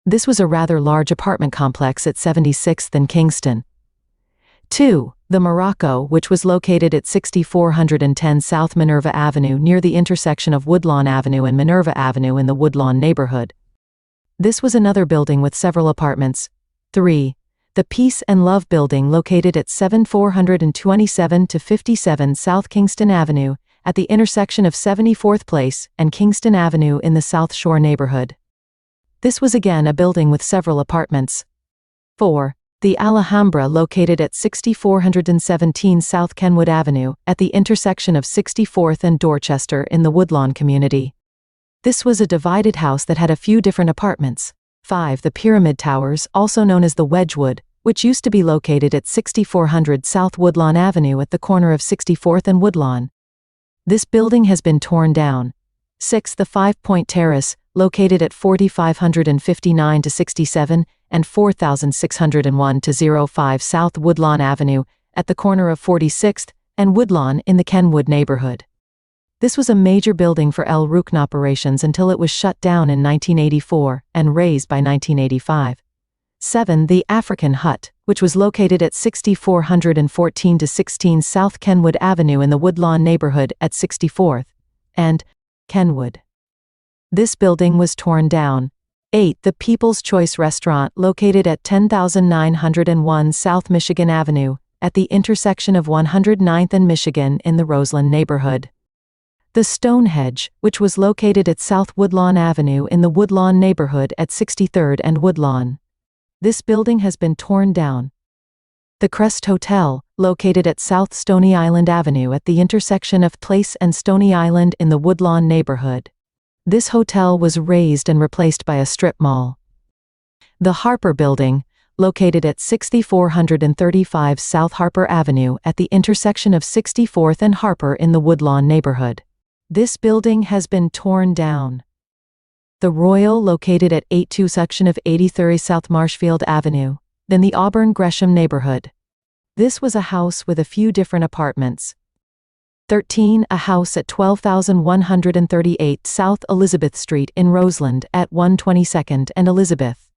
Speaker 1: This was a rather large apartment complex at 76th and Kingston. 2. The Morocco, which was located at 6410 South Minerva Avenue near the intersection of Woodlawn Avenue and Minerva Avenue in the Woodlawn neighborhood. This was another building with several apartments. 3. The Peace and Love building, located at 7427 to 57 South Kingston Avenue, at the intersection of 74th Place and Kingston Avenue in the South Shore neighborhood. This was again a building with several apartments. 4. The Alhambra, located at 6417 South Kenwood Avenue, at the intersection of 64th and Dorchester in the Woodlawn community. This was a divided house that had a few different apartments. 5. The Pyramid Towers, also known as the Wedgwood, which used to be located at 6400 South Woodlawn Avenue at the corner of 64th and Woodlawn. This building has been torn down. 6. The 5 Point Terrace, located at 4559 to 67 and 4601 to 05 South Woodlawn Avenue, at the corner of 46th and Woodlawn in the Kenwood neighborhood. This was a major building for El Rukan operations until it was shut down in 1984 and razed by 1985. 7. The African Hut, which was located at 6414 to 16 South Kenwood Avenue in the Woodlawn neighborhood at 64th and Kenwood. This building was torn down. 8. The People's Choice Restaurant, located at 10901 South Michigan Avenue, at the intersection of 109th and Michigan in the Roseland neighborhood. The Stonehenge, which was located at South Woodlawn Avenue in the Woodlawn neighborhood at 63rd and Woodlawn. This building has been torn down. The Crest Hotel, located at South Stony Island Avenue at the intersection of Place and Stony Island in the Woodlawn neighborhood. This hotel was razed and replaced by a strip mall. The Harper Building, located at 6435 South Harper Avenue at the intersection of 64th and Harper in the Woodlawn neighborhood. This building has been torn down. The Royal, located at 82 section of 83 South Marshfield Avenue, then the Auburn Gresham neighborhood. This was a house with a few different apartments. 13. A house at 12,138 South Elizabeth Street in Roseland at 122nd and Elizabeth.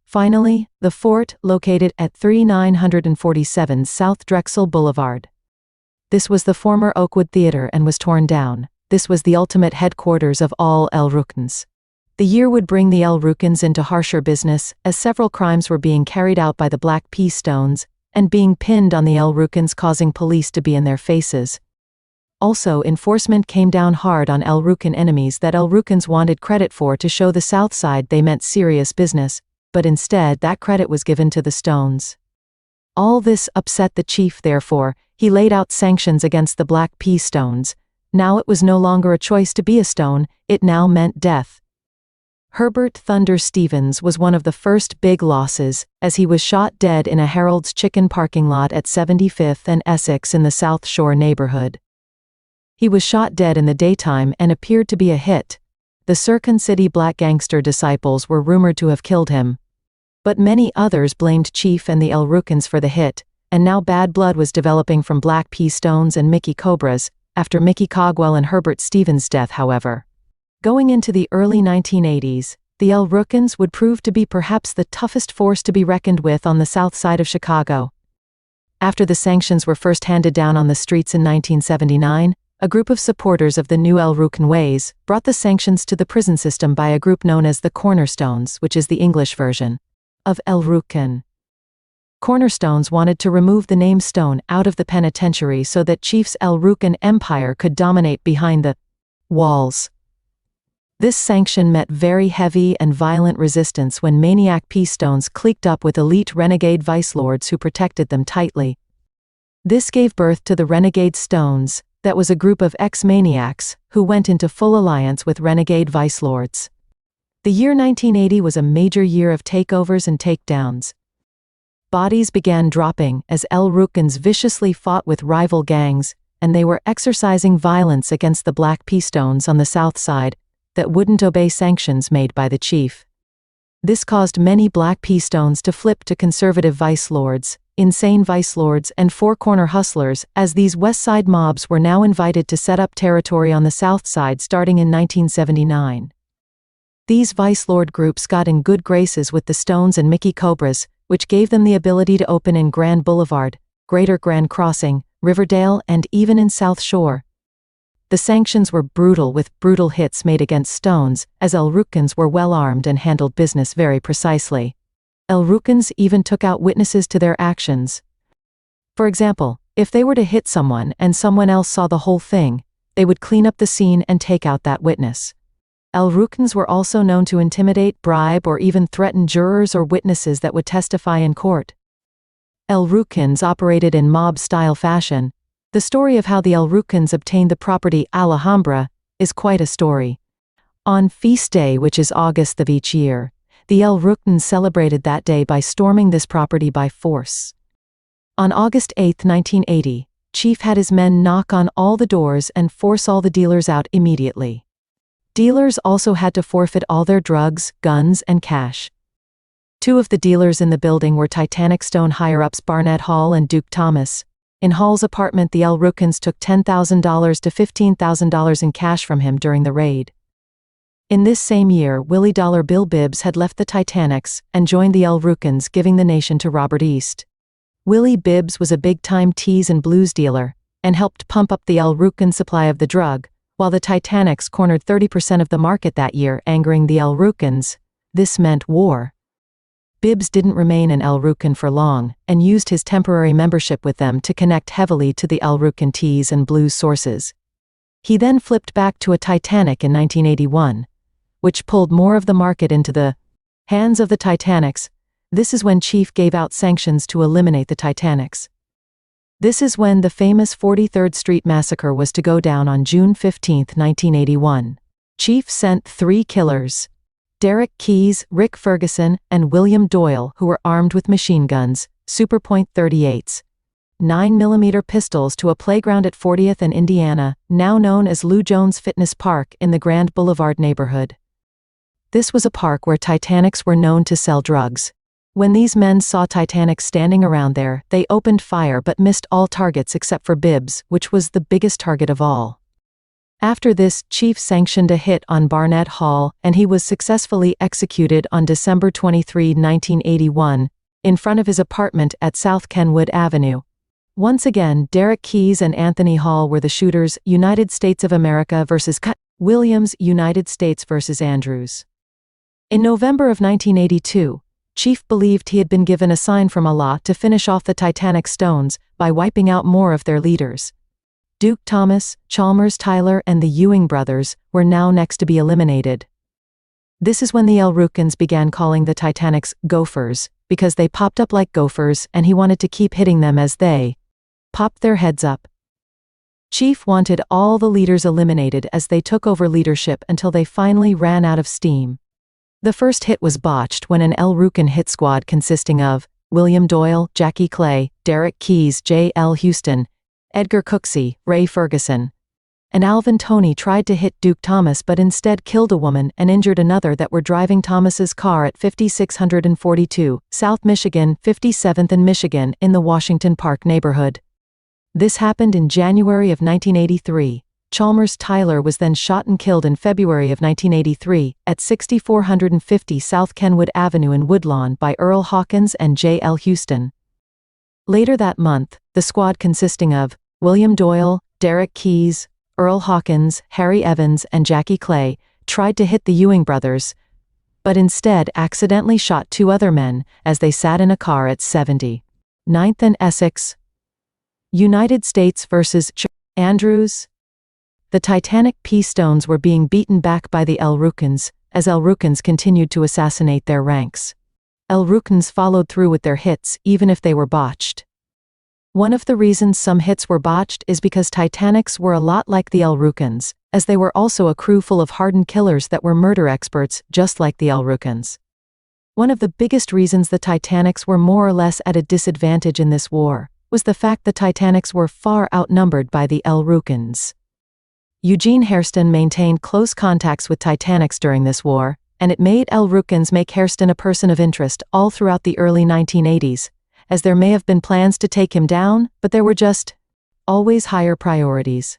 Speaker 1: Finally, the Fort, located at 3947 South Drexel Boulevard. This was the former Oakwood Theater and was torn down. This was the ultimate headquarters of all El Rukans. The year would bring the El Rukans into harsher business, as several crimes were being carried out by the Black Pea Stones, and being pinned on the El Rukans, causing police to be in their faces. Also, enforcement came down hard on El Rukan enemies that El Rukans wanted credit for to show the South Side they meant serious business, but instead that credit was given to the Stones. All this upset the chief, therefore, he laid out sanctions against the Black Pea Stones. Now it was no longer a choice to be a Stone, it now meant death. Herbert Thunder Stevens was one of the first big losses, as he was shot dead in a Harold's Chicken parking lot at 75th and Essex in the South Shore neighborhood. He was shot dead in the daytime and appeared to be a hit. The Circon City Black gangster disciples were rumored to have killed him. But many others blamed Chief and the El Rukans for the hit, and now bad blood was developing from Black Pea Stones and Mickey Cobras, after Mickey Cogwell and Herbert Stevens' death, however. Going into the early 1980s, the El Rukans would prove to be perhaps the toughest force to be reckoned with on the south side of Chicago. After the sanctions were first handed down on the streets in 1979, a group of supporters of the new El Rukan ways brought the sanctions to the prison system by a group known as the Cornerstones, which is the English version of El Rukan. Cornerstones wanted to remove the name Stone out of the penitentiary so that Chief's El Rukan empire could dominate behind the walls. This sanction met very heavy and violent resistance when maniac Pea Stones cliqued up with elite renegade vice lords who protected them tightly. This gave birth to the Renegade Stones, that was a group of ex-maniacs who went into full alliance with renegade vice lords. The year 1980 was a major year of takeovers and takedowns. Bodies began dropping as El Rukans viciously fought with rival gangs, and they were exercising violence against the Black Pea Stones on the south side that wouldn't obey sanctions made by the chief. This caused many Black Pea Stones to flip to conservative vice lords, insane vice lords, and four-corner hustlers, as these West Side mobs were now invited to set up territory on the south side starting in 1979. These vice lord groups got in good graces with the Stones and Mickey Cobras, which gave them the ability to open in Grand Boulevard, Greater Grand Crossing, Riverdale, and even in South Shore. The sanctions were brutal, with brutal hits made against Stones, as El Rukans were well armed and handled business very precisely. El Rukans even took out witnesses to their actions. For example, if they were to hit someone and someone else saw the whole thing, they would clean up the scene and take out that witness. El Rukans were also known to intimidate, bribe, or even threaten jurors or witnesses that would testify in court. El Rukans operated in mob-style fashion. The story of how the El Rukans obtained the property Alhambra is quite a story. On Feast Day, which is August of each year, the El Rukans celebrated that day by storming this property by force. On August 8, 1980, Chief had his men knock on all the doors and force all the dealers out immediately. Dealers also had to forfeit all their drugs, guns, and cash. Two of the dealers in the building were Titanic Stone higher-ups Barnett Hall and Duke Thomas. In Hall's apartment, the El Rukans took $10,000 to $15,000 in cash from him during the raid. In this same year, Willie Dollar Bill Bibbs had left the Titanics and joined the El Rukans, giving the nation to Robert East. Willie Bibbs was a big-time teas and blues dealer, and helped pump up the El Rukan supply of the drug, while the Titanics cornered 30% of the market that year, angering the El Rukans. This meant war. Bibbs didn't remain in El Rukan for long, and used his temporary membership with them to connect heavily to the El Rukan teas and blues sources. He then flipped back to a Titanic in 1981, which pulled more of the market into the hands of the Titanics. This is when Chief gave out sanctions to eliminate the Titanics. This is when the famous 43rd Street Massacre was to go down on June 15, 1981. Chief sent 3 killers, Derek Keyes, Rick Ferguson, and William Doyle, who were armed with machine guns, Superpoint 38s, 9mm pistols, to a playground at 40th and Indiana, now known as Lou Jones Fitness Park, in the Grand Boulevard neighborhood. This was a park where Titanics were known to sell drugs. When these men saw Titanics standing around there, they opened fire but missed all targets except for Bibbs, which was the biggest target of all. After this, Chief sanctioned a hit on Barnett Hall, and he was successfully executed on December 23, 1981, in front of his apartment at South Kenwood Avenue. Once again, Derek Keyes and Anthony Hall were the shooters. United States of America versus Williams, United States versus Andrews. In November of 1982, Chief believed he had been given a sign from Allah to finish off the Titanic Stones by wiping out more of their leaders. Duke Thomas, Chalmers Tyler, and the Ewing brothers were now next to be eliminated. This is when the El Rukans began calling the Titanics gophers, because they popped up like gophers, and he wanted to keep hitting them as they popped their heads up. Chief wanted all the leaders eliminated as they took over leadership until they finally ran out of steam. The first hit was botched when an El Rukan hit squad consisting of William Doyle, Jackie Clay, Derek Keyes, J. L. Houston, Edgar Cooksey, Ray Ferguson, and Alvin Toney tried to hit Duke Thomas but instead killed a woman and injured another that were driving Thomas's car at 5642 South Michigan, 57th and Michigan, in the Washington Park neighborhood. This happened in January of 1983. Chalmers Tyler was then shot and killed in February of 1983 at 6450 South Kenwood Avenue in Woodlawn by Earl Hawkins and J. L. Houston. Later that month, the squad consisting of William Doyle, Derek Keyes, Earl Hawkins, Harry Evans, and Jackie Clay tried to hit the Ewing brothers, but instead accidentally shot 2 other men as they sat in a car at 79th and Essex. United States versus Andrews. The Titanic P stones were being beaten back by the El Rukans, as El Rukans continued to assassinate their ranks. El Rukans followed through with their hits, even if they were botched. One of the reasons some hits were botched is because Titanics were a lot like the El Rukans, as they were also a crew full of hardened killers that were murder experts, just like the El Rukans. One of the biggest reasons the Titanics were more or less at a disadvantage in this war was the fact the Titanics were far outnumbered by the El Rukans. Eugene Hairston maintained close contacts with Titanics during this war, and it made El Rukans make Hairston a person of interest all throughout the early 1980s, as there may have been plans to take him down, but there were just always higher priorities.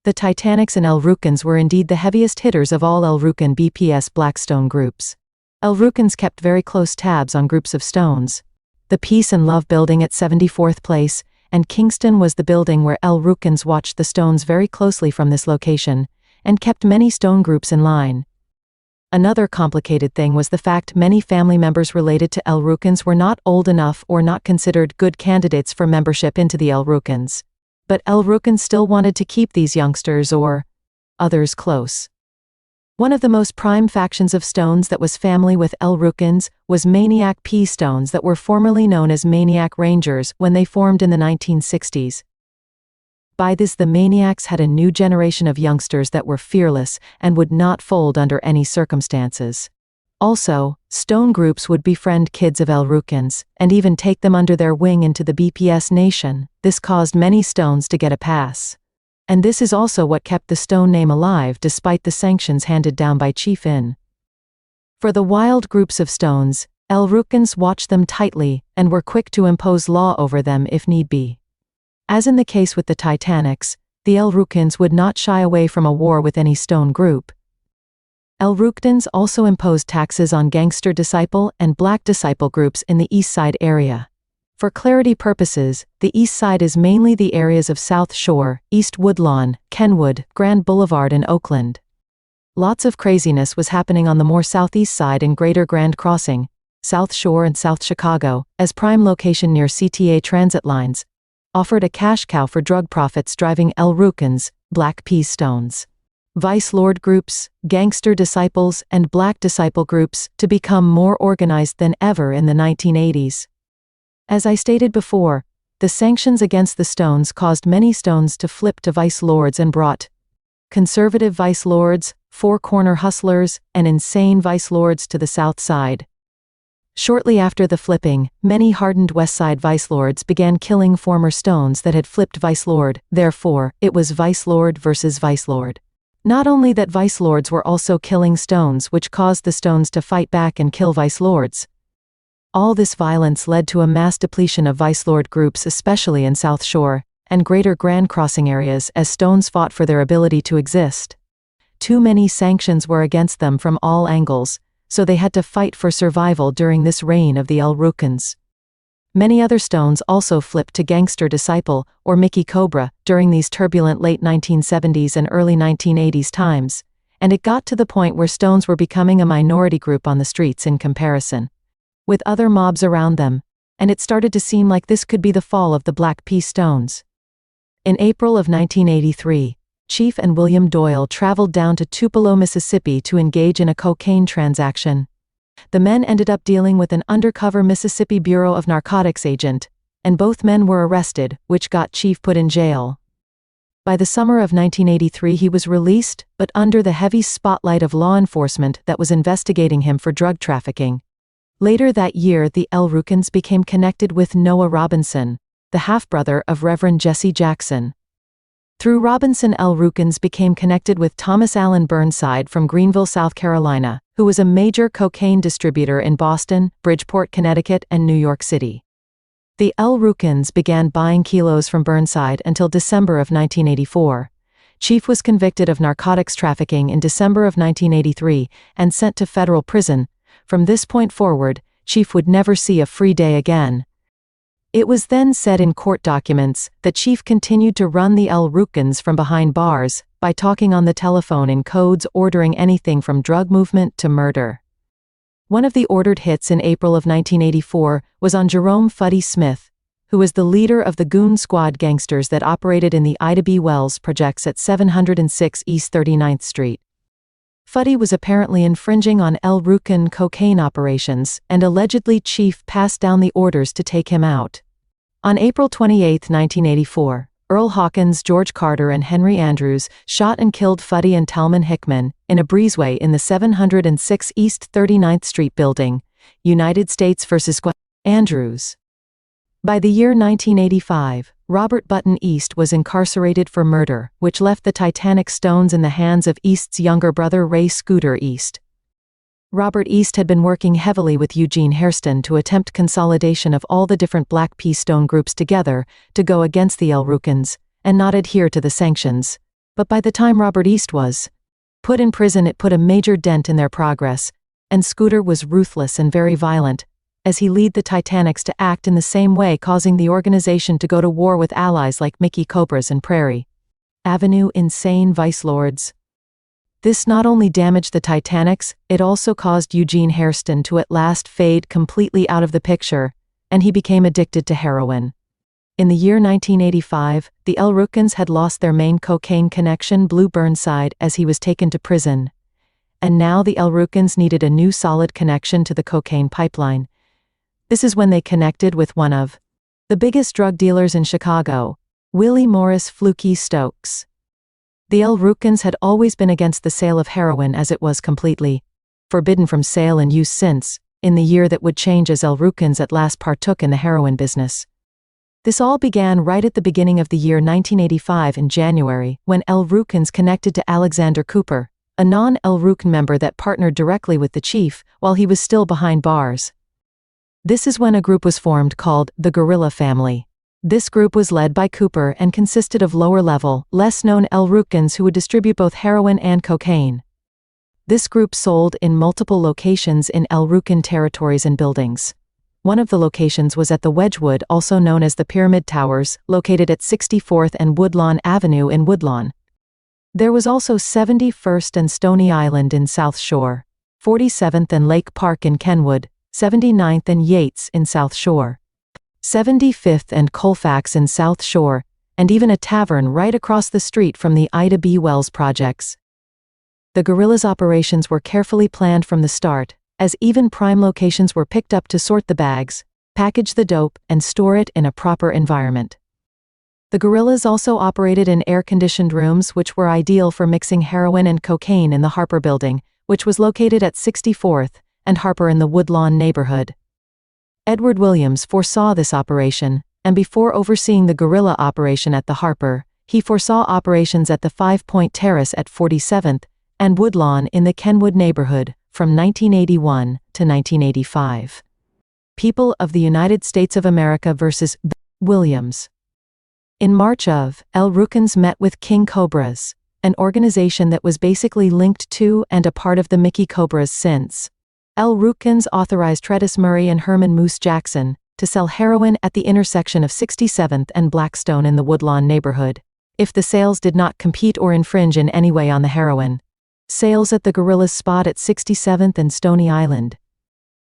Speaker 1: The Titanics and El Rukans were indeed the heaviest hitters of all El Rukan BPS Blackstone groups. El Rukans kept very close tabs on groups of stones. The Peace and Love building at 74th Place and Kingston was the building where El Rukans watched the stones very closely from this location, and kept many stone groups in line. Another complicated thing was the fact many family members related to El Rukans were not old enough or not considered good candidates for membership into the El Rukans. But El Rukans still wanted to keep these youngsters or others close. One of the most prime factions of stones that was family with El Rukans was Maniac P stones that were formerly known as Maniac Rangers when they formed in the 1960s. By this, the Maniacs had a new generation of youngsters that were fearless and would not fold under any circumstances. Also, stone groups would befriend kids of El Rukans, and even take them under their wing into the BPS nation. This caused many stones to get a pass. And this is also what kept the stone name alive despite the sanctions handed down by Chief In. For the wild groups of stones, El Rukans watched them tightly and were quick to impose law over them if need be. As in the case with the Titanics, the El Rukans would not shy away from a war with any stone group. El Rukans also imposed taxes on gangster disciple and black disciple groups in the East Side area. For clarity purposes, the East Side is mainly the areas of South Shore, East Woodlawn, Kenwood, Grand Boulevard and Oakland. Lots of craziness was happening on the more southeast side in Greater Grand Crossing, South Shore and South Chicago, as prime location near CTA transit lines, offered a cash cow for drug profits driving El Rukans, Black Pea Stones, vice lord groups, gangster disciples, and black disciple groups to become more organized than ever in the 1980s. As I stated before, the sanctions against the Stones caused many Stones to flip to vice lords and brought conservative vice lords, four-corner hustlers, and insane vice lords to the South Side. Shortly after the flipping, many hardened West Side vice lords began killing former Stones that had flipped vice lord, therefore, it was vice lord versus vice lord. Not only that vice lords were also killing Stones, which caused the Stones to fight back and kill vice lords. All this violence led to a mass depletion of vice lord groups, especially in South Shore and greater Grand Crossing areas, as Stones fought for their ability to exist. Too many sanctions were against them from all angles, so they had to fight for survival during this reign of the El Rukans. Many other Stones also flipped to gangster disciple, or Mickey Cobra, during these turbulent late 1970s and early 1980s times, and it got to the point where Stones were becoming a minority group on the streets in comparison with other mobs around them, and it started to seem like this could be the fall of the Black Pea Stones. In April of 1983, Chief and William Doyle traveled down to Tupelo, Mississippi to engage in a cocaine transaction. The men ended up dealing with an undercover Mississippi Bureau of Narcotics agent, and both men were arrested, which got Chief put in jail. By the summer of 1983 he was released, but under the heavy spotlight of law enforcement that was investigating him for drug trafficking. Later that year the El Rukans became connected with Noah Robinson, the half-brother of Reverend Jesse Jackson. Through Robinson, El Rukans became connected with Thomas Allen Burnside from Greenville, South Carolina, who was a major cocaine distributor in Boston, Bridgeport, Connecticut, and New York City. The El Rukans began buying kilos from Burnside until December of 1984. Chief was convicted of narcotics trafficking in December of 1983 and sent to federal prison. From this point forward, Chief would never see a free day again. It was then said in court documents that Chief continued to run the El Rukans from behind bars by talking on the telephone in codes, ordering anything from drug movement to murder. One of the ordered hits in April of 1984 was on Jerome Fuddy Smith, who was the leader of the Goon Squad gangsters that operated in the Ida B. Wells projects at 706 East 39th Street. Fuddy was apparently infringing on El Rukan cocaine operations, and allegedly Chief passed down the orders to take him out. On April 28, 1984, Earl Hawkins, George Carter, and Henry Andrews shot and killed Fuddy and Talman Hickman in a breezeway in the 706 East 39th Street building, United States vs. Andrews. By the year 1985, Robert Button East was incarcerated for murder, which left the Titanic Stones in the hands of East's younger brother Ray Scooter East. Robert East had been working heavily with Eugene Hairston to attempt consolidation of all the different Black Pea Stone groups together to go against the El Rukans and not adhere to the sanctions. But by the time Robert East was put in prison, it put a major dent in their progress, and Scooter was ruthless and very violent, as he led the Titanics to act in the same way, causing the organization to go to war with allies like Mickey Cobras and Prairie Avenue insane vice lords. This not only damaged the Titanics, it also caused Eugene Hairston to at last fade completely out of the picture, and he became addicted to heroin. In the year 1985, the El Rukans had lost their main cocaine connection, Blue Burnside, as he was taken to prison. And now the El Rukans needed a new solid connection to the cocaine pipeline. This is when they connected with one of the biggest drug dealers in Chicago, Willie Morris Fluky Stokes. The El Rukans had always been against the sale of heroin, as it was completely forbidden from sale and use since, in the year that would change, as El Rukans at last partook in the heroin business. This all began right at the beginning of the year 1985 in January, when El Rukans connected to Alexander Cooper, a non-El Rukan member that partnered directly with the chief while he was still behind bars. This is when a group was formed called the Guerrilla Family. This group was led by Cooper and consisted of lower-level, less-known El Rukans who would distribute both heroin and cocaine. This group sold in multiple locations in El Rukan territories and buildings. One of the locations was at the Wedgwood, also known as the Pyramid Towers, located at 64th and Woodlawn Avenue in Woodlawn. There was also 71st and Stony Island in South Shore, 47th and Lake Park in Kenwood, 79th and Yates in South Shore, 75th and Colfax in South Shore, and even a tavern right across the street from the Ida B. Wells projects. The guerrillas' operations were carefully planned from the start, as even prime locations were picked up to sort the bags, package the dope, and store it in a proper environment. The guerrillas also operated in air-conditioned rooms which were ideal for mixing heroin and cocaine in the Harper Building, which was located at 64th and Harper in the Woodlawn neighborhood. Edward Williams foresaw this operation, and before overseeing the guerrilla operation at the Harper, he foresaw operations at the 5 Point Terrace at 47th and Woodlawn in the Kenwood neighborhood from 1981 to 1985. People of the United States of America versus Williams. In March of, El Rukans met with King Cobras, an organization that was basically linked to and a part of the Mickey Cobras since. El Rukans authorized Tredis Murray and Herman Moose Jackson to sell heroin at the intersection of 67th and Blackstone in the Woodlawn neighborhood, if the sales did not compete or infringe in any way on the heroin. Sales at the guerrillas' spot at 67th and Stony Island.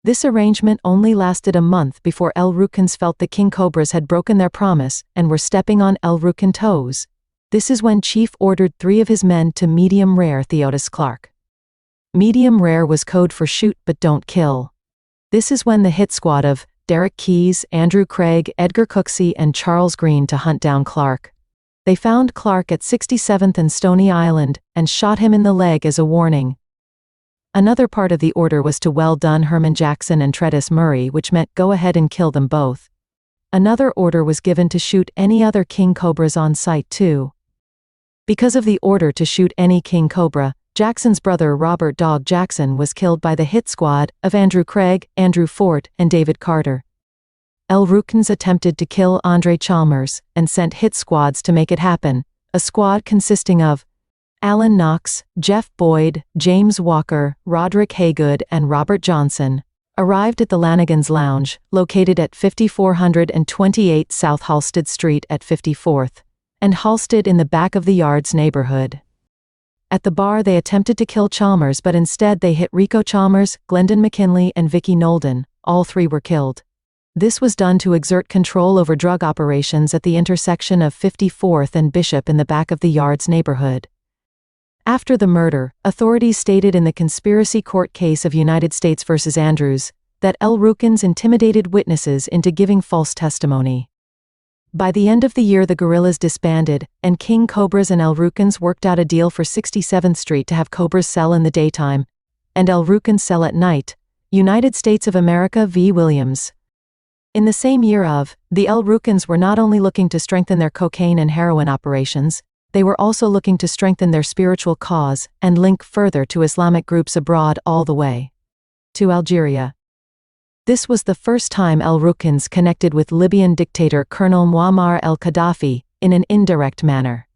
Speaker 1: This arrangement only lasted a month before El Rukans felt the King Cobras had broken their promise and were stepping on El Rukan toes. This is when Chief ordered 3 of his men to medium rare Theodis Clark. Medium rare was code for shoot but don't kill. This is when the hit squad of Derek Keyes, Andrew Craig, Edgar Cooksey, and Charles Green to hunt down Clark. They found Clark at 67th and Stony Island and shot him in the leg as a warning. Another part of the order was to well done Herman Jackson and Tredis Murray, which meant go ahead and kill them both. Another order was given to shoot any other King Cobras on site too. Because of the order to shoot any King Cobra, Jackson's brother Robert Dog Jackson was killed by the hit squad of Andrew Craig, Andrew Fort, and David Carter. El Rukans attempted to kill Andre Chalmers and sent hit squads to make it happen, a squad consisting of Alan Knox, Jeff Boyd, James Walker, Roderick Haygood, and Robert Johnson, arrived at the Lanigan's Lounge, located at 5428 South Halsted Street at 54th, and Halsted in the back of the Yards neighborhood. At the bar they attempted to kill Chalmers, but instead they hit Rico Chalmers, Glendon McKinley, and Vicky Nolden. All 3 were killed. This was done to exert control over drug operations at the intersection of 54th and Bishop in the back of the Yards neighborhood. After the murder, authorities stated in the conspiracy court case of United States v. Andrews that El Rukans intimidated witnesses into giving false testimony. By the end of the year the guerrillas disbanded, and King Cobras and El Rukans worked out a deal for 67th Street to have Cobras sell in the daytime, and El Rukans sell at night. United States of America v. Williams. In the same year of, the El Rukans were not only looking to strengthen their cocaine and heroin operations, they were also looking to strengthen their spiritual cause and link further to Islamic groups abroad all the way to Algeria. This was the first time El Rukans connected with Libyan dictator Colonel Muammar el-Gaddafi in an indirect manner.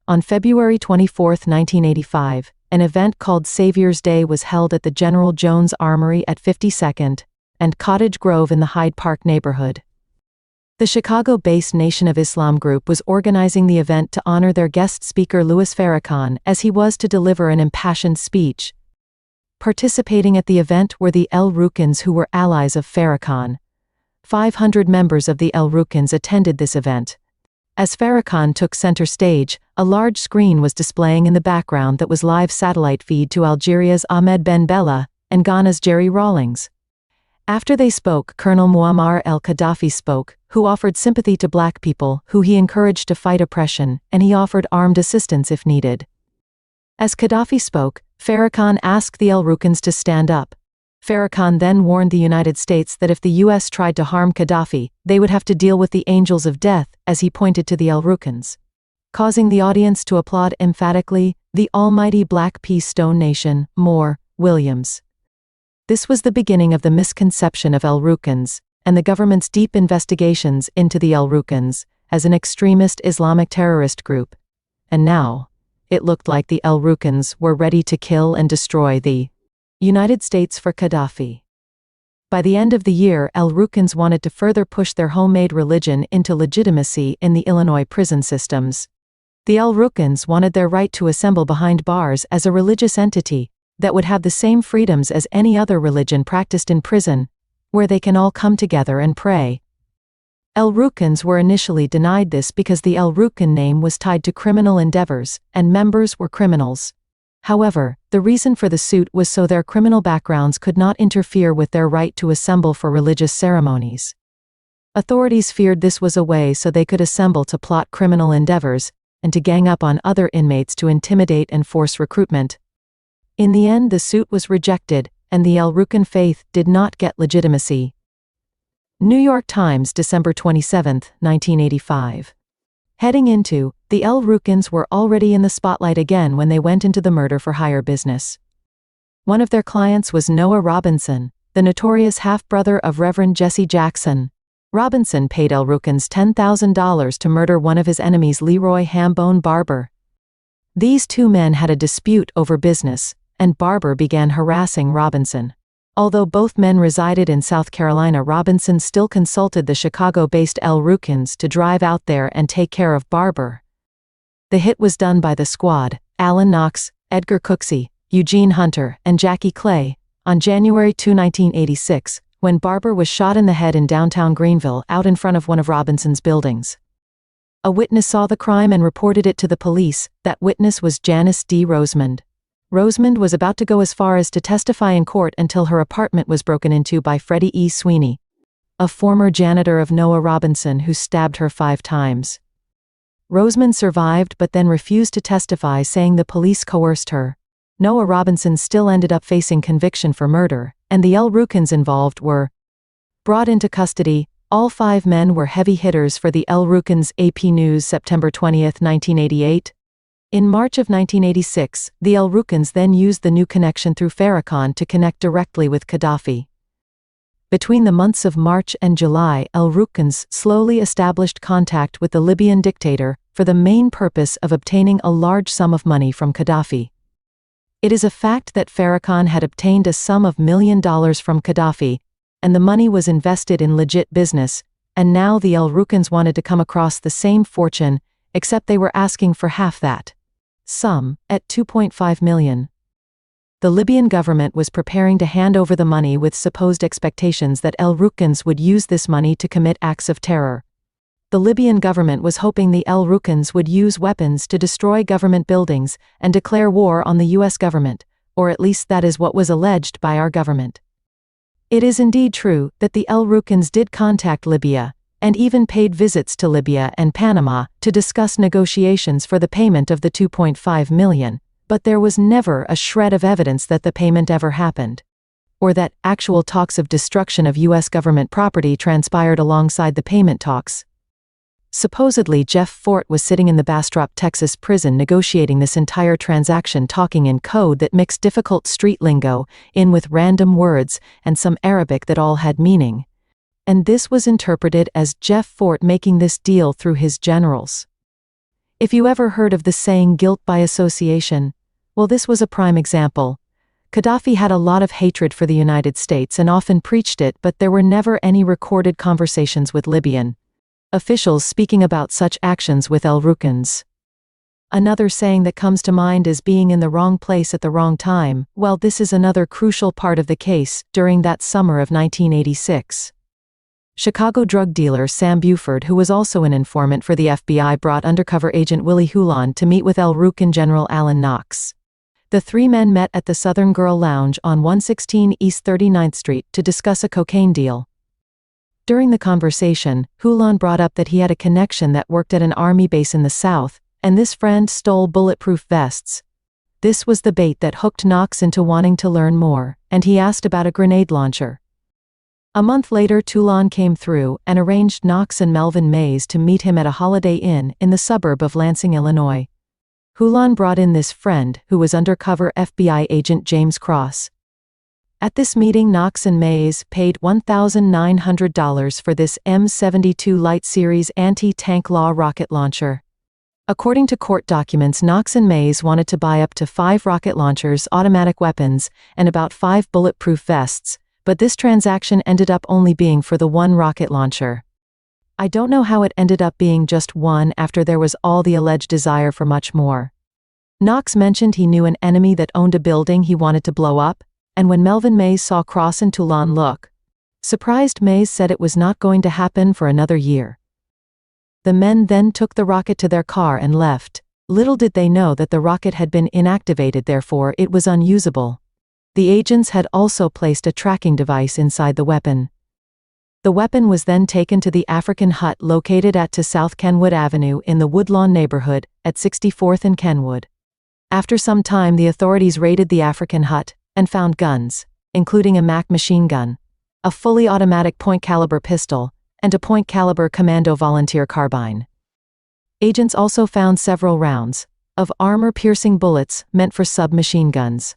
Speaker 1: On February 24, 1985, an event called Savior's Day was held at the General Jones Armory at 52nd and Cottage Grove in the Hyde Park neighborhood. The Chicago-based Nation of Islam group was organizing the event to honor their guest speaker Louis Farrakhan, as he was to deliver an impassioned speech. Participating at the event were the El Rukans, who were allies of Farrakhan. 500 members of the El Rukans attended this event. As Farrakhan took center stage, a large screen was displaying in the background that was live satellite feed to Algeria's Ahmed Ben Bella and Ghana's Jerry Rawlings. After they spoke, Colonel Muammar el-Gaddafi spoke, who offered sympathy to black people, who he encouraged to fight oppression, and he offered armed assistance if needed. As Gaddafi spoke, Farrakhan asked the El Rukans to stand up. Farrakhan then warned the United States that if the U.S. tried to harm Gaddafi, they would have to deal with the angels of death, as he pointed to the El Rukans, causing the audience to applaud emphatically, "The almighty Black Peace Stone Nation, more, Williams." This was the beginning of the misconception of El Rukans, and the government's deep investigations into the El Rukans as an extremist Islamic terrorist group. And now, it looked like the El Rukans were ready to kill and destroy the United States for Gaddafi. By the end of the year, El Rukans wanted to further push their homemade religion into legitimacy in the Illinois prison systems. The El Rukans wanted their right to assemble behind bars as a religious entity that would have the same freedoms as any other religion practiced in prison, where they can all come together and pray. El Rukans were initially denied this because the El Rukan name was tied to criminal endeavors, and members were criminals. However, the reason for the suit was so their criminal backgrounds could not interfere with their right to assemble for religious ceremonies. Authorities feared this was a way so they could assemble to plot criminal endeavors, and to gang up on other inmates to intimidate and force recruitment. In the end, the suit was rejected, and the El Rukan faith did not get legitimacy. New York Times, December 27, 1985. Heading into, the El Rukans were already in the spotlight again when they went into the murder-for-hire business. One of their clients was Noah Robinson, the notorious half-brother of Reverend Jesse Jackson. Robinson paid El Rukans $10,000 to murder one of his enemies, Leroy Hambone Barber. These two men had a dispute over business, and Barber began harassing Robinson. Although both men resided in South Carolina, Robinson still consulted the Chicago-based El Rukans to drive out there and take care of Barber. The hit was done by the squad, Alan Knox, Edgar Cooksey, Eugene Hunter, and Jackie Clay, on January 2, 1986, when Barber was shot in the head in downtown Greenville out in front of one of Robinson's buildings. A witness saw the crime and reported it to the police. That witness was Janice D. Rosemond. Rosemond was about to go as far as to testify in court until her apartment was broken into by Freddie E. Sweeney, a former janitor of Noah Robinson who stabbed her 5 times. Rosemond survived but then refused to testify, saying the police coerced her. Noah Robinson still ended up facing conviction for murder, and the El Rukans involved were brought into custody. All 5 men were heavy hitters for the El Rukans. AP News, September 20, 1988. In March of 1986, the El Rukans then used the new connection through Farrakhan to connect directly with Gaddafi. Between the months of March and July, El Rukans slowly established contact with the Libyan dictator for the main purpose of obtaining a large sum of money from Gaddafi. It is a fact that Farrakhan had obtained a sum of $1 million from Gaddafi, and the money was invested in legit business, and now the El Rukans wanted to come across the same fortune, except they were asking for half that sum, at $2.5 million. The Libyan government was preparing to hand over the money with supposed expectations that El Rukans would use this money to commit acts of terror. The Libyan government was hoping the El Rukans would use weapons to destroy government buildings and declare war on the U.S. government, or at least that is what was alleged by our government. It is indeed true that the El Rukans did contact Libya, and even paid visits to Libya and Panama to discuss negotiations for the payment of the $2.5 million, but there was never a shred of evidence that the payment ever happened, or that actual talks of destruction of U.S. government property transpired alongside the payment talks. Supposedly, Jeff Fort was sitting in the Bastrop, Texas prison negotiating this entire transaction, talking in code that mixed difficult street lingo in with random words and some Arabic that all had meaning. And this was interpreted as Jeff Fort making this deal through his generals. If you ever heard of the saying guilt by association, well, this was a prime example. Gaddafi had a lot of hatred for the United States and often preached it, but there were never any recorded conversations with Libyan officials speaking about such actions with El Rukans. Another saying that comes to mind is being in the wrong place at the wrong time. Well, this is another crucial part of the case during that summer of 1986. Chicago drug dealer Sam Buford, who was also an informant for the FBI, brought undercover agent Willie Hulan to meet with El Rukan General Alan Knox. The 3 men met at the Southern Girl Lounge on 116 East 39th Street to discuss a cocaine deal. During the conversation, Hulan brought up that he had a connection that worked at an army base in the South, and this friend stole bulletproof vests. This was the bait that hooked Knox into wanting to learn more, and he asked about a grenade launcher. A month later, Hulan came through and arranged Knox and Melvin Mays to meet him at a Holiday Inn in the suburb of Lansing, Illinois. Hulan brought in this friend, who was undercover FBI agent James Cross. At this meeting, Knox and Mays paid $1,900 for this M72 Light Series anti-tank law rocket launcher. According to court documents, Knox and Mays wanted to buy up to 5 rocket launchers, automatic weapons, and about 5 bulletproof vests, but this transaction ended up only being for the 1 rocket launcher. I don't know how it ended up being just 1 after there was all the alleged desire for much more. Knox mentioned he knew an enemy that owned a building he wanted to blow up, and when Melvin Mays saw Cross and Hulan look, Surprised, Mays said it was not going to happen for another year. The men then took the rocket to their car and left. Little did they know that the rocket had been inactivated, therefore it was unusable. The agents had also placed a tracking device inside the weapon. The weapon was then taken to the African hut located at South Kenwood Avenue in the Woodlawn neighborhood, at 64th and Kenwood. After some time, the authorities raided the African hut and found guns, including a Mac machine gun, a fully automatic point-caliber pistol, and a point-caliber commando volunteer carbine. Agents also found several rounds of armor-piercing bullets meant for submachine guns.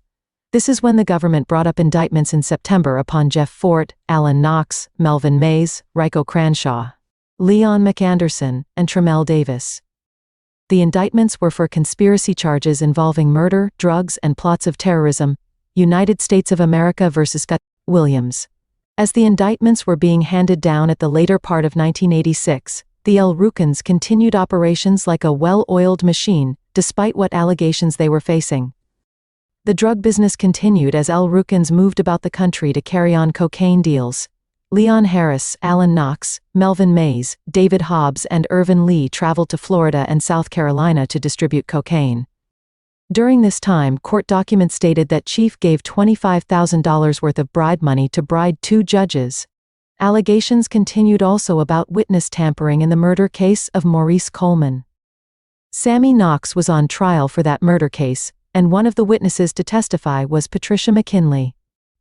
Speaker 1: This is when the government brought up indictments in September upon Jeff Fort, Alan Knox, Melvin Mays, Rico Cranshaw, Leon McAnderson, and Tremel Davis. The indictments were for conspiracy charges involving murder, drugs, and plots of terrorism. United States of America versus Williams. As the indictments were being handed down at the later part of 1986, the El Rukans continued operations like a well-oiled machine, despite what allegations they were facing. The drug business continued as El Rukans moved about the country to carry on cocaine deals. Leon Harris, Alan Knox, Melvin Mays, David Hobbs, and Irvin Lee traveled to Florida and South Carolina to distribute cocaine. During this time, court documents stated that Chief gave $25,000 worth of bribe money to bribe 2 judges. Allegations continued also about witness tampering in the murder case of Maurice Coleman. Sammy Knox was on trial for that murder case, and one of the witnesses to testify was Patricia McKinley.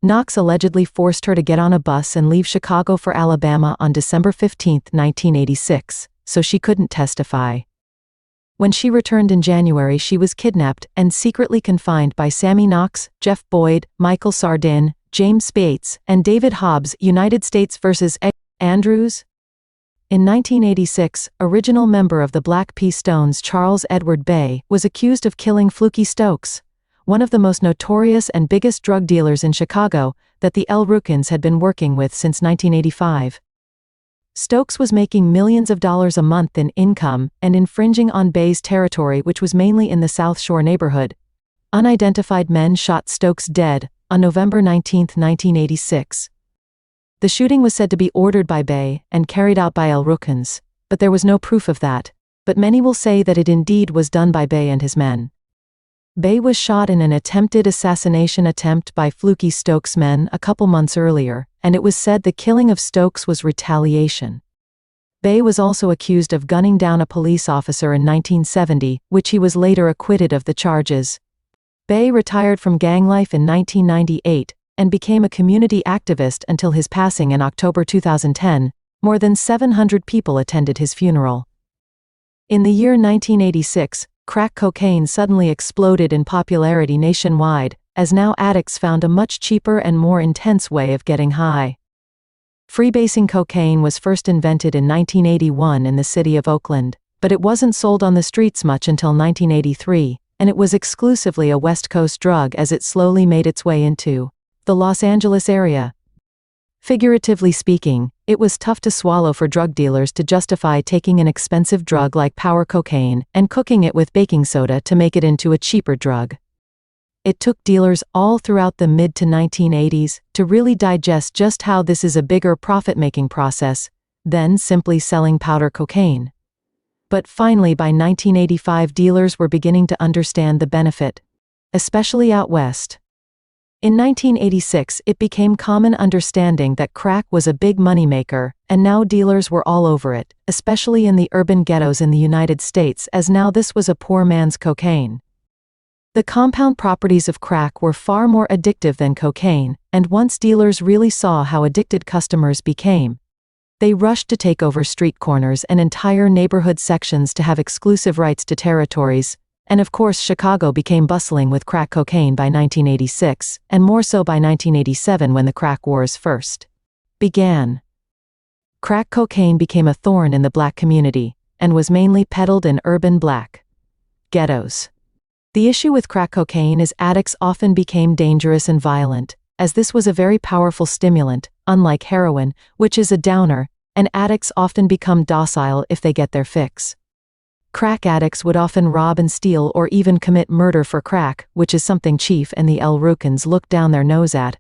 Speaker 1: Knox allegedly forced her to get on a bus and leave Chicago for Alabama on December 15, 1986, so she couldn't testify. When she returned in January, she was kidnapped and secretly confined by Sammy Knox, Jeff Boyd, Michael Sardin, James Bates, and David Hobbs. United States versus Andrews. In 1986, original member of the Black P. Stones Charles Edward Bay was accused of killing Fluky Stokes, one of the most notorious and biggest drug dealers in Chicago that the El Rukans had been working with since 1985. Stokes was making millions of dollars a month in income and infringing on Bay's territory, which was mainly in the South Shore neighborhood. Unidentified men shot Stokes dead on November 19, 1986. The shooting was said to be ordered by Bay and carried out by El Rukans, but there was no proof of that. But many will say that it indeed was done by Bay and his men. Bay was shot in an attempted assassination attempt by Fluky Stokes' men a couple months earlier, and it was said the killing of Stokes was retaliation. Bay was also accused of gunning down a police officer in 1970, which he was later acquitted of the charges. Bay retired from gang life in 1998 and became a community activist until his passing in October 2010. More than 700 people attended his funeral. In the year 1986, crack cocaine suddenly exploded in popularity nationwide, as now addicts found a much cheaper and more intense way of getting high. Freebasing cocaine was first invented in 1981 in the city of Oakland, but it wasn't sold on the streets much until 1983, and it was exclusively a West Coast drug as it slowly made its way into the Los Angeles area. Figuratively speaking, it was tough to swallow for drug dealers to justify taking an expensive drug like powder cocaine and cooking it with baking soda to make it into a cheaper drug. It took dealers all throughout the mid to 1980s to really digest just how this is a bigger profit-making process than simply selling powder cocaine. But finally, by 1985, dealers were beginning to understand the benefit, especially out west. In 1986, it became common understanding that crack was a big moneymaker, and now dealers were all over it, especially in the urban ghettos in the United States, as now this was a poor man's cocaine. The compound properties of crack were far more addictive than cocaine, and once dealers really saw how addicted customers became, they rushed to take over street corners and entire neighborhood sections to have exclusive rights to territories. And of course, Chicago became bustling with crack cocaine by 1986, and more so by 1987 when the crack wars first began. Crack cocaine became a thorn in the black community, and was mainly peddled in urban black ghettos. The issue with crack cocaine is addicts often became dangerous and violent, as this was a very powerful stimulant, unlike heroin, which is a downer, and addicts often become docile if they get their fix. Crack addicts would often rob and steal or even commit murder for crack, which is something Chief and the El Rukans looked down their nose at.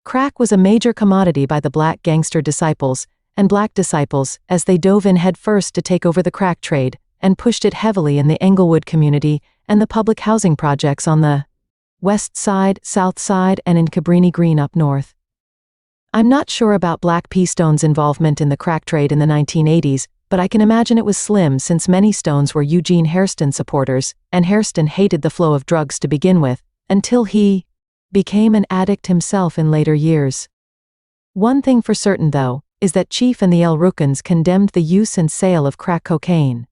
Speaker 1: Crack was a major commodity by the black gangster disciples, and black disciples, as they dove in headfirst to take over the crack trade, and pushed it heavily in the Englewood community and the public housing projects on the West Side, South Side, and in Cabrini Green up north. I'm not sure about Black P. Stone's involvement in the crack trade in the 1980s, but I can imagine it was slim since many Stones were Eugene Hairston supporters, and Hairston hated the flow of drugs to begin with, until he became an addict himself in later years. One thing for certain, though, is that Chief and the El Rukans condemned the use and sale of crack cocaine.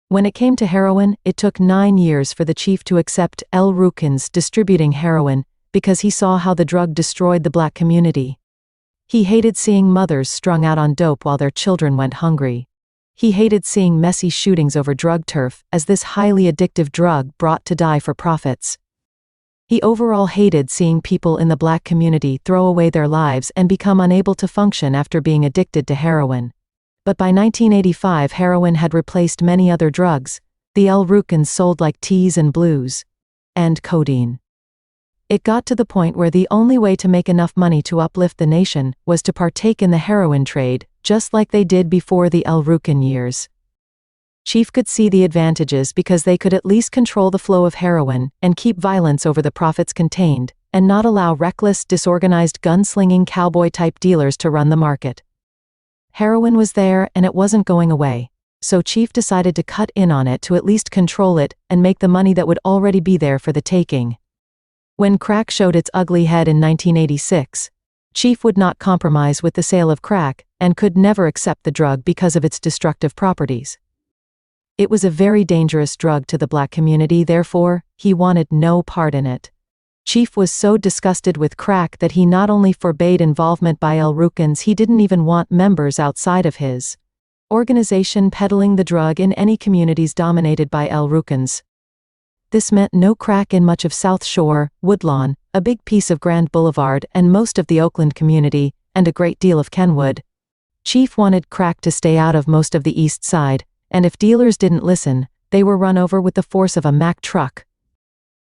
Speaker 1: When it came to heroin, it took 9 years for the chief to accept El Rukans distributing heroin because he saw how the drug destroyed the black community. He hated seeing mothers strung out on dope while their children went hungry. He hated seeing messy shootings over drug turf, as this highly addictive drug brought to die for profits. He overall hated seeing people in the black community throw away their lives and become unable to function after being addicted to heroin. But by 1985, heroin had replaced many other drugs. The El Rukans sold like teas and blues. And codeine. It got to the point where the only way to make enough money to uplift the nation was to partake in the heroin trade, just like they did before the El Rukan years. Chief could see the advantages because they could at least control the flow of heroin and keep violence over the profits contained, and not allow reckless, disorganized gunslinging cowboy-type dealers to run the market. Heroin was there and it wasn't going away, so Chief decided to cut in on it to at least control it and make the money that would already be there for the taking. When crack showed its ugly head in 1986, Chief would not compromise with the sale of crack and could never accept the drug because of its destructive properties. It was a very dangerous drug to the black community, therefore, he wanted no part in it. Chief was so disgusted with crack that he not only forbade involvement by El Rukans, he didn't even want members outside of his organization peddling the drug in any communities dominated by El Rukans. This meant no crack in much of South Shore, Woodlawn, a big piece of Grand Boulevard, and most of the Oakland community, and a great deal of Kenwood. Chief wanted crack to stay out of most of the East Side, and if dealers didn't listen, they were run over with the force of a Mack truck.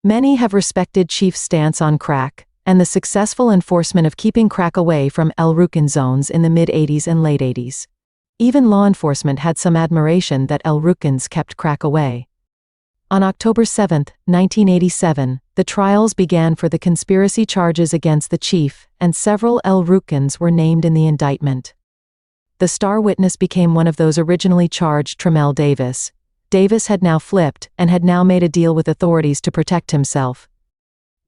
Speaker 1: Many have respected Chief's stance on crack, and the successful enforcement of keeping crack away from El Rukan zones in the mid-80s and late 80s. Even law enforcement had some admiration that El Rukans kept crack away. On October 7, 1987, the trials began for the conspiracy charges against the chief, and several El Rukans were named in the indictment. The star witness became one of those originally charged, Tremel Davis. Davis had now flipped, and had now made a deal with authorities to protect himself.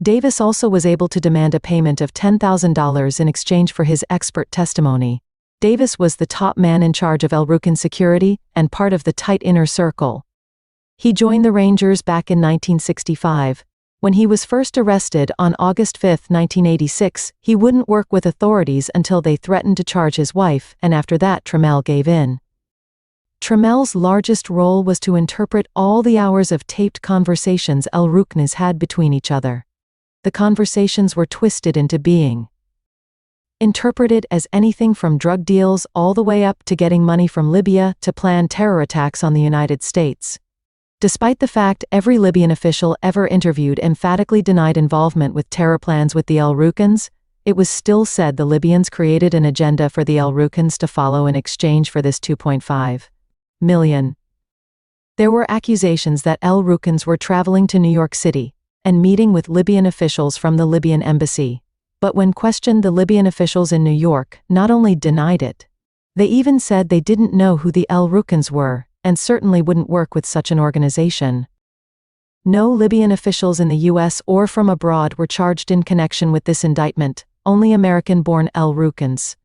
Speaker 1: Davis also was able to demand a payment of $10,000 in exchange for his expert testimony. Davis was the top man in charge of El Rukan security, and part of the tight inner circle. He joined the Rangers back in 1965. When he was first arrested on August 5, 1986, he wouldn't work with authorities until they threatened to charge his wife, and after that Tremel gave in. Tremel's largest role was to interpret all the hours of taped conversations El Rukans had between each other. The conversations were twisted into being interpreted as anything from drug deals all the way up to getting money from Libya to plan terror attacks on the United States. Despite the fact every Libyan official ever interviewed emphatically denied involvement with terror plans with the El Rukans, it was still said the Libyans created an agenda for the El Rukans to follow in exchange for this $2.5 million. There were accusations that El Rukans were traveling to New York City and meeting with Libyan officials from the Libyan embassy. But when questioned, the Libyan officials in New York not only denied it, they even said they didn't know who the El Rukans were, and certainly wouldn't work with such an organization. No Libyan officials in the U.S. or from abroad were charged in connection with this indictment, only American-born El Rukans.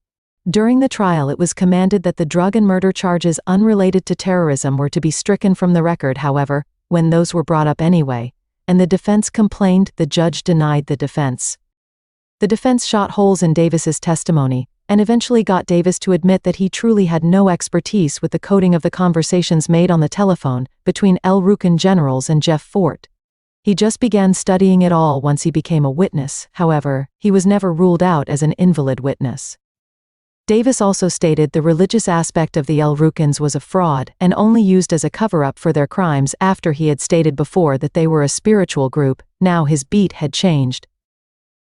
Speaker 1: During the trial, it was commanded that the drug and murder charges unrelated to terrorism were to be stricken from the record. However, when those were brought up anyway, and the defense complained, the judge denied the defense. The defense shot holes in Davis's testimony, and eventually got Davis to admit that he truly had no expertise with the coding of the conversations made on the telephone between El Rukan generals and Jeff Fort. He just began studying it all once he became a witness. However, he was never ruled out as an invalid witness. Davis also stated the religious aspect of the El Rukans was a fraud and only used as a cover-up for their crimes after he had stated before that they were a spiritual group. Now his beat had changed.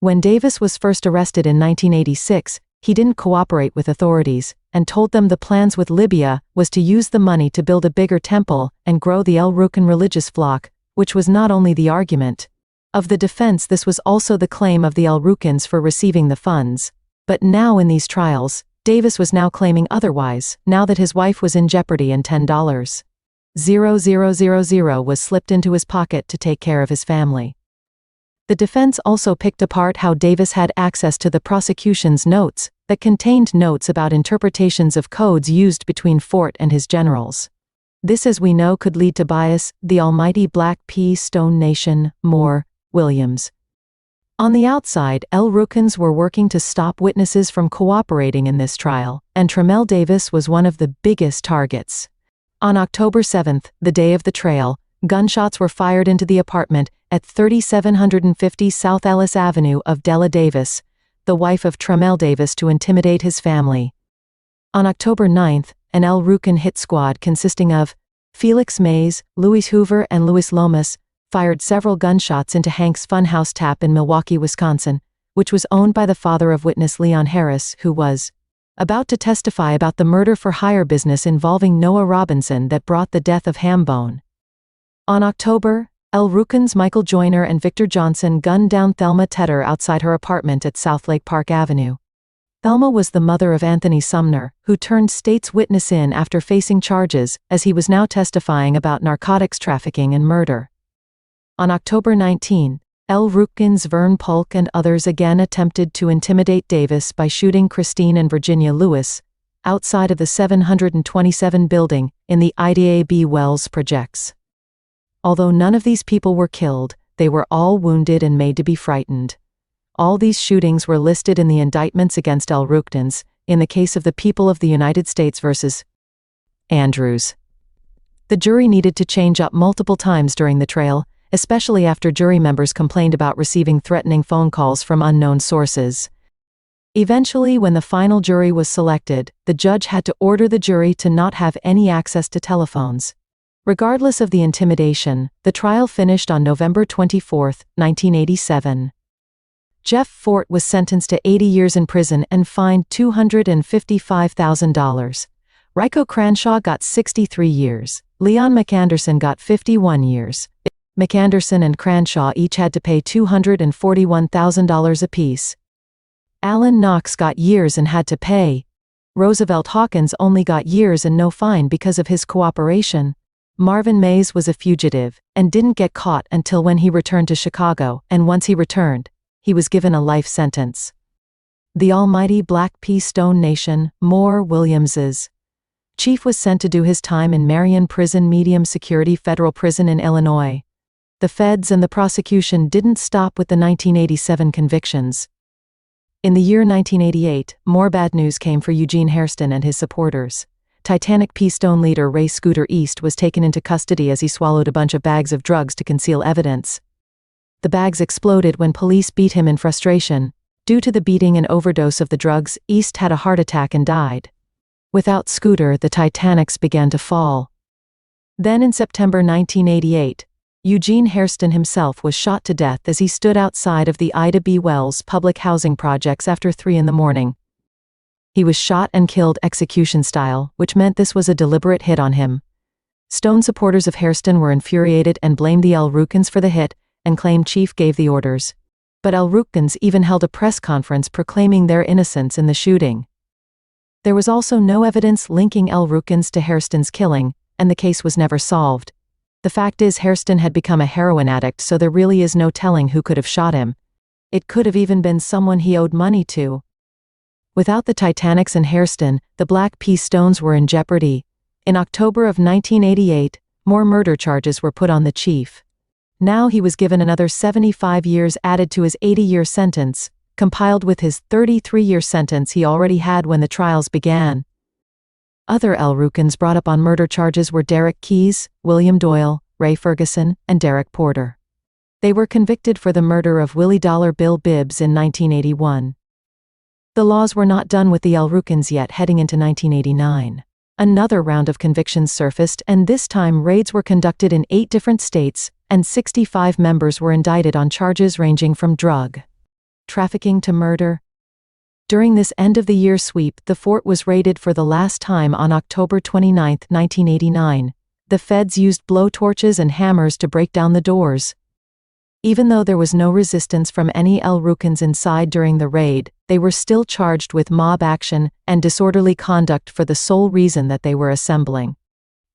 Speaker 1: When Davis was first arrested in 1986, he didn't cooperate with authorities, and told them the plans with Libya was to use the money to build a bigger temple and grow the El Rukan religious flock, which was not only the argument of the defense, this was also the claim of the El Rukans for receiving the funds. But now in these trials, Davis was now claiming otherwise, now that his wife was in jeopardy and $10,000 was slipped into his pocket to take care of his family. The defense also picked apart how Davis had access to the prosecution's notes that contained notes about interpretations of codes used between Fort and his generals. This, as we know, could lead to bias. The almighty Black P. Stone Nation, Moore, Williams. On the outside, El Rukans were working to stop witnesses from cooperating in this trial, and Tremel Davis was one of the biggest targets. On October 7, the day of the trial, gunshots were fired into the apartment at 3750 South Ellis Avenue of Della Davis, the wife of Tremel Davis, to intimidate his family. On October 9, an El Rukan hit squad consisting of Felix Mays, Louis Hoover and Louis Lomas fired several gunshots into Hank's Funhouse Tap in Milwaukee, Wisconsin, which was owned by the father of witness Leon Harris, who was about to testify about the murder-for-hire business involving Noah Robinson that brought the death of Hambone. On October, El Rukans Michael Joyner and Victor Johnson gunned down Thelma Tedder outside her apartment at South Lake Park Avenue. Thelma was the mother of Anthony Sumner, who turned state's witness in after facing charges, as he was now testifying about narcotics trafficking and murder. On October 19, El Rukans Vern Polk and others again attempted to intimidate Davis by shooting Christine and Virginia Lewis outside of the 727 building in the IDAB Wells projects. Although none of these people were killed, they were all wounded and made to be frightened. All these shootings were listed in the indictments against El Rukans, in the case of the people of the United States versus Andrews. The jury needed to change up multiple times during the trial, especially after jury members complained about receiving threatening phone calls from unknown sources. Eventually, when the final jury was selected, the judge had to order the jury to not have any access to telephones. Regardless of the intimidation, the trial finished on November 24, 1987. Jeff Fort was sentenced to 80 years in prison and fined $255,000. Ryko Cranshaw got 63 years. Leon McAnderson got 51 years. McAnderson and Cranshaw each had to pay $241,000 apiece. Alan Knox got years and had to pay. Roosevelt Hawkins only got years and no fine because of his cooperation. Marvin Mays was a fugitive and didn't get caught until when he returned to Chicago, and once he returned, he was given a life sentence. The almighty Black P. Stone Nation, Moore Williams's chief, was sent to do his time in Marion Prison, medium security federal prison in Illinois. The feds and the prosecution didn't stop with the 1987 convictions. In the year 1988, more bad news came for Eugene Hairston and his supporters. Titanic P. Stone leader Ray Scooter East was taken into custody as he swallowed a bunch of bags of drugs to conceal evidence. The bags exploded when police beat him in frustration. Due to the beating and overdose of the drugs, East had a heart attack and died. Without Scooter, the Titanics began to fall. Then in September 1988, Eugene Hairston himself was shot to death as he stood outside of the Ida B. Wells public housing projects after 3 a.m. He was shot and killed execution style, which meant this was a deliberate hit on him. Stone supporters of Hairston were infuriated and blamed the El Rukans for the hit, and claimed Chief gave the orders. But El Rukans even held a press conference proclaiming their innocence in the shooting. There was also no evidence linking El Rukans to Hairston's killing, and the case was never solved. The fact is, Hairston had become a heroin addict, so there really is no telling who could have shot him. It could have even been someone he owed money to. Without the Titanics and Hairston, the Black P. Stones were in jeopardy. In October of 1988, more murder charges were put on the chief. Now he was given another 75 years added to his 80-year sentence, compiled with his 33-year sentence he already had when the trials began. Other El Rukans brought up on murder charges were Derek Keyes, William Doyle, Ray Ferguson, and Derek Porter. They were convicted for the murder of Willie Dollar Bill Bibbs in 1981. The laws were not done with the El Rukans yet heading into 1989. Another round of convictions surfaced, and this time raids were conducted in 8 different states, and 65 members were indicted on charges ranging from drug trafficking to murder. During this end-of-the-year sweep, the fort was raided for the last time on October 29, 1989. The feds used blowtorches and hammers to break down the doors. Even though there was no resistance from any El Rukans inside during the raid, they were still charged with mob action and disorderly conduct for the sole reason that they were assembling.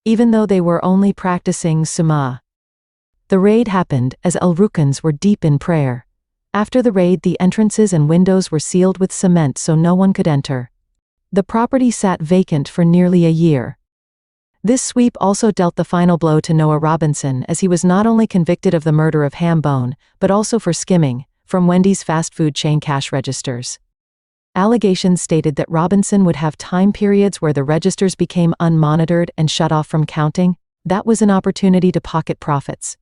Speaker 1: Even though they were only practicing Summa. The raid happened as El Rukans were deep in prayer. After the raid, the entrances and windows were sealed with cement so no one could enter. The property sat vacant for nearly a year. This sweep also dealt the final blow to Noah Robinson, as he was not only convicted of the murder of Hambone, but also for skimming from Wendy's fast food chain cash registers. Allegations stated that Robinson would have time periods where the registers became unmonitored and shut off from counting. That was an opportunity to pocket profits.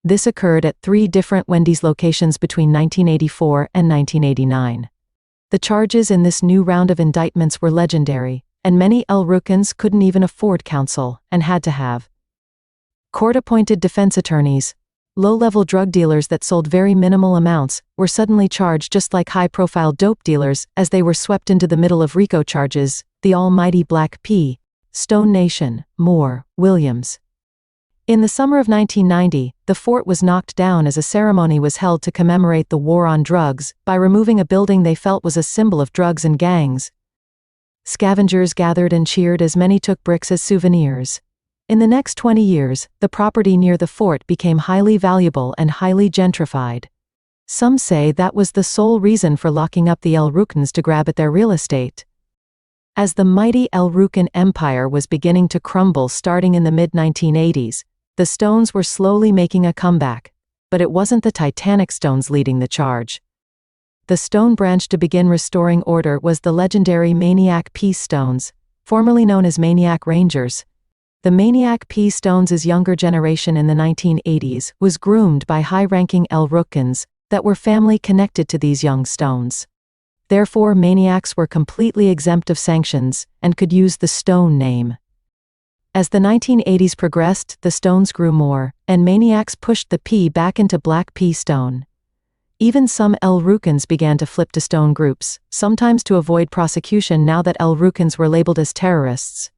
Speaker 1: This occurred at 3 different Wendy's locations between 1984 and 1989. The charges in this new round of indictments were legendary, and many El Rukans couldn't even afford counsel, and had to have court-appointed defense attorneys. Low-level drug dealers that sold very minimal amounts were suddenly charged just like high-profile dope dealers, as they were swept into the middle of RICO charges. The almighty Black P. Stone Nation, Moore, Williams. In the summer of 1990, the fort was knocked down as a ceremony was held to commemorate the war on drugs by removing a building they felt was a symbol of drugs and gangs. Scavengers gathered and cheered as many took bricks as souvenirs. In the next 20 years, the property near the fort became highly valuable and highly gentrified. Some say that was the sole reason for locking up the El Rukans to grab at their real estate. As the mighty El Rukan Empire was beginning to crumble starting in the mid-1980s, the Stones were slowly making a comeback. But it wasn't the Titanic Stones leading the charge. The Stone branch to begin restoring order was the legendary Maniac P. Stones, formerly known as Maniac Rangers. The Maniac P. Stones' younger generation in the 1980s was groomed by high-ranking El Rukans that were family connected to these young Stones. Therefore, Maniacs were completely exempt of sanctions and could use the Stone name. As the 1980s progressed, the Stones grew more, and Maniacs pushed the P back into Black P. Stone. Even some El Rukans began to flip to Stone groups, sometimes to avoid prosecution now that El Rukans were labeled as terrorists.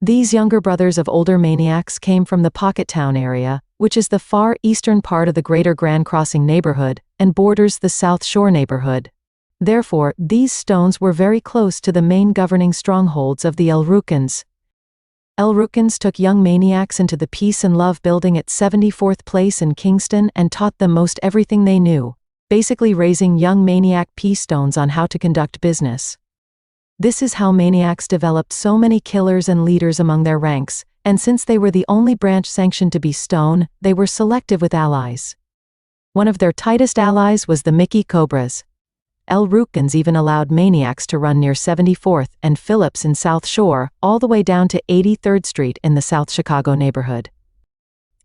Speaker 1: These younger brothers of older Maniacs came from the Pocket Town area, which is the far eastern part of the Greater Grand Crossing neighborhood, and borders the South Shore neighborhood. Therefore, these Stones were very close to the main governing strongholds of the El Rukans. El Rukans took young Maniacs into the Peace and Love building at 74th Place in Kingston and taught them most everything they knew, basically raising young Maniac P. Stones on how to conduct business. This is how Maniacs developed so many killers and leaders among their ranks, and since they were the only branch sanctioned to be Stone, they were selective with allies. One of their tightest allies was the Mickey Cobras. El Rukans even allowed Maniacs to run near 74th and Phillips in South Shore, all the way down to 83rd Street in the South Chicago neighborhood.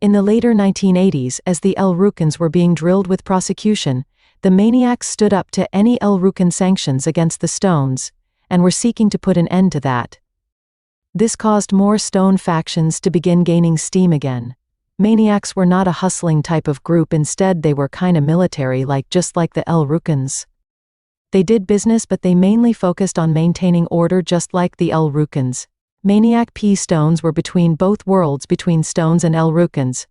Speaker 1: In the later 1980s, as the El Rukans were being drilled with prosecution, the Maniacs stood up to any El Rukan sanctions against the Stones, and were seeking to put an end to that. This caused more Stone factions to begin gaining steam again. Maniacs were not a hustling type of group, instead they were kinda military, just like the El Rukans. They did business, but they mainly focused on maintaining order just like the El Rukans. Maniac P. Stones were between both worlds between Stones and El Rukans.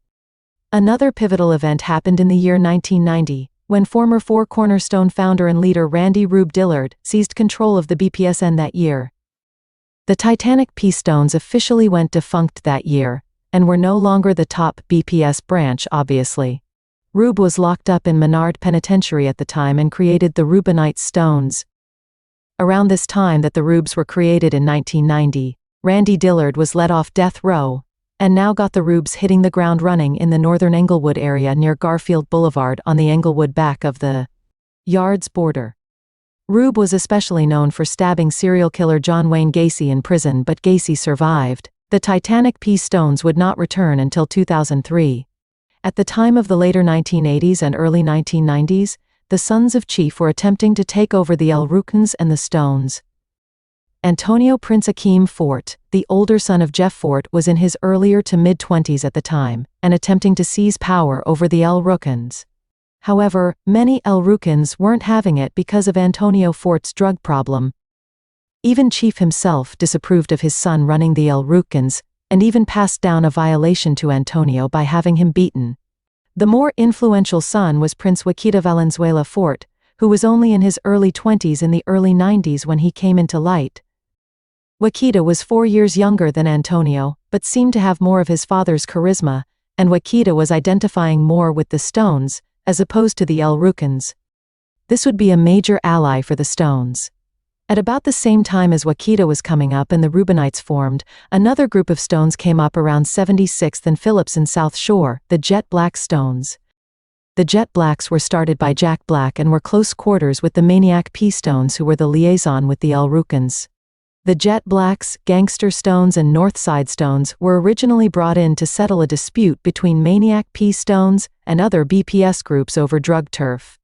Speaker 1: Another pivotal event happened in the year 1990, when former Four Cornerstone founder and leader Randy Rube Dillard seized control of the BPSN that year. The Titanic P. Stones officially went defunct that year, and were no longer the top BPS branch, obviously. Rube was locked up in Menard Penitentiary at the time and created the Rubenite Stones. Around this time that the Rubes were created in 1990, Randy Dillard was let off death row, and now got the Rubes hitting the ground running in the northern Englewood area near Garfield Boulevard on the Englewood back of the Yards border. Rube was especially known for stabbing serial killer John Wayne Gacy in prison, but Gacy survived. The Titanic P. Stones would not return until 2003. At the time of the later 1980s and early 1990s, the Sons of Chief were attempting to take over the El Rukans and the Stones. Antonio Prince Akeem Fort, the older son of Jeff Fort, was in his earlier to mid-20s at the time, and attempting to seize power over the El Rukans. However, many El Rukans weren't having it because of Antonio Fort's drug problem. Even Chief himself disapproved of his son running the El Rukans, and even passed down a violation to Antonio by having him beaten. The more influential son was Prince Wakita Valenzuela Fort, who was only in his early 20s in the early 90s when he came into light. Wakita was 4 years younger than Antonio, but seemed to have more of his father's charisma, and Wakita was identifying more with the Stones, as opposed to the El Rukans. This would be a major ally for the Stones. At about the same time as Wakita was coming up and the Reubenites formed, another group of Stones came up around 76th and Phillips in South Shore, the Jet Black Stones. The Jet Blacks were started by Jack Black and were close quarters with the Maniac P Stones, who were the liaison with the El Rukans. The Jet Blacks, Gangster Stones and Northside Stones were originally brought in to settle a dispute between Maniac P Stones and other BPS groups over drug turf.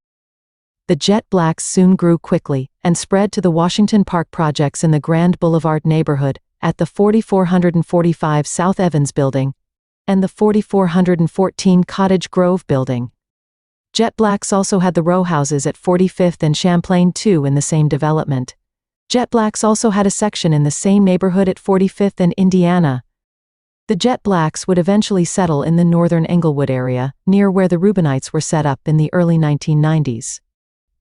Speaker 1: The Jet Blacks soon grew quickly, and spread to the Washington Park projects in the Grand Boulevard neighborhood, at the 4445 South Evans Building, and the 4414 Cottage Grove Building. Jet Blacks also had the row houses at 45th and Champlain II in the same development. Jet Blacks also had a section in the same neighborhood at 45th and Indiana. The Jet Blacks would eventually settle in the northern Englewood area, near where the Reubenites were set up in the early 1990s.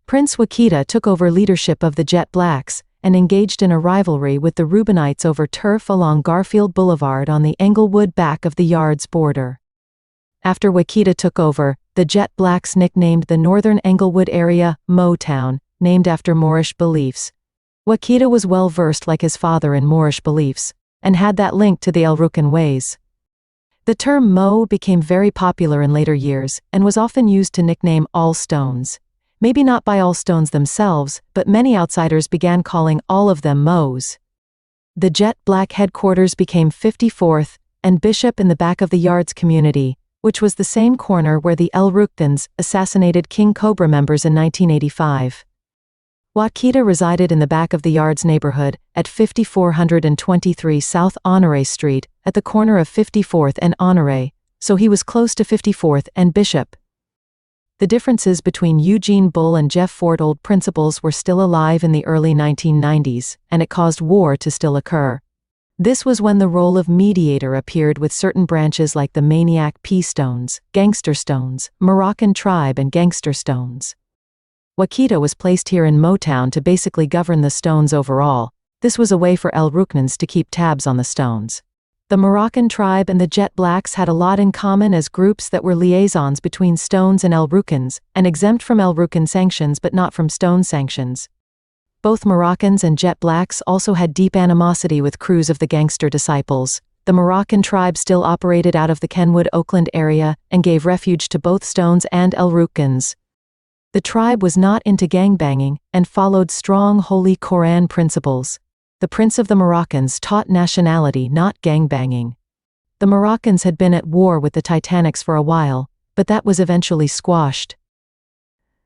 Speaker 1: Prince Wakita took over leadership of the Jet Blacks, and engaged in a rivalry with the Reubenites over turf along Garfield Boulevard on the Englewood back of the Yards border. After Wakita took over, the Jet Blacks nicknamed the northern Englewood area Motown, named after Moorish beliefs. Wakita was well versed like his father in Moorish beliefs, and had that link to the El Rukan ways. The term Mo became very popular in later years, and was often used to nickname all Stones. Maybe not by all Stones themselves, but many outsiders began calling all of them Mo's. The Jet Black headquarters became 54th and Bishop in the back of the Yards community, which was the same corner where the El Rukans assassinated King Cobra members in 1985. Wakita resided in the back of the Yards neighborhood, at 5423 South Honoré Street, at the corner of 54th and Honoré, so he was close to 54th and Bishop. The differences between Eugene Bull and Jeff Fort old principles were still alive in the early 1990s, and it caused war to still occur. This was when the role of mediator appeared with certain branches like the Maniac P Stones, Gangster Stones, Moroccan Tribe and Gangster Stones. Wakita was placed here in Motown to basically govern the Stones overall. This was a way for El Rukans to keep tabs on the Stones. The Moroccan Tribe and the Jet Blacks had a lot in common as groups that were liaisons between Stones and El Rukans, and exempt from El Rukan sanctions but not from Stone sanctions. Both Moroccans and Jet Blacks also had deep animosity with crews of the Gangster Disciples. The Moroccan Tribe still operated out of the Kenwood, Oakland area, and gave refuge to both Stones and El Rukans. The tribe was not into gangbanging, and followed strong Holy Koran principles. The Prince of the Moroccans taught nationality, not gangbanging. The Moroccans had been at war with the Titanics for a while, but that was eventually squashed.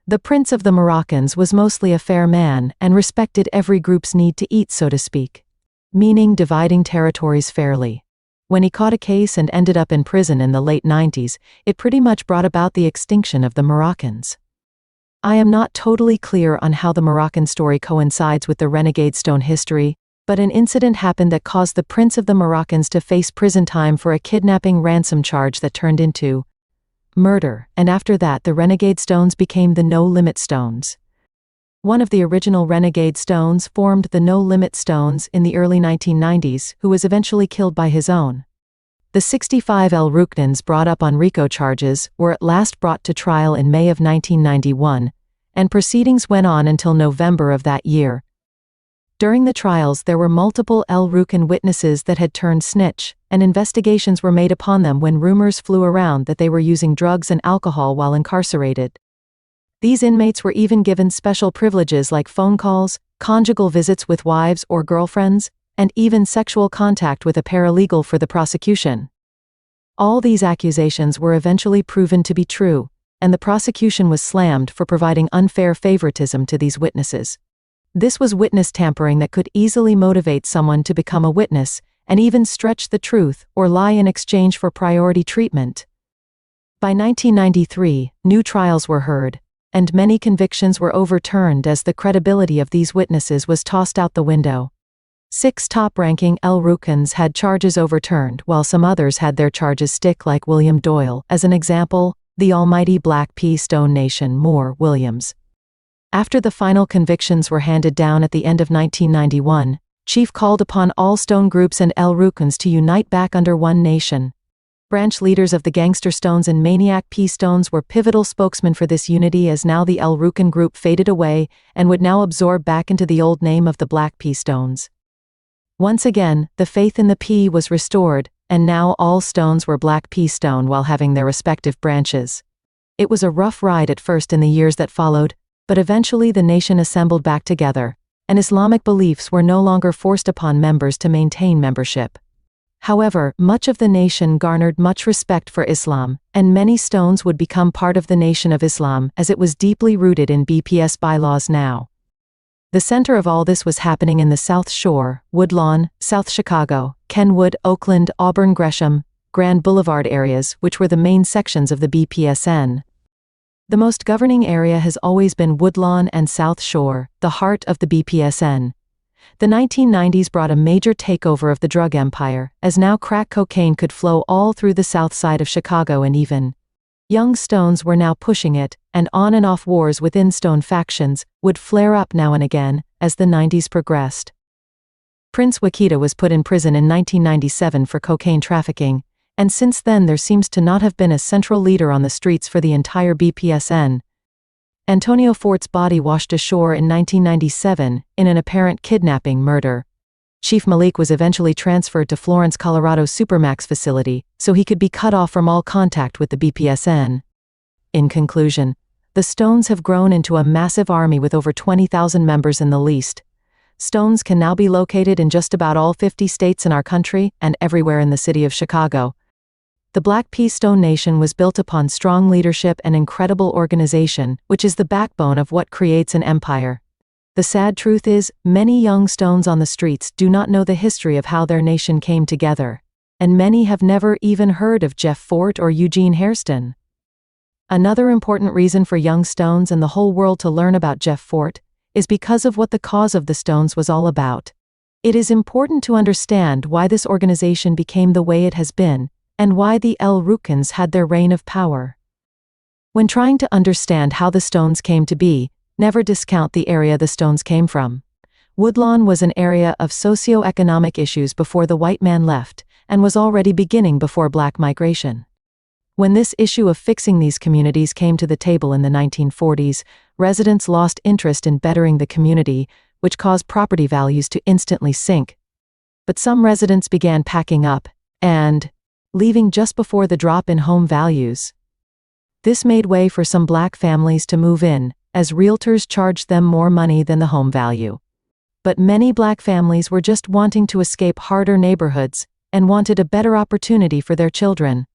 Speaker 1: The Prince of the Moroccans was mostly a fair man and respected every group's need to eat, so to speak, meaning dividing territories fairly. When he caught a case and ended up in prison in the late 90s, it pretty much brought about the extinction of the Moroccans. I am not totally clear on how the Moroccan story coincides with the Renegade Stone history, but an incident happened that caused the Prince of the Moroccans to face prison time for a kidnapping ransom charge that turned into murder, and after that the Renegade Stones became the No Limit Stones. One of the original Renegade Stones formed the No Limit Stones in the early 1990s, who was eventually killed by his own. The 65 El Rukans brought up on RICO charges were at last brought to trial in May of 1991, and proceedings went on until November of that year. During the trials there were multiple El Rukan witnesses that had turned snitch, and investigations were made upon them when rumors flew around that they were using drugs and alcohol while incarcerated. These inmates were even given special privileges like phone calls, conjugal visits with wives or girlfriends, and even sexual contact with a paralegal for the prosecution. All these accusations were eventually proven to be true, and the prosecution was slammed for providing unfair favoritism to these witnesses. This was witness tampering that could easily motivate someone to become a witness, and even stretch the truth or lie in exchange for priority treatment. By 1993, new trials were heard, and many convictions were overturned as the credibility of these witnesses was tossed out the window. 6 top-ranking Rukans had charges overturned, while some others had their charges stick, like William Doyle, as an example, the almighty Black P. Stone Nation, Moore, Williams. After the final convictions were handed down at the end of 1991, Chief called upon all Stone groups and Rukans to unite back under one nation. Branch leaders of the Gangster Stones and Maniac P. Stones were pivotal spokesmen for this unity, as now the Rukan group faded away and would now absorb back into the old name of the Black P. Stones. Once again, the faith in the P was restored, and now all Stones were Black P. Stone while having their respective branches. It was a rough ride at first in the years that followed, but eventually the nation assembled back together, and Islamic beliefs were no longer forced upon members to maintain membership. However, much of the nation garnered much respect for Islam, and many Stones would become part of the Nation of Islam as it was deeply rooted in BPS bylaws now. The center of all this was happening in the South Shore, Woodlawn, South Chicago, Kenwood, Oakland, Auburn, Gresham, Grand Boulevard areas, which were the main sections of the BPSN. The most governing area has always been Woodlawn and South Shore, the heart of the BPSN. The 1990s brought a major takeover of the drug empire, as now crack cocaine could flow all through the south side of Chicago, and even young Stones were now pushing it, and on and off wars within Stone factions would flare up now and again as the 90s progressed. Prince Wakita was put in prison in 1997 for cocaine trafficking, and since then there seems to not have been a central leader on the streets for the entire BPSN. Antonio Fort's body washed ashore in 1997 in an apparent kidnapping murder. Chief Malik was eventually transferred to Florence, Colorado's Supermax facility, so he could be cut off from all contact with the BPSN. In conclusion, the Stones have grown into a massive army with over 20,000 members in the least. Stones can now be located in just about all 50 states in our country and everywhere in the city of Chicago. The Black P. Stone Nation was built upon strong leadership and incredible organization, which is the backbone of what creates an empire. The sad truth is, many young Stones on the streets do not know the history of how their nation came together, and many have never even heard of Jeff Fort or Eugene Hairston. Another important reason for young Stones and the whole world to learn about Jeff Fort is because of what the cause of the Stones was all about. It is important to understand why this organization became the way it has been, and why the Rukans had their reign of power. When trying to understand how the Stones came to be, never discount the area the Stones came from. Woodlawn was an area of socio-economic issues before the white man left, and was already beginning before black migration. When this issue of fixing these communities came to the table in the 1940s, residents lost interest in bettering the community, which caused property values to instantly sink. But some residents began packing up, and leaving just before the drop in home values. This made way for some black families to move in, as realtors charged them more money than the home value. But many black families were just wanting to escape harder neighborhoods, and wanted a better opportunity for their children.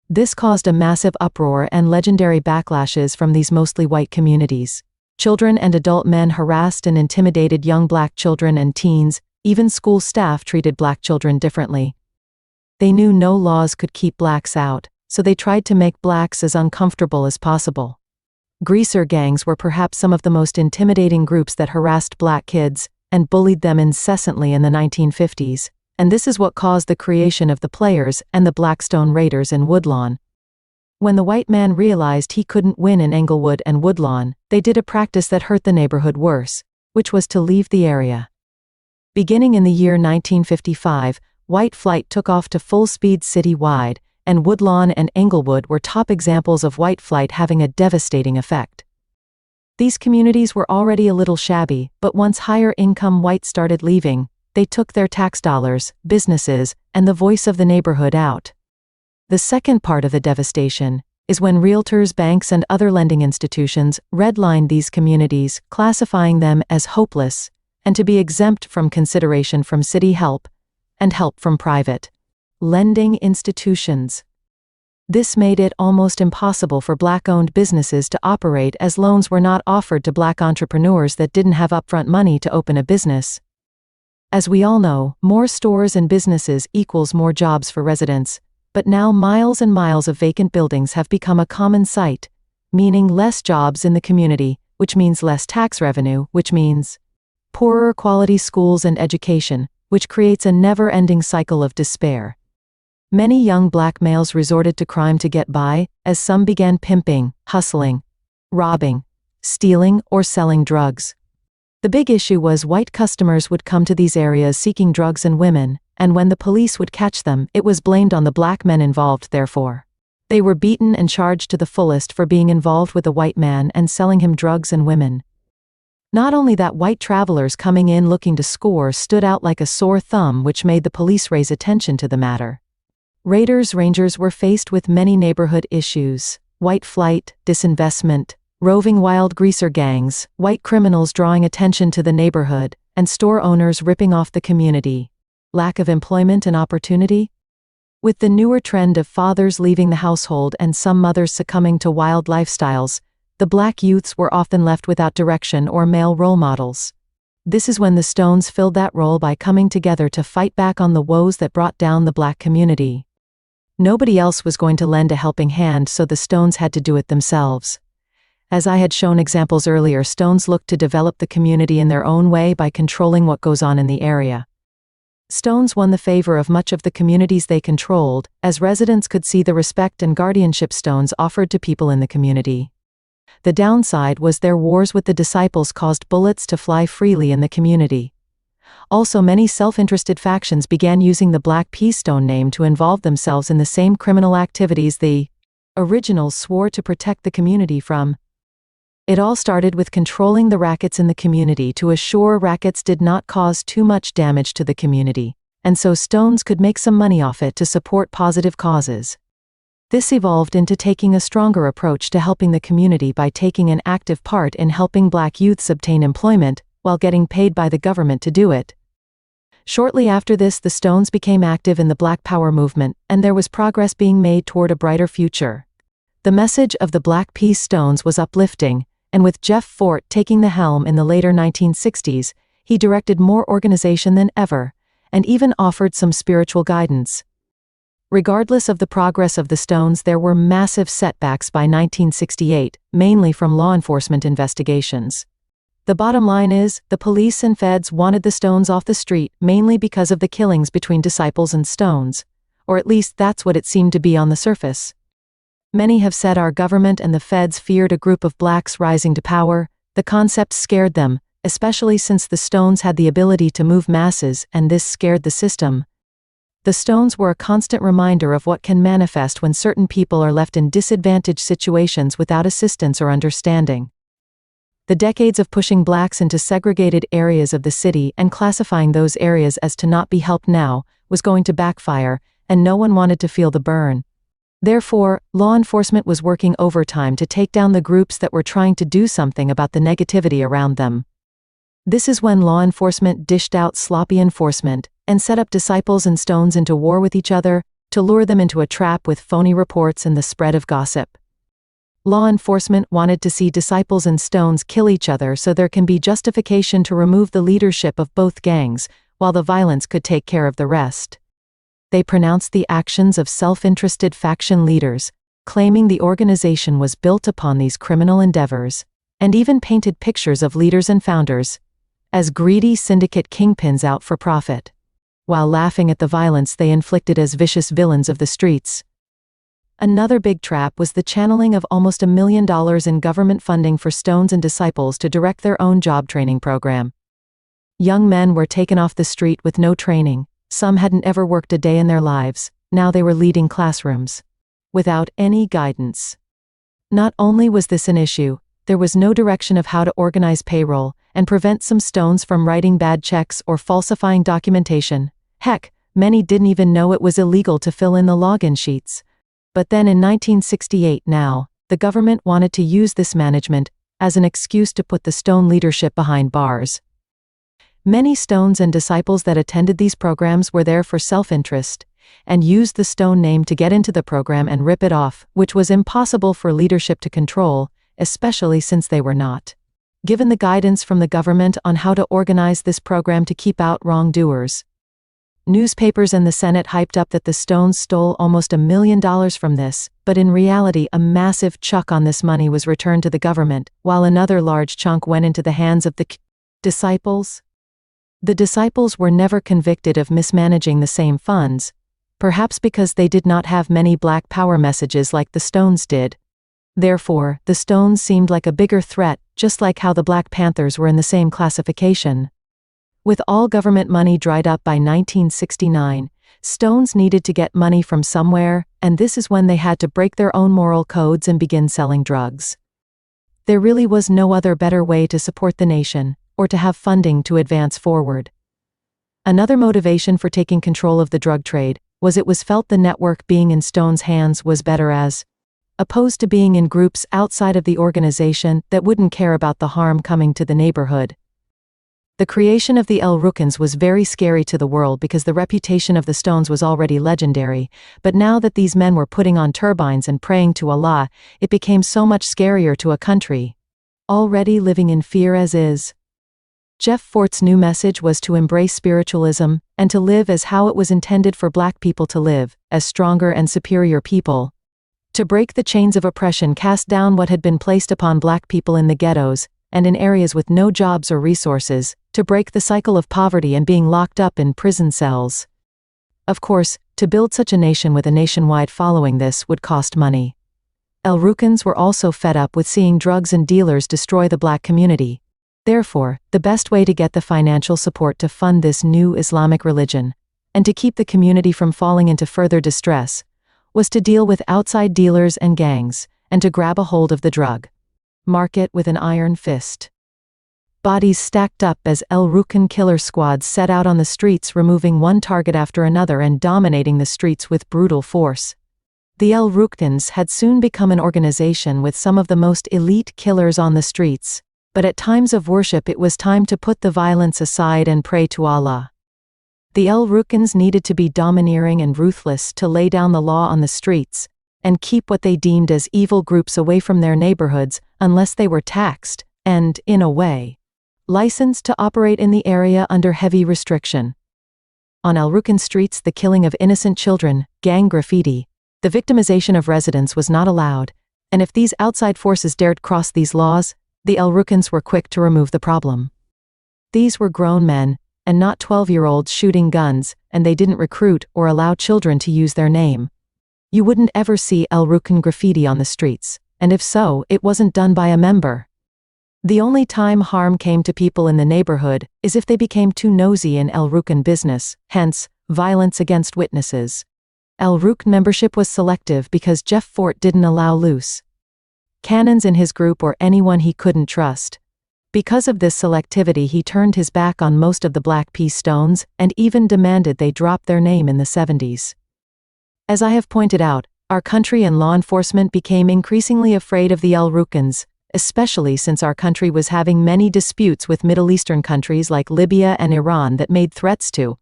Speaker 1: This caused a massive uproar and legendary backlashes from these mostly white communities. Children and adult men harassed and intimidated young black children and teens, even school staff treated black children differently. They knew no laws could keep blacks out, so they tried to make blacks as uncomfortable as possible. Greaser gangs were perhaps some of the most intimidating groups that harassed black kids and bullied them incessantly in the 1950s, and this is what caused the creation of the Players and the Blackstone Raiders in Woodlawn. When the white man realized he couldn't win in Englewood and Woodlawn, they did a practice that hurt the neighborhood worse, which was to leave the area. Beginning in the year 1955, white flight took off to full speed citywide, and Woodlawn and Englewood were top examples of white flight having a devastating effect. These communities were already a little shabby, but once higher income whites started leaving, they took their tax dollars, businesses, and the voice of the neighborhood out. The second part of the devastation is when realtors, banks, and other lending institutions redlined these communities, classifying them as hopeless, and to be exempt from consideration from city help, and help from private lending institutions. This made it almost impossible for black-owned businesses to operate, as loans were not offered to black entrepreneurs that didn't have upfront money to open a business. As we all know, more stores and businesses equals more jobs for residents, But now miles and miles of vacant buildings have become a common sight, meaning less jobs in the community, which means less tax revenue, which means poorer quality schools and education, which creates a never-ending cycle of despair. Many young black males resorted to crime to get by, as some began pimping, hustling, robbing, stealing, or selling drugs. The big issue was white customers would come to these areas seeking drugs and women, and when the police would catch them, it was blamed on the black men involved. Therefore, they were beaten and charged to the fullest for being involved with a white man and selling him drugs and women. Not only that, white travelers coming in looking to score stood out like a sore thumb, which made the police raise attention to the matter. Rangers were faced with many neighborhood issues: white flight, disinvestment, roving wild greaser gangs, white criminals drawing attention to the neighborhood, and store owners ripping off the community. Lack of employment and opportunity? With the newer trend of fathers leaving the household and some mothers succumbing to wild lifestyles, the black youths were often left without direction or male role models. This is when the Stones filled that role by coming together to fight back on the woes that brought down the black community. Nobody else was going to lend a helping hand, so the Stones had to do it themselves. As I had shown examples earlier, Stones looked to develop the community in their own way by controlling what goes on in the area. Stones won the favor of much of the communities they controlled, as residents could see the respect and guardianship Stones offered to people in the community. The downside was their wars with the disciples caused bullets to fly freely in the community. Also, many self-interested factions began using the Black Peace Stone name to involve themselves in the same criminal activities the originals swore to protect the community from. It all started with controlling the rackets in the community to assure rackets did not cause too much damage to the community, and so Stones could make some money off it to support positive causes. This evolved into taking a stronger approach to helping the community by taking an active part in helping black youths obtain employment, while getting paid by the government to do it. Shortly after this, the Stones became active in the Black Power movement, and there was progress being made toward a brighter future. The message of the Black Peace Stones was uplifting, and with Jeff Fort taking the helm in the later 1960s, he directed more organization than ever, and even offered some spiritual guidance. Regardless of the progress of the Stones, there were massive setbacks by 1968, mainly from law enforcement investigations. The bottom line is, the police and feds wanted the Stones off the street, mainly because of the killings between disciples and Stones, or at least that's what it seemed to be on the surface. Many have said our government and the feds feared a group of blacks rising to power. The concept scared them, especially since the Stones had the ability to move masses, and this scared the system. The Stones were a constant reminder of what can manifest when certain people are left in disadvantaged situations without assistance or understanding. The decades of pushing blacks into segregated areas of the city and classifying those areas as to not be helped now was going to backfire, and no one wanted to feel the burn. Therefore, law enforcement was working overtime to take down the groups that were trying to do something about the negativity around them. This is when law enforcement dished out sloppy enforcement and set up disciples and Stones into war with each other to lure them into a trap with phony reports and the spread of gossip. Law enforcement wanted to see disciples and Stones kill each other so there can be justification to remove the leadership of both gangs, while the violence could take care of the rest. They pronounced the actions of self-interested faction leaders, claiming the organization was built upon these criminal endeavors, and even painted pictures of leaders and founders as greedy syndicate kingpins out for profit, while laughing at the violence they inflicted as vicious villains of the streets. Another big trap was the channeling of almost $1 million in government funding for Stones and disciples to direct their own job training program. Young men were taken off the street with no training. Some hadn't ever worked a day in their lives. Now they were leading classrooms without any guidance. Not only was this an issue, there was no direction of how to organize payroll and prevent some Stones from writing bad checks or falsifying documentation. Heck, many didn't even know it was illegal to fill in the login sheets. But then in 1968 the government wanted to use this management as an excuse to put the Stone leadership behind bars. Many Stones and disciples that attended these programs were there for self-interest, and used the Stone name to get into the program and rip it off, which was impossible for leadership to control, especially since they were not given the guidance from the government on how to organize this program to keep out wrongdoers. Newspapers and the Senate hyped up that the Stones stole almost $1 million from this, but in reality a massive chunk on this money was returned to the government, while another large chunk went into the hands of the disciples. The disciples were never convicted of mismanaging the same funds, perhaps because they did not have many Black Power messages like the Stones did. Therefore, the Stones seemed like a bigger threat, just like how the Black Panthers were in the same classification. With all government money dried up by 1969, Stones needed to get money from somewhere, and this is when they had to break their own moral codes and begin selling drugs. There really was no other better way to support the nation, or to have funding to advance forward. Another motivation for taking control of the drug trade was it was felt the network being in Stones' hands was better as opposed to being in groups outside of the organization that wouldn't care about the harm coming to the neighborhood. The creation of the El Rukans was very scary to the world because the reputation of the Stones was already legendary, but now that these men were putting on turbines and praying to Allah, it became so much scarier to a country already living in fear as is. Jeff Fort's new message was to embrace spiritualism, and to live as how it was intended for Black people to live, as stronger and superior people. To break the chains of oppression cast down what had been placed upon Black people in the ghettos, and in areas with no jobs or resources, to break the cycle of poverty and being locked up in prison cells. Of course, to build such a nation with a nationwide following this would cost money. El Rukans were also fed up with seeing drugs and dealers destroy the Black community. Therefore, the best way to get the financial support to fund this new Islamic religion, and to keep the community from falling into further distress, was to deal with outside dealers and gangs, and to grab a hold of the drug market with an iron fist. Bodies stacked up as El Rukan killer squads set out on the streets, removing one target after another and dominating the streets with brutal force. The El Rukans had soon become an organization with some of the most elite killers on the streets, but at times of worship it was time to put the violence aside and pray to Allah. The El Rukans needed to be domineering and ruthless to lay down the law on the streets, and keep what they deemed as evil groups away from their neighborhoods unless they were taxed, and, in a way, licensed to operate in the area under heavy restriction. On El Rukan streets, the killing of innocent children, gang graffiti, the victimization of residents was not allowed, and if these outside forces dared cross these laws, the El Rukans were quick to remove the problem. These were grown men, and not 12-year-olds shooting guns, and they didn't recruit or allow children to use their name. You wouldn't ever see El Rukan graffiti on the streets, and if so, it wasn't done by a member. The only time harm came to people in the neighborhood is if they became too nosy in El Rukan business, hence, violence against witnesses. El Rukan membership was selective because Jeff Fort didn't allow loose cannons in his group or anyone he couldn't trust. Because of this selectivity, he turned his back on most of the Black P Stones, and even demanded they drop their name in the 70s. As I have pointed out, our country and law enforcement became increasingly afraid of the El Rukans, especially since our country was having many disputes with Middle Eastern countries like Libya and Iran that made threats to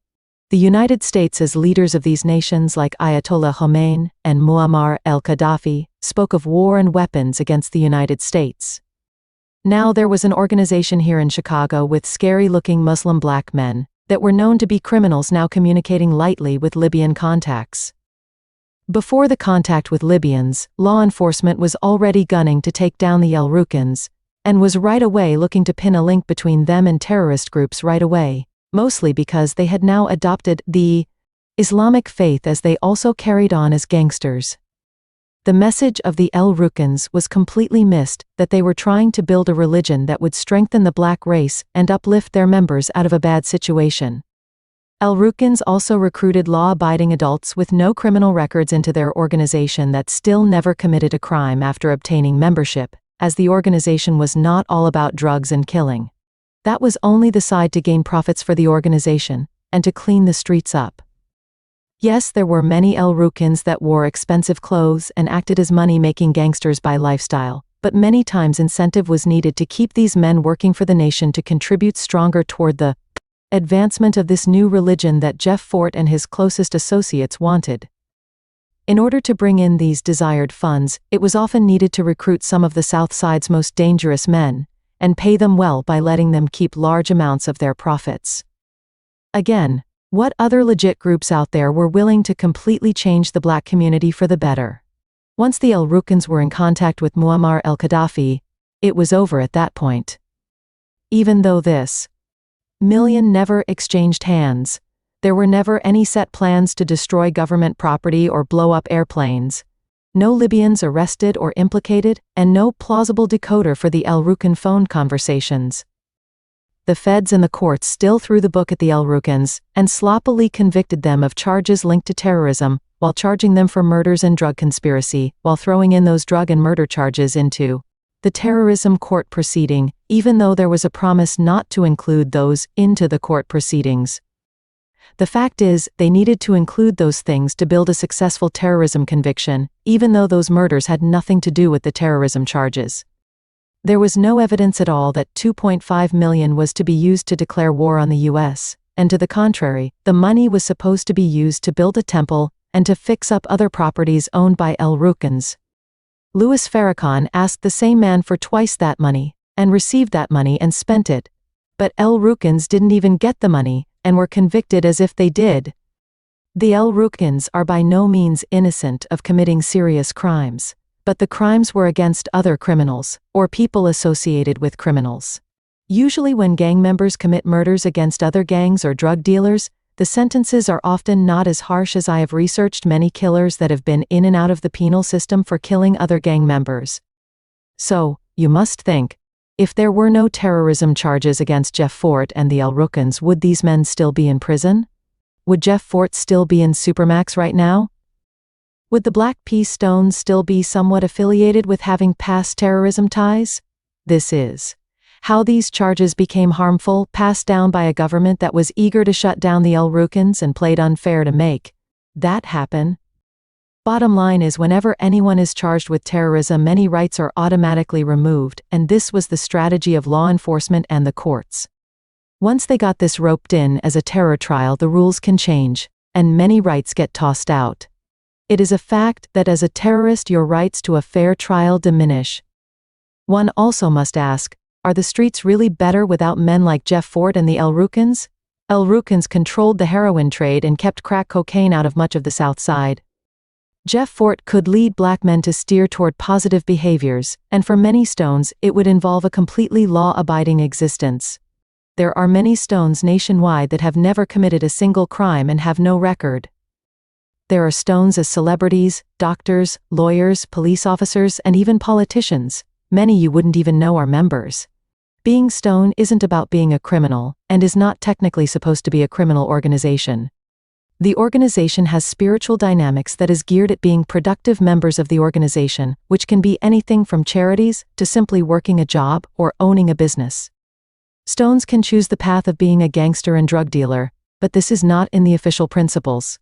Speaker 1: the United States, as leaders of these nations like Ayatollah Khomeini and Muammar el-Gaddafi spoke of war and weapons against the United States. Now there was an organization here in Chicago with scary-looking Muslim Black men that were known to be criminals now communicating lightly with Libyan contacts. Before the contact with Libyans, law enforcement was already gunning to take down the El Rukans, and was right away looking to pin a link between them and terrorist groups right away, mostly because they had now adopted the Islamic faith as they also carried on as gangsters. The message of the El Rukans was completely missed, that they were trying to build a religion that would strengthen the Black race and uplift their members out of a bad situation. El Rukans also recruited law-abiding adults with no criminal records into their organization that still never committed a crime after obtaining membership, as the organization was not all about drugs and killing. That was only the side to gain profits for the organization, and to clean the streets up. Yes, there were many El Rukans that wore expensive clothes and acted as money-making gangsters by lifestyle, but many times incentive was needed to keep these men working for the nation to contribute stronger toward the advancement of this new religion that Jeff Fort and his closest associates wanted. In order to bring in these desired funds, it was often needed to recruit some of the South Side's most dangerous men, and pay them well by letting them keep large amounts of their profits. Again, What other legit groups out there were willing to completely change the black community for the better? Once the El Rukans were in contact with Muammar el-Gaddafi, it was over at that point. Even though this million never exchanged hands, there were never any set plans to destroy government property or blow up airplanes. No Libyans arrested or implicated, and no plausible decoder for the El Rukan phone conversations. The feds and the courts still threw the book at the El Rukans and sloppily convicted them of charges linked to terrorism, while charging them for murders and drug conspiracy, while throwing in those drug and murder charges into the terrorism court proceeding, even though there was a promise not to include those into the court proceedings. The fact is, they needed to include those things to build a successful terrorism conviction, even though those murders had nothing to do with the terrorism charges. There was no evidence at all that $2.5 million was to be used to declare war on the U.S., and to the contrary, the money was supposed to be used to build a temple and to fix up other properties owned by El Rukans. Louis Farrakhan asked the same man for twice that money, and received that money and spent it. But El Rukans didn't even get the money, and were convicted as if they did. The El Rukans are by no means innocent of committing serious crimes, but the crimes were against other criminals, or people associated with criminals. Usually when gang members commit murders against other gangs or drug dealers, the sentences are often not as harsh as I have researched many killers that have been in and out of the penal system for killing other gang members. So, you must think, if there were no terrorism charges against Jeff Fort and the El Rukans, would these men still be in prison? Would Jeff Fort still be in Supermax right now? Would the Black P. Stones still be somewhat affiliated with having past terrorism ties? This is how these charges became harmful, passed down by a government that was eager to shut down the El Rukans and played unfair to make that happen. Bottom line is, whenever anyone is charged with terrorism, many rights are automatically removed, and this was the strategy of law enforcement and the courts. Once they got this roped in as a terror trial, the rules can change, and many rights get tossed out. It is a fact that as a terrorist your rights to a fair trial diminish. One also must ask, are the streets really better without men like Jeff Fort and the El Rukans? El Rukans controlled the heroin trade and kept crack cocaine out of much of the South Side. Jeff Fort could lead black men to steer toward positive behaviors, and for many Stones it would involve a completely law-abiding existence. There are many Stones nationwide that have never committed a single crime and have no record. There are Stones as celebrities, doctors, lawyers, police officers, and even politicians. Many you wouldn't even know are members. Being Stone isn't about being a criminal, and is not technically supposed to be a criminal organization. The organization has spiritual dynamics that is geared at being productive members of the organization, which can be anything from charities to simply working a job or owning a business. Stones can choose the path of being a gangster and drug dealer, but this is not in the official principles.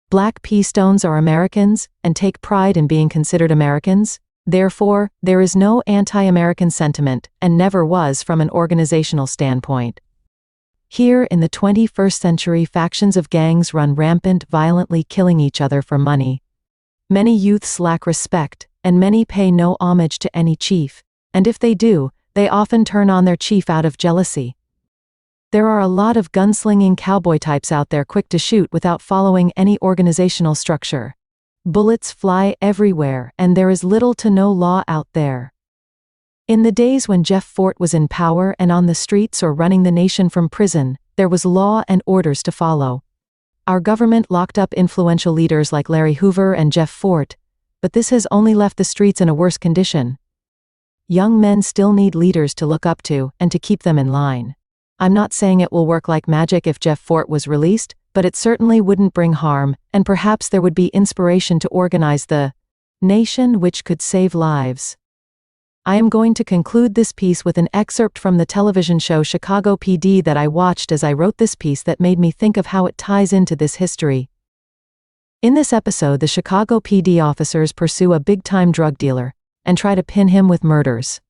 Speaker 1: Black P. Stones are Americans, and take pride in being considered Americans. Therefore, there is no anti-American sentiment, and never was from an organizational standpoint. Here in the 21st century, factions of gangs run rampant, violently killing each other for money. Many youths lack respect, and many pay no homage to any chief, and if they do, they often turn on their chief out of jealousy. There are a lot of gunslinging cowboy types out there, quick to shoot without following any organizational structure. Bullets fly everywhere, and there is little to no law out there. In the days when Jeff Fort was in power and on the streets or running the nation from prison, there was law and orders to follow. Our government locked up influential leaders like Larry Hoover and Jeff Fort, but this has only left the streets in a worse condition. Young men still need leaders to look up to and to keep them in line. I'm not saying it will work like magic if Jeff Fort was released, but it certainly wouldn't bring harm, and perhaps there would be inspiration to organize the nation which could save lives. I am going to conclude this piece with an excerpt from the television show Chicago PD that I watched as I wrote this piece that made me think of how it ties into this history. In this episode, the Chicago PD officers pursue a big-time drug dealer and try to pin him with murders.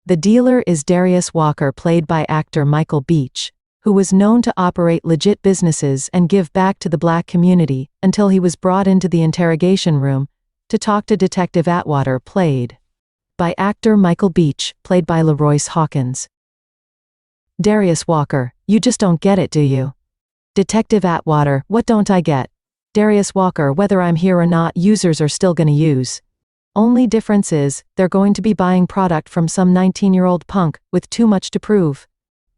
Speaker 1: The dealer is Darius Walker, played by actor Michael Beach, who was known to operate legit businesses and give back to the black community until he was brought into the interrogation room to talk to Detective Atwater, played by actor Michael Beach, played by LaRoyce Hawkins. Darius Walker, you just don't get it, do you? Detective Atwater, what don't I get? Darius Walker, whether I'm here or not, users are still gonna use. Only difference is, they're going to be buying product from some 19-year-old punk with too much to prove.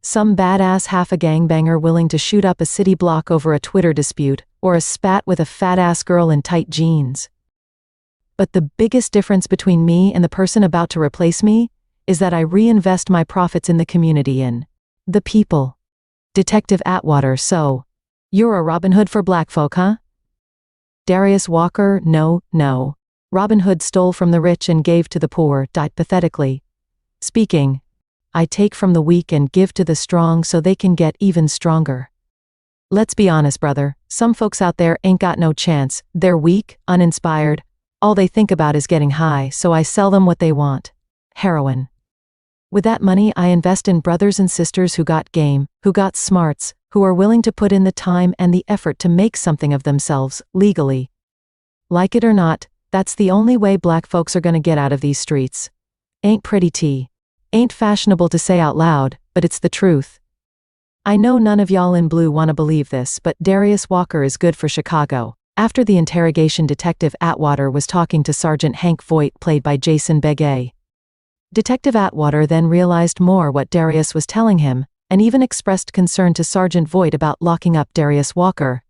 Speaker 1: Some badass half a gangbanger willing to shoot up a city block over a Twitter dispute, or a spat with a fat-ass girl in tight jeans. But the biggest difference between me and the person about to replace me is that I reinvest my profits in the community, in the people. Detective Atwater, so you're a Robin Hood for black folk, huh? Darius Walker, no. Robin Hood stole from the rich and gave to the poor, died pathetically. Speaking, I take from the weak and give to the strong so they can get even stronger. Let's be honest, brother, some folks out there ain't got no chance, they're weak, uninspired, all they think about is getting high, so I sell them what they want. Heroin. With that money I invest in brothers and sisters who got game, who got smarts, who are willing to put in the time and the effort to make something of themselves, legally. Like it or not, that's the only way black folks are gonna get out of these streets. Ain't pretty tea. Ain't fashionable to say out loud, but it's the truth. I know none of y'all in blue wanna believe this, but Darius Walker is good for Chicago. After the interrogation, Detective Atwater was talking to Sergeant Hank Voigt, played by Jason Begay. Detective Atwater then realized more what Darius was telling him, and even expressed concern to Sergeant Voigt about locking up Darius Walker.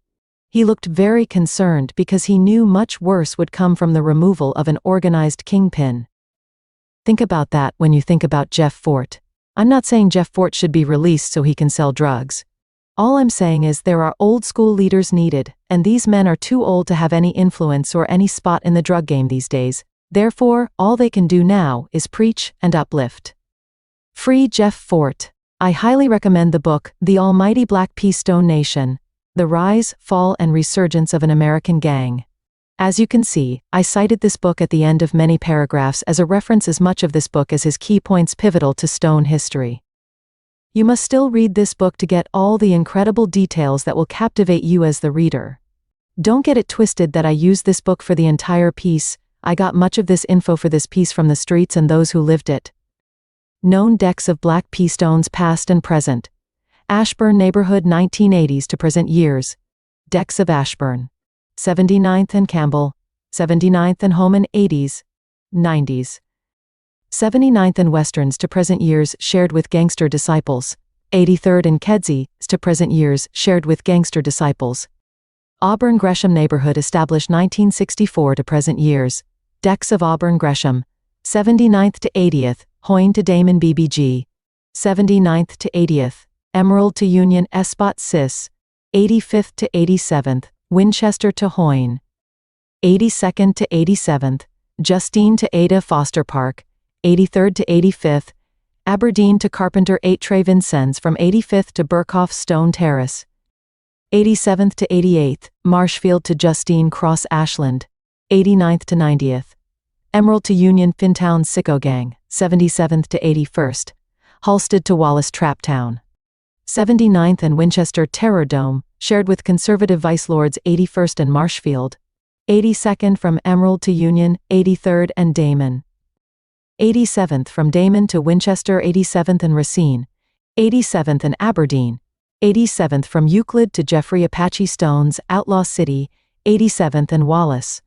Speaker 1: He looked very concerned because he knew much worse would come from the removal of an organized kingpin. Think about that when you think about Jeff Fort. I'm not saying Jeff Fort should be released so he can sell drugs. All I'm saying is there are old school leaders needed, and these men are too old to have any influence or any spot in the drug game these days. Therefore, all they can do now is preach and uplift. Free Jeff Fort. I highly recommend the book, The Almighty Black P. Stone Nation: The Rise, Fall and Resurgence of an American Gang. As you can see, I cited this book at the end of many paragraphs as a reference as much of this book as his key points pivotal to Stone history. You must still read this book to get all the incredible details that will captivate you as the reader. Don't get it twisted that I used this book for the entire piece. I got much of this info for this piece from the streets and those who lived it. Known decks of black pea stones past and present. Ashburn neighborhood 1980s to present years. Decks of Ashburn. 79th and Campbell. 79th and Holman 80s. 90s. 79th and Westerns to present years shared with gangster disciples. 83rd and Kedzie to present years shared with gangster disciples. Auburn Gresham neighborhood established 1964 to present years. Decks of Auburn Gresham. 79th to 80th, Hoyne to Damon BBG. 79th to 80th, Emerald to Union Espot Sis. 85th to 87th, Winchester to Hoyne. 82nd to 87th, Justine to Ada Foster Park. 83rd to 85th, Aberdeen to Carpenter 8 Trey Vincennes from 85th to Burkhoff Stone Terrace. 87th to 88th, Marshfield to Justine Cross Ashland. 89th to 90th, Emerald to Union Fintown Sicko Gang. 77th to 81st, Halsted to Wallace Trap Town. 79th and Winchester Terror Dome, shared with conservative vice lords 81st and Marshfield. 82nd from Emerald to Union, 83rd and Damon. 87th from Damon to Winchester, 87th and Racine. 87th and Aberdeen. 87th from Euclid to Jeffrey Apache Stones, Outlaw City. 87th and Wallace.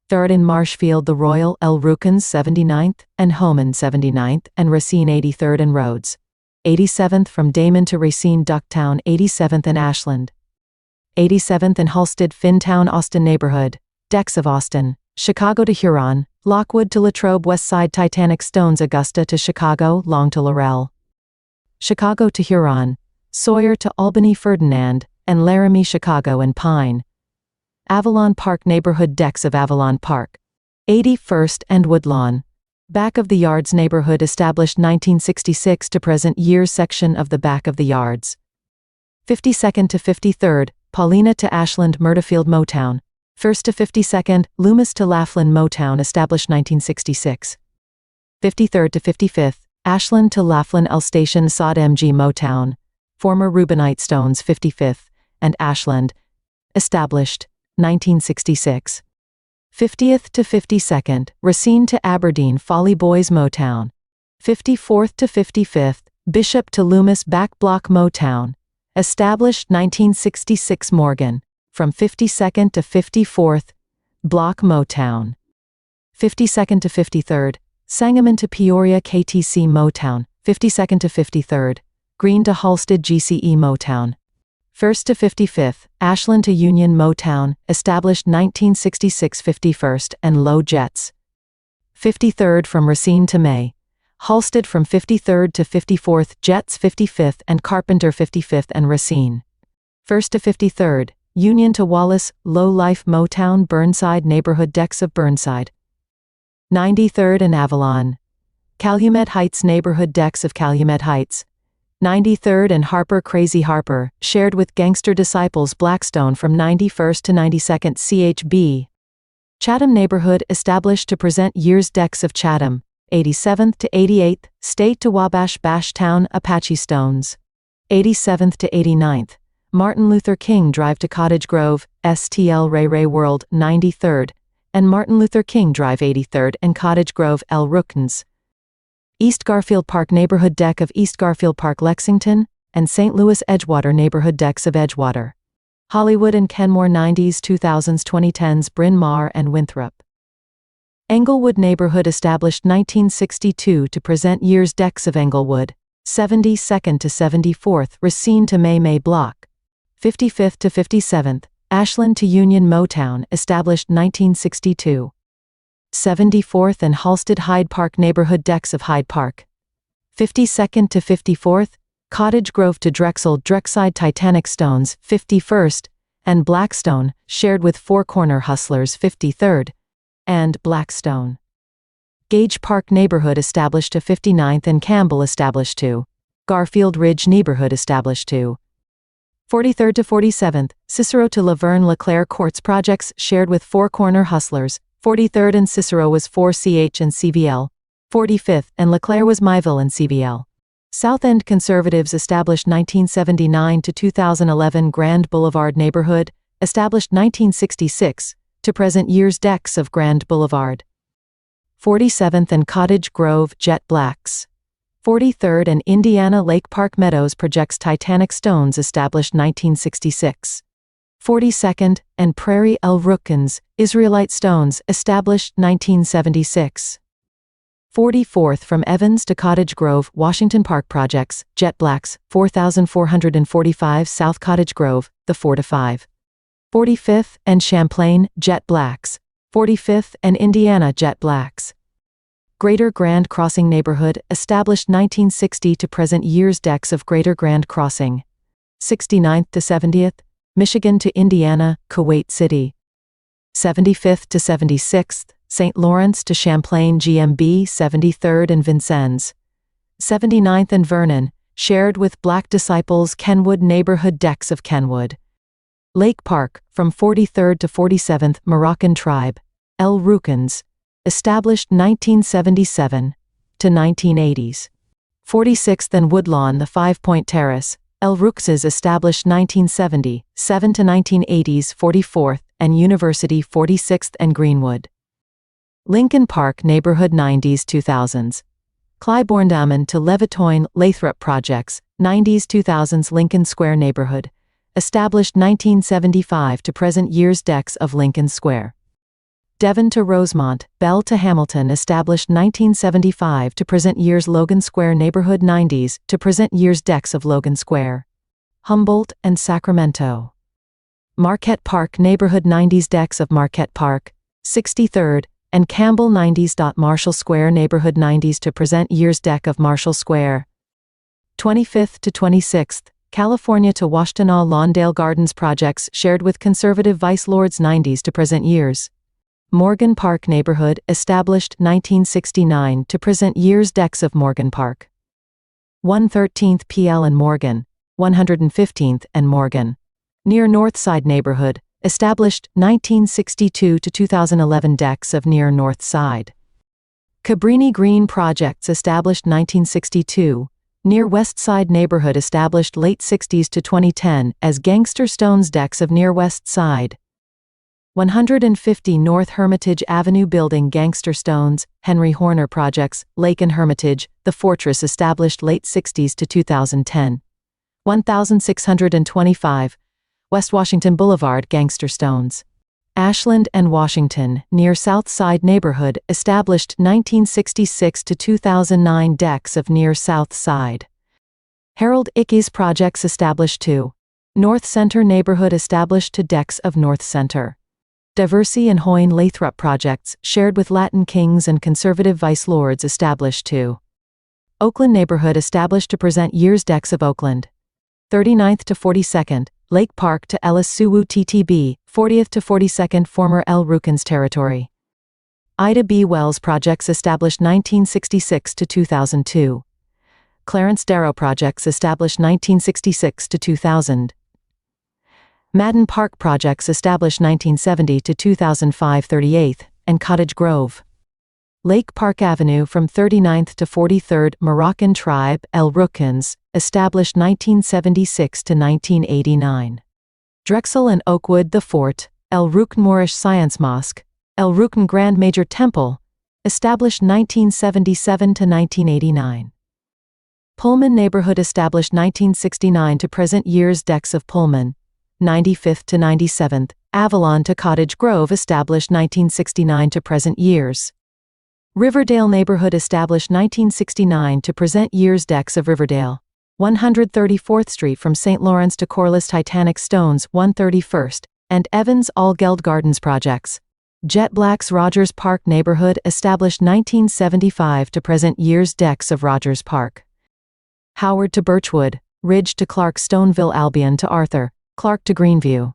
Speaker 1: 3rd in Marshfield the Royal L. Rukans 79th, and Homan 79th, and Racine 83rd and Rhodes. 87th from Damon to Racine Ducktown 87th and Ashland. 87th and Halsted Fintown Austin neighborhood, Decks of Austin. Chicago to Huron, Lockwood to Latrobe Westside Titanic Stones Augusta to Chicago, Long to Laurel. Chicago to Huron, Sawyer to Albany Ferdinand, and Laramie Chicago and Pine. Avalon Park neighborhood Decks of Avalon Park. 81st and Woodlawn. Back of the Yards neighborhood established 1966 to present year section of the Back of the Yards. 52nd to 53rd, Paulina to Ashland Murderfield Motown. 1st to 52nd, Loomis to Laughlin Motown established 1966. 53rd to 55th, Ashland to Laughlin L Station Sod MG Motown. Former Rubinite Stones 55th, and Ashland. Established 1966. 50th to 52nd, Racine to Aberdeen Folly Boys Motown. 54th to 55th, Bishop to Loomis Back Block Motown. established 1966 Morgan, from 52nd to 54th, Block Motown. 52nd to 53rd, Sangamon to Peoria KTC Motown, 52nd to 53rd, Green to Halstead GCE Motown. 1st to 55th, Ashland to Union Motown, established 1966 51st and Low Jets. 53rd from Racine to May, Halstead from 53rd to 54th, Jets 55th and Carpenter 55th and Racine. 1st to 53rd, Union to Wallace, Low Life Motown, Burnside Neighborhood Decks of Burnside. 93rd and Avalon, Calumet Heights Neighborhood Decks of Calumet Heights. 93rd and Harper Crazy Harper, shared with Gangster Disciples Blackstone from 91st to 92nd CHB. Chatham Neighborhood established to present year's decks of Chatham, 87th to 88th, State to Wabash Bashtown Apache Stones. 87th to 89th, Martin Luther King Drive to Cottage Grove, STL Ray Ray World 93rd, and Martin Luther King Drive 83rd and Cottage Grove L. Rookins. East Garfield Park Neighborhood Deck of East Garfield Park Lexington, and St. Louis Edgewater Neighborhood Decks of Edgewater. Hollywood and Kenmore 90s 2000s 2010s Bryn Mawr and Winthrop. Englewood Neighborhood established 1962 to present year's decks of Englewood, 72nd to 74th Racine to May Block. 55th to 57th, Ashland to Union Motown established 1962. 74th and Halstead Hyde Park Neighborhood Decks of Hyde Park. 52nd to 54th, Cottage Grove to Drexel Drexside Titanic Stones 51st, and Blackstone, shared with Four Corner Hustlers 53rd, and Blackstone. Gage Park Neighborhood established to 59th and Campbell established to. Garfield Ridge Neighborhood established to. 43rd to 47th, Cicero to Laverne LeClaire Courts Projects shared with Four Corner Hustlers. 43rd and Cicero was 4CH and CVL. 45th and LeClaire was Myville and CVL. South End Conservatives established 1979 to 2011 Grand Boulevard Neighborhood, established 1966, to present year's decks of Grand Boulevard. 47th and Cottage Grove Jet Blacks. 43rd and Indiana Lake Park Meadows projects Titanic Stones established 1966. 42nd and Prairie El Rookins, Israelite Stones established 1976. 44th from Evans to Cottage Grove, Washington Park Projects, Jet Blacks, 4445 South Cottage Grove, the 4 to 5. 45th and Champlain, Jet Blacks. 45th and Indiana Jet Blacks. Greater Grand Crossing Neighborhood, established 1960 to present year's decks of Greater Grand Crossing. 69th to 70th, Michigan to Indiana, Kuwait City. 75th to 76th, St. Lawrence to Champlain GMB 73rd and Vincennes. 79th and Vernon, shared with Black Disciples Kenwood Neighborhood Decks of Kenwood. Lake Park, from 43rd to 47th Moroccan Tribe, El Rukans, established 1977 to 1980s. 46th and Woodlawn the 5 Point Terrace, El Ruxes established 1970, 7 to 1980s 44th, and University 46th and Greenwood. Lincoln Park Neighborhood 90s 2000s. Clybourne to Levitoin Lathrop Projects, 90s 2000s Lincoln Square Neighborhood, established 1975 to present year's decks of Lincoln Square. Devon to Rosemont, Bell to Hamilton established 1975 to present year's Logan Square Neighborhood 90s to present year's decks of Logan Square. Humboldt and Sacramento. Marquette Park Neighborhood 90s decks of Marquette Park, 63rd, and Campbell 90s. Marshall Square Neighborhood 90s to present year's deck of Marshall Square. 25th to 26th, California to Washtenaw Lawndale Gardens Projects shared with Conservative Vice Lords 90s to present years. Morgan Park Neighborhood, established 1969 to present year's decks of Morgan Park. 113th PL and Morgan, 115th and Morgan. Near Northside Neighborhood, established 1962 to 2011 decks of Near North Side. Cabrini Green Projects established 1962, Near West Side Neighborhood established late 60s to 2010 as Gangster Stones decks of Near West Side. 150 North Hermitage Avenue Building Gangster Stones, Henry Horner Projects, Lake and Hermitage, The Fortress established late 60s to 2010. 1625, West Washington Boulevard Gangster Stones. Ashland and Washington, near South Side neighborhood, established 1966 to 2009 decks of near South Side. Harold Ickes projects established 2. North Center neighborhood established to decks of North Center. Diversey and Hoyne Lathrop projects, shared with Latin Kings and conservative vice lords, established 2. Oakland neighborhood established to present years decks of Oakland. 39th to 42nd, Lake Park to Ellis Suwu TTB, 40th to 42nd former El Rukan's territory. Ida B. Wells projects established 1966 to 2002. Clarence Darrow projects established 1966 to 2000. Madden Park projects established 1970 to 2005 38th, and Cottage Grove. Lake Park Avenue from 39th to 43rd Moroccan tribe, El Rukans, established 1976 to 1989. Drexel and Oakwood the Fort, El Rukan Moorish Science Mosque, El Rukan Grand Major Temple, established 1977 to 1989. Pullman neighborhood established 1969 to present years decks of Pullman, 95th to 97th, Avalon to Cottage Grove established 1969 to present years. Riverdale neighborhood established 1969 to present years decks of Riverdale. 134th Street from St. Lawrence to Corliss Titanic Stones 131st, and Evans All Geld Gardens projects. Jet Black's Rogers Park neighborhood established 1975 to present years decks of Rogers Park. Howard to Birchwood, Ridge to Clark Stoneville Albion to Arthur, Clark to Greenview.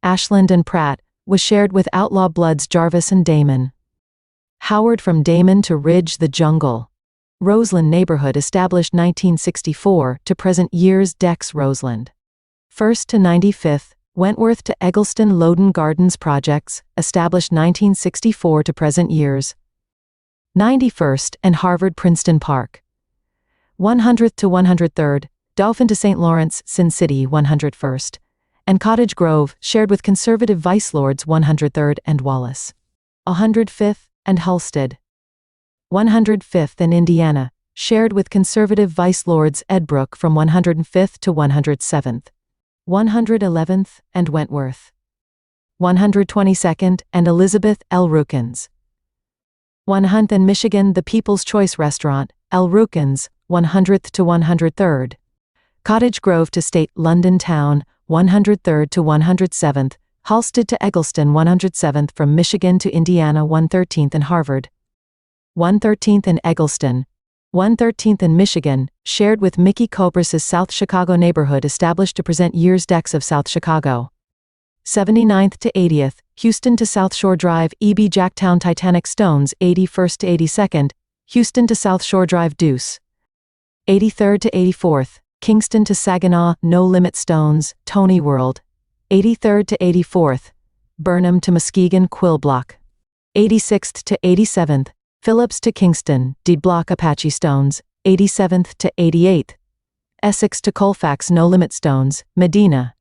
Speaker 1: Ashland and Pratt was shared with Outlaw Bloods Jarvis and Damon. Howard from Damon to Ridge the Jungle. Roseland neighborhood established 1964 to present years decks Roseland. 1st to 95th, Wentworth to Eggleston Loudon Gardens projects, established 1964 to present years. 91st and Harvard Princeton Park. 100th to 103rd, Dauphin to St. Lawrence, Sin City 101st, and Cottage Grove, shared with conservative vice lords 103rd and Wallace. 105th and Halstead. 105th in Indiana, shared with conservative vice lords Edbrook from 105th to 107th. 111th and Wentworth. 122nd and Elizabeth El Rukans. 100th and Michigan the People's Choice Restaurant, El Rukans, 100th to 103rd. Cottage Grove to State London Town, 103rd to 107th, Halstead to Eggleston 107th from Michigan to Indiana 113th and Harvard. 113th in Eggleston. 113th in Michigan, shared with Mickey Cobras's South Chicago neighborhood established to present years decks of South Chicago. 79th to 80th, Houston to South Shore Drive EB Jacktown Titanic Stones 81st to 82nd, Houston to South Shore Drive Deuce. 83rd to 84th, Kingston to Saginaw No Limit Stones, Tony World. 83rd to 84th, Burnham to Muskegon Quill Block. 86th to 87th, Phillips to Kingston D Block Apache Stones, 87th to 88th. Essex to Colfax No Limit Stones, Medina.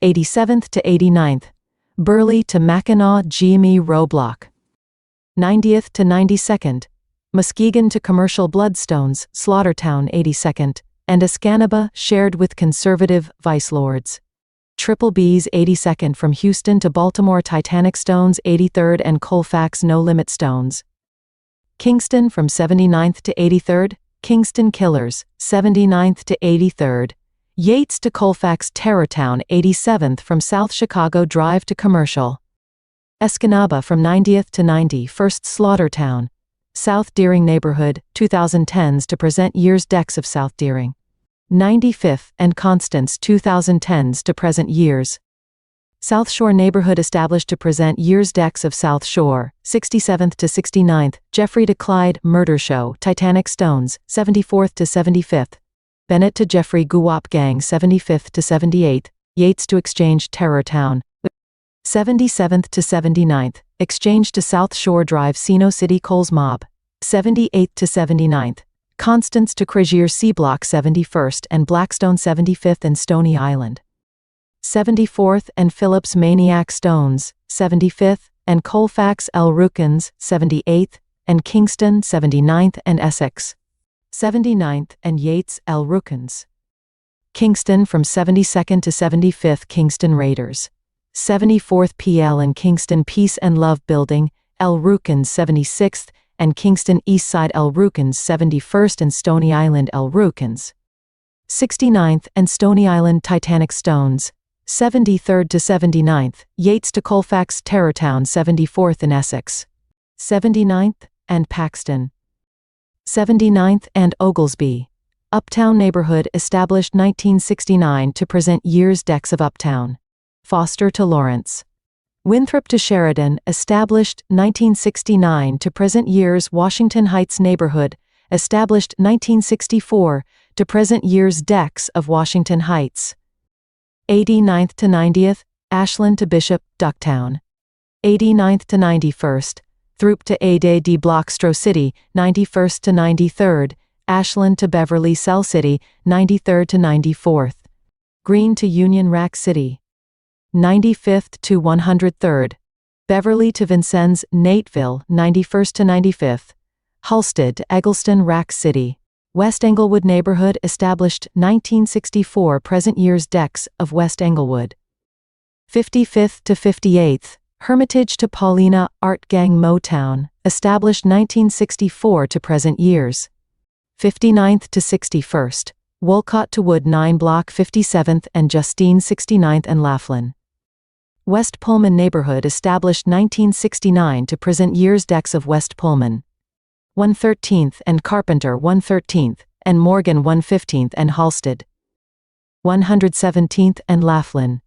Speaker 1: 87th to 89th, Burley to Mackinac GME Row Block. 90th to 92nd, Muskegon to Commercial Bloodstones, Slaughtertown 82nd, and Escanaba shared with conservative vice lords. Triple B's 82nd from Houston to Baltimore Titanic Stones 83rd and Colfax No Limit Stones. Kingston from 79th to 83rd, Kingston Killers, 79th to 83rd. Yates to Colfax Terrortown 87th from South Chicago Drive to Commercial. Escanaba from 90th to 91st Slaughtertown. South Deering Neighborhood, 2010s to present years decks of South Deering. 95th and Constance 2010s to present years. South Shore Neighborhood established to present years decks of South Shore, 67th to 69th, Jeffrey to Clyde Murder Show, Titanic Stones, 74th to 75th. Bennett to Jeffrey Guwap Gang 75th to 78th, Yates to Exchange Terrortown. 77th to 79th, Exchange to South Shore Drive Sino City Coles Mob. 78th to 79th. Constance to Crozier C Block 71st and Blackstone 75th and Stony Island. 74th and Phillips Maniac Stones, 75th, and Colfax El Rukans, 78th, and Kingston 79th and Essex. 79th and Yates El Rukans. Kingston from 72nd to 75th Kingston Raiders. 74th PL and Kingston Peace and Love Building, El Rukan's 76th, and Kingston Eastside El Rukan's 71st and Stony Island El Rukan's 69th and Stony Island Titanic Stones, 73rd to 79th, Yates to Colfax Terrortown 74th in Essex, 79th, and Paxton, 79th and Oglesby. Uptown neighborhood established 1969 to present years decks of Uptown. Foster to Lawrence. Winthrop to Sheridan established 1969 to present years Washington Heights neighborhood established 1964 to present years decks of Washington Heights. 89th to 90th, Ashland to Bishop, Ducktown. 89th to 91st, Throop to Ade D Block Stro City, 91st to 93rd, Ashland to Beverly Cell City, 93rd to 94th. Green to Union Rack City. 95th to 103rd. Beverly to Vincennes, Nateville, 91st to 95th. Halsted to Eggleston Rack City. West Englewood neighborhood established 1964 present years decks of West Englewood. 55th to 58th. Hermitage to Paulina Art Gang Motown, established 1964 to present years. 59th to 61st. Wolcott to Wood 9 Block 57th and Justine 69th and Laughlin. West Pullman neighborhood established 1969 to present years decks of West Pullman. 113th and Carpenter 113th, and Morgan 115th and Halsted. 117th and Laughlin.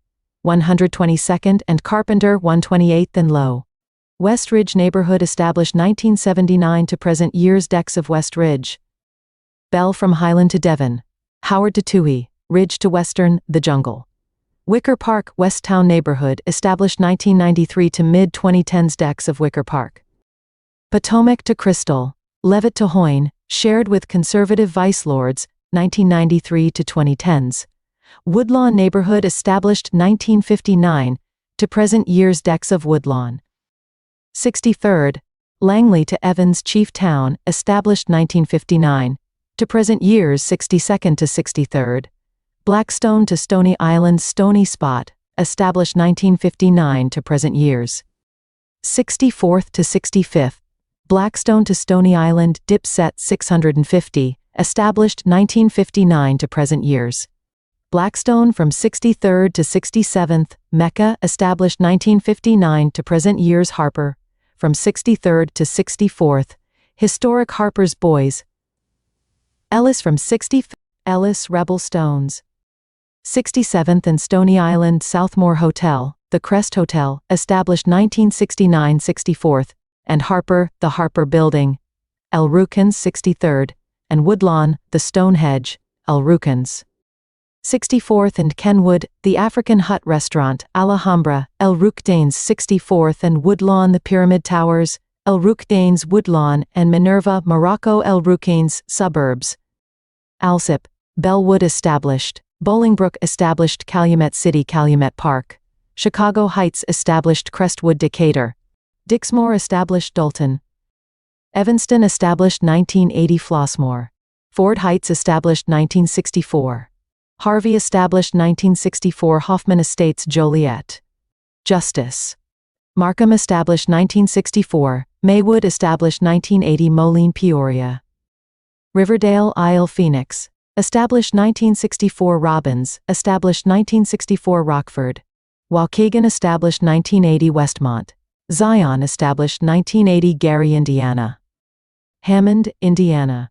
Speaker 1: 122nd and Carpenter 128th and Low. West Ridge neighborhood established 1979 to present years decks of West Ridge. Bell from Highland to Devon. Howard to Toohey, Ridge to Western, The Jungle. Wicker Park, West Town neighborhood established 1993 to mid-2010s decks of Wicker Park. Potomac to Crystal, Levitt to Hoyne, shared with conservative vice lords, 1993 to 2010s. Woodlawn neighborhood established 1959 to present years decks of Woodlawn. 63rd, Langley to Evans Chief Town, established 1959 to present years 62nd to 63rd. Blackstone to Stony Island Stony Spot, established 1959 to present years. 64th to 65th. Blackstone to Stony Island Dipset 650, established 1959 to present years. Blackstone from 63rd to 67th, Mecca, established 1959 to present years. Harper, from 63rd to 64th, historic Harper's Boys. Ellis from 65th, Ellis Rebel Stones. 67th and Stony Island Southmore Hotel, the Crest Hotel, established 1969 64th, and Harper, the Harper Building. El Rukan's 63rd, and Woodlawn, the Stonehenge, El Rukan's. 64th and Kenwood, the African Hut Restaurant, Alhambra, El Rukdane's 64th and Woodlawn the Pyramid Towers, El Rukdane's Woodlawn and Minerva, Morocco El Rukane's Suburbs. Alsip, Bellwood established, Bolingbrook established Calumet City Calumet Park. Chicago Heights established Crestwood Decatur. Dixmoor established Dalton. Evanston established 1980 Flossmoor. Ford Heights established 1964. Harvey established 1964 Hoffman Estates Joliet. Justice. Markham established 1964, Maywood established 1980 Moline Peoria. Riverdale Isle Phoenix, established 1964 Robbins, established 1964 Rockford. Waukegan established 1980 Westmont. Zion established 1980 Gary, Indiana. Hammond, Indiana.